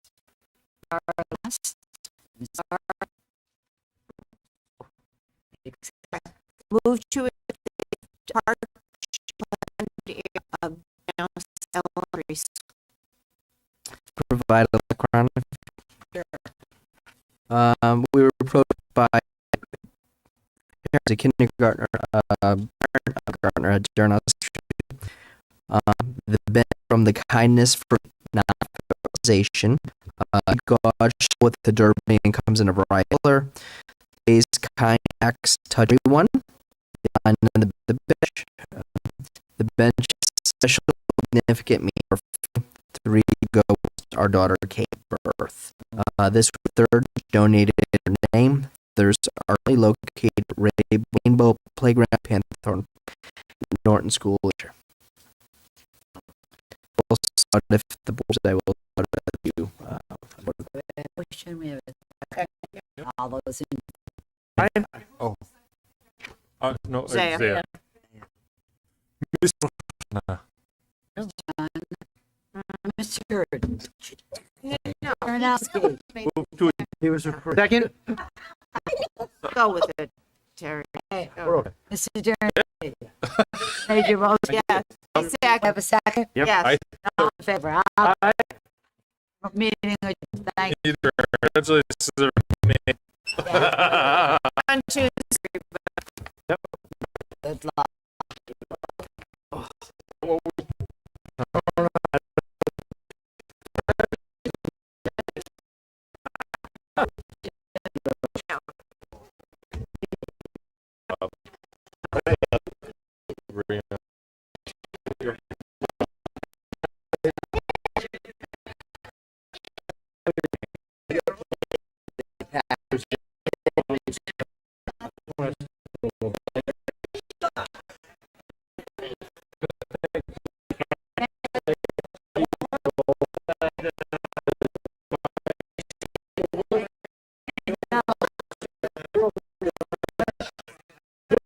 Our last, Move to park of elementary school. Provide electronic. We were approached by parents, a kindergartner, kindergartner at Durham Street. The benefit from the kindness for non-organization. God with the derby and comes in a variety of color. Today's kind acts touch everyone. And the bench. The bench is special significant meaning for 3 ago our daughter gave birth. This third donated her name. There's currently located Rainbow Playground Panther Norton School. If the board I will you. question, we have a second. All those in Oh. No, Zaya. Zaya. Mr. Tarnowski. He was second. Go with it, Terry. We're okay. Mr. Tarnowski. Made your motion. Yes. Second. Have a second? Yep. Yes. All in favor? Aye. Meeting adjourned. Thank you. Congratulations, everybody. 1, 2, 3. Good luck. Very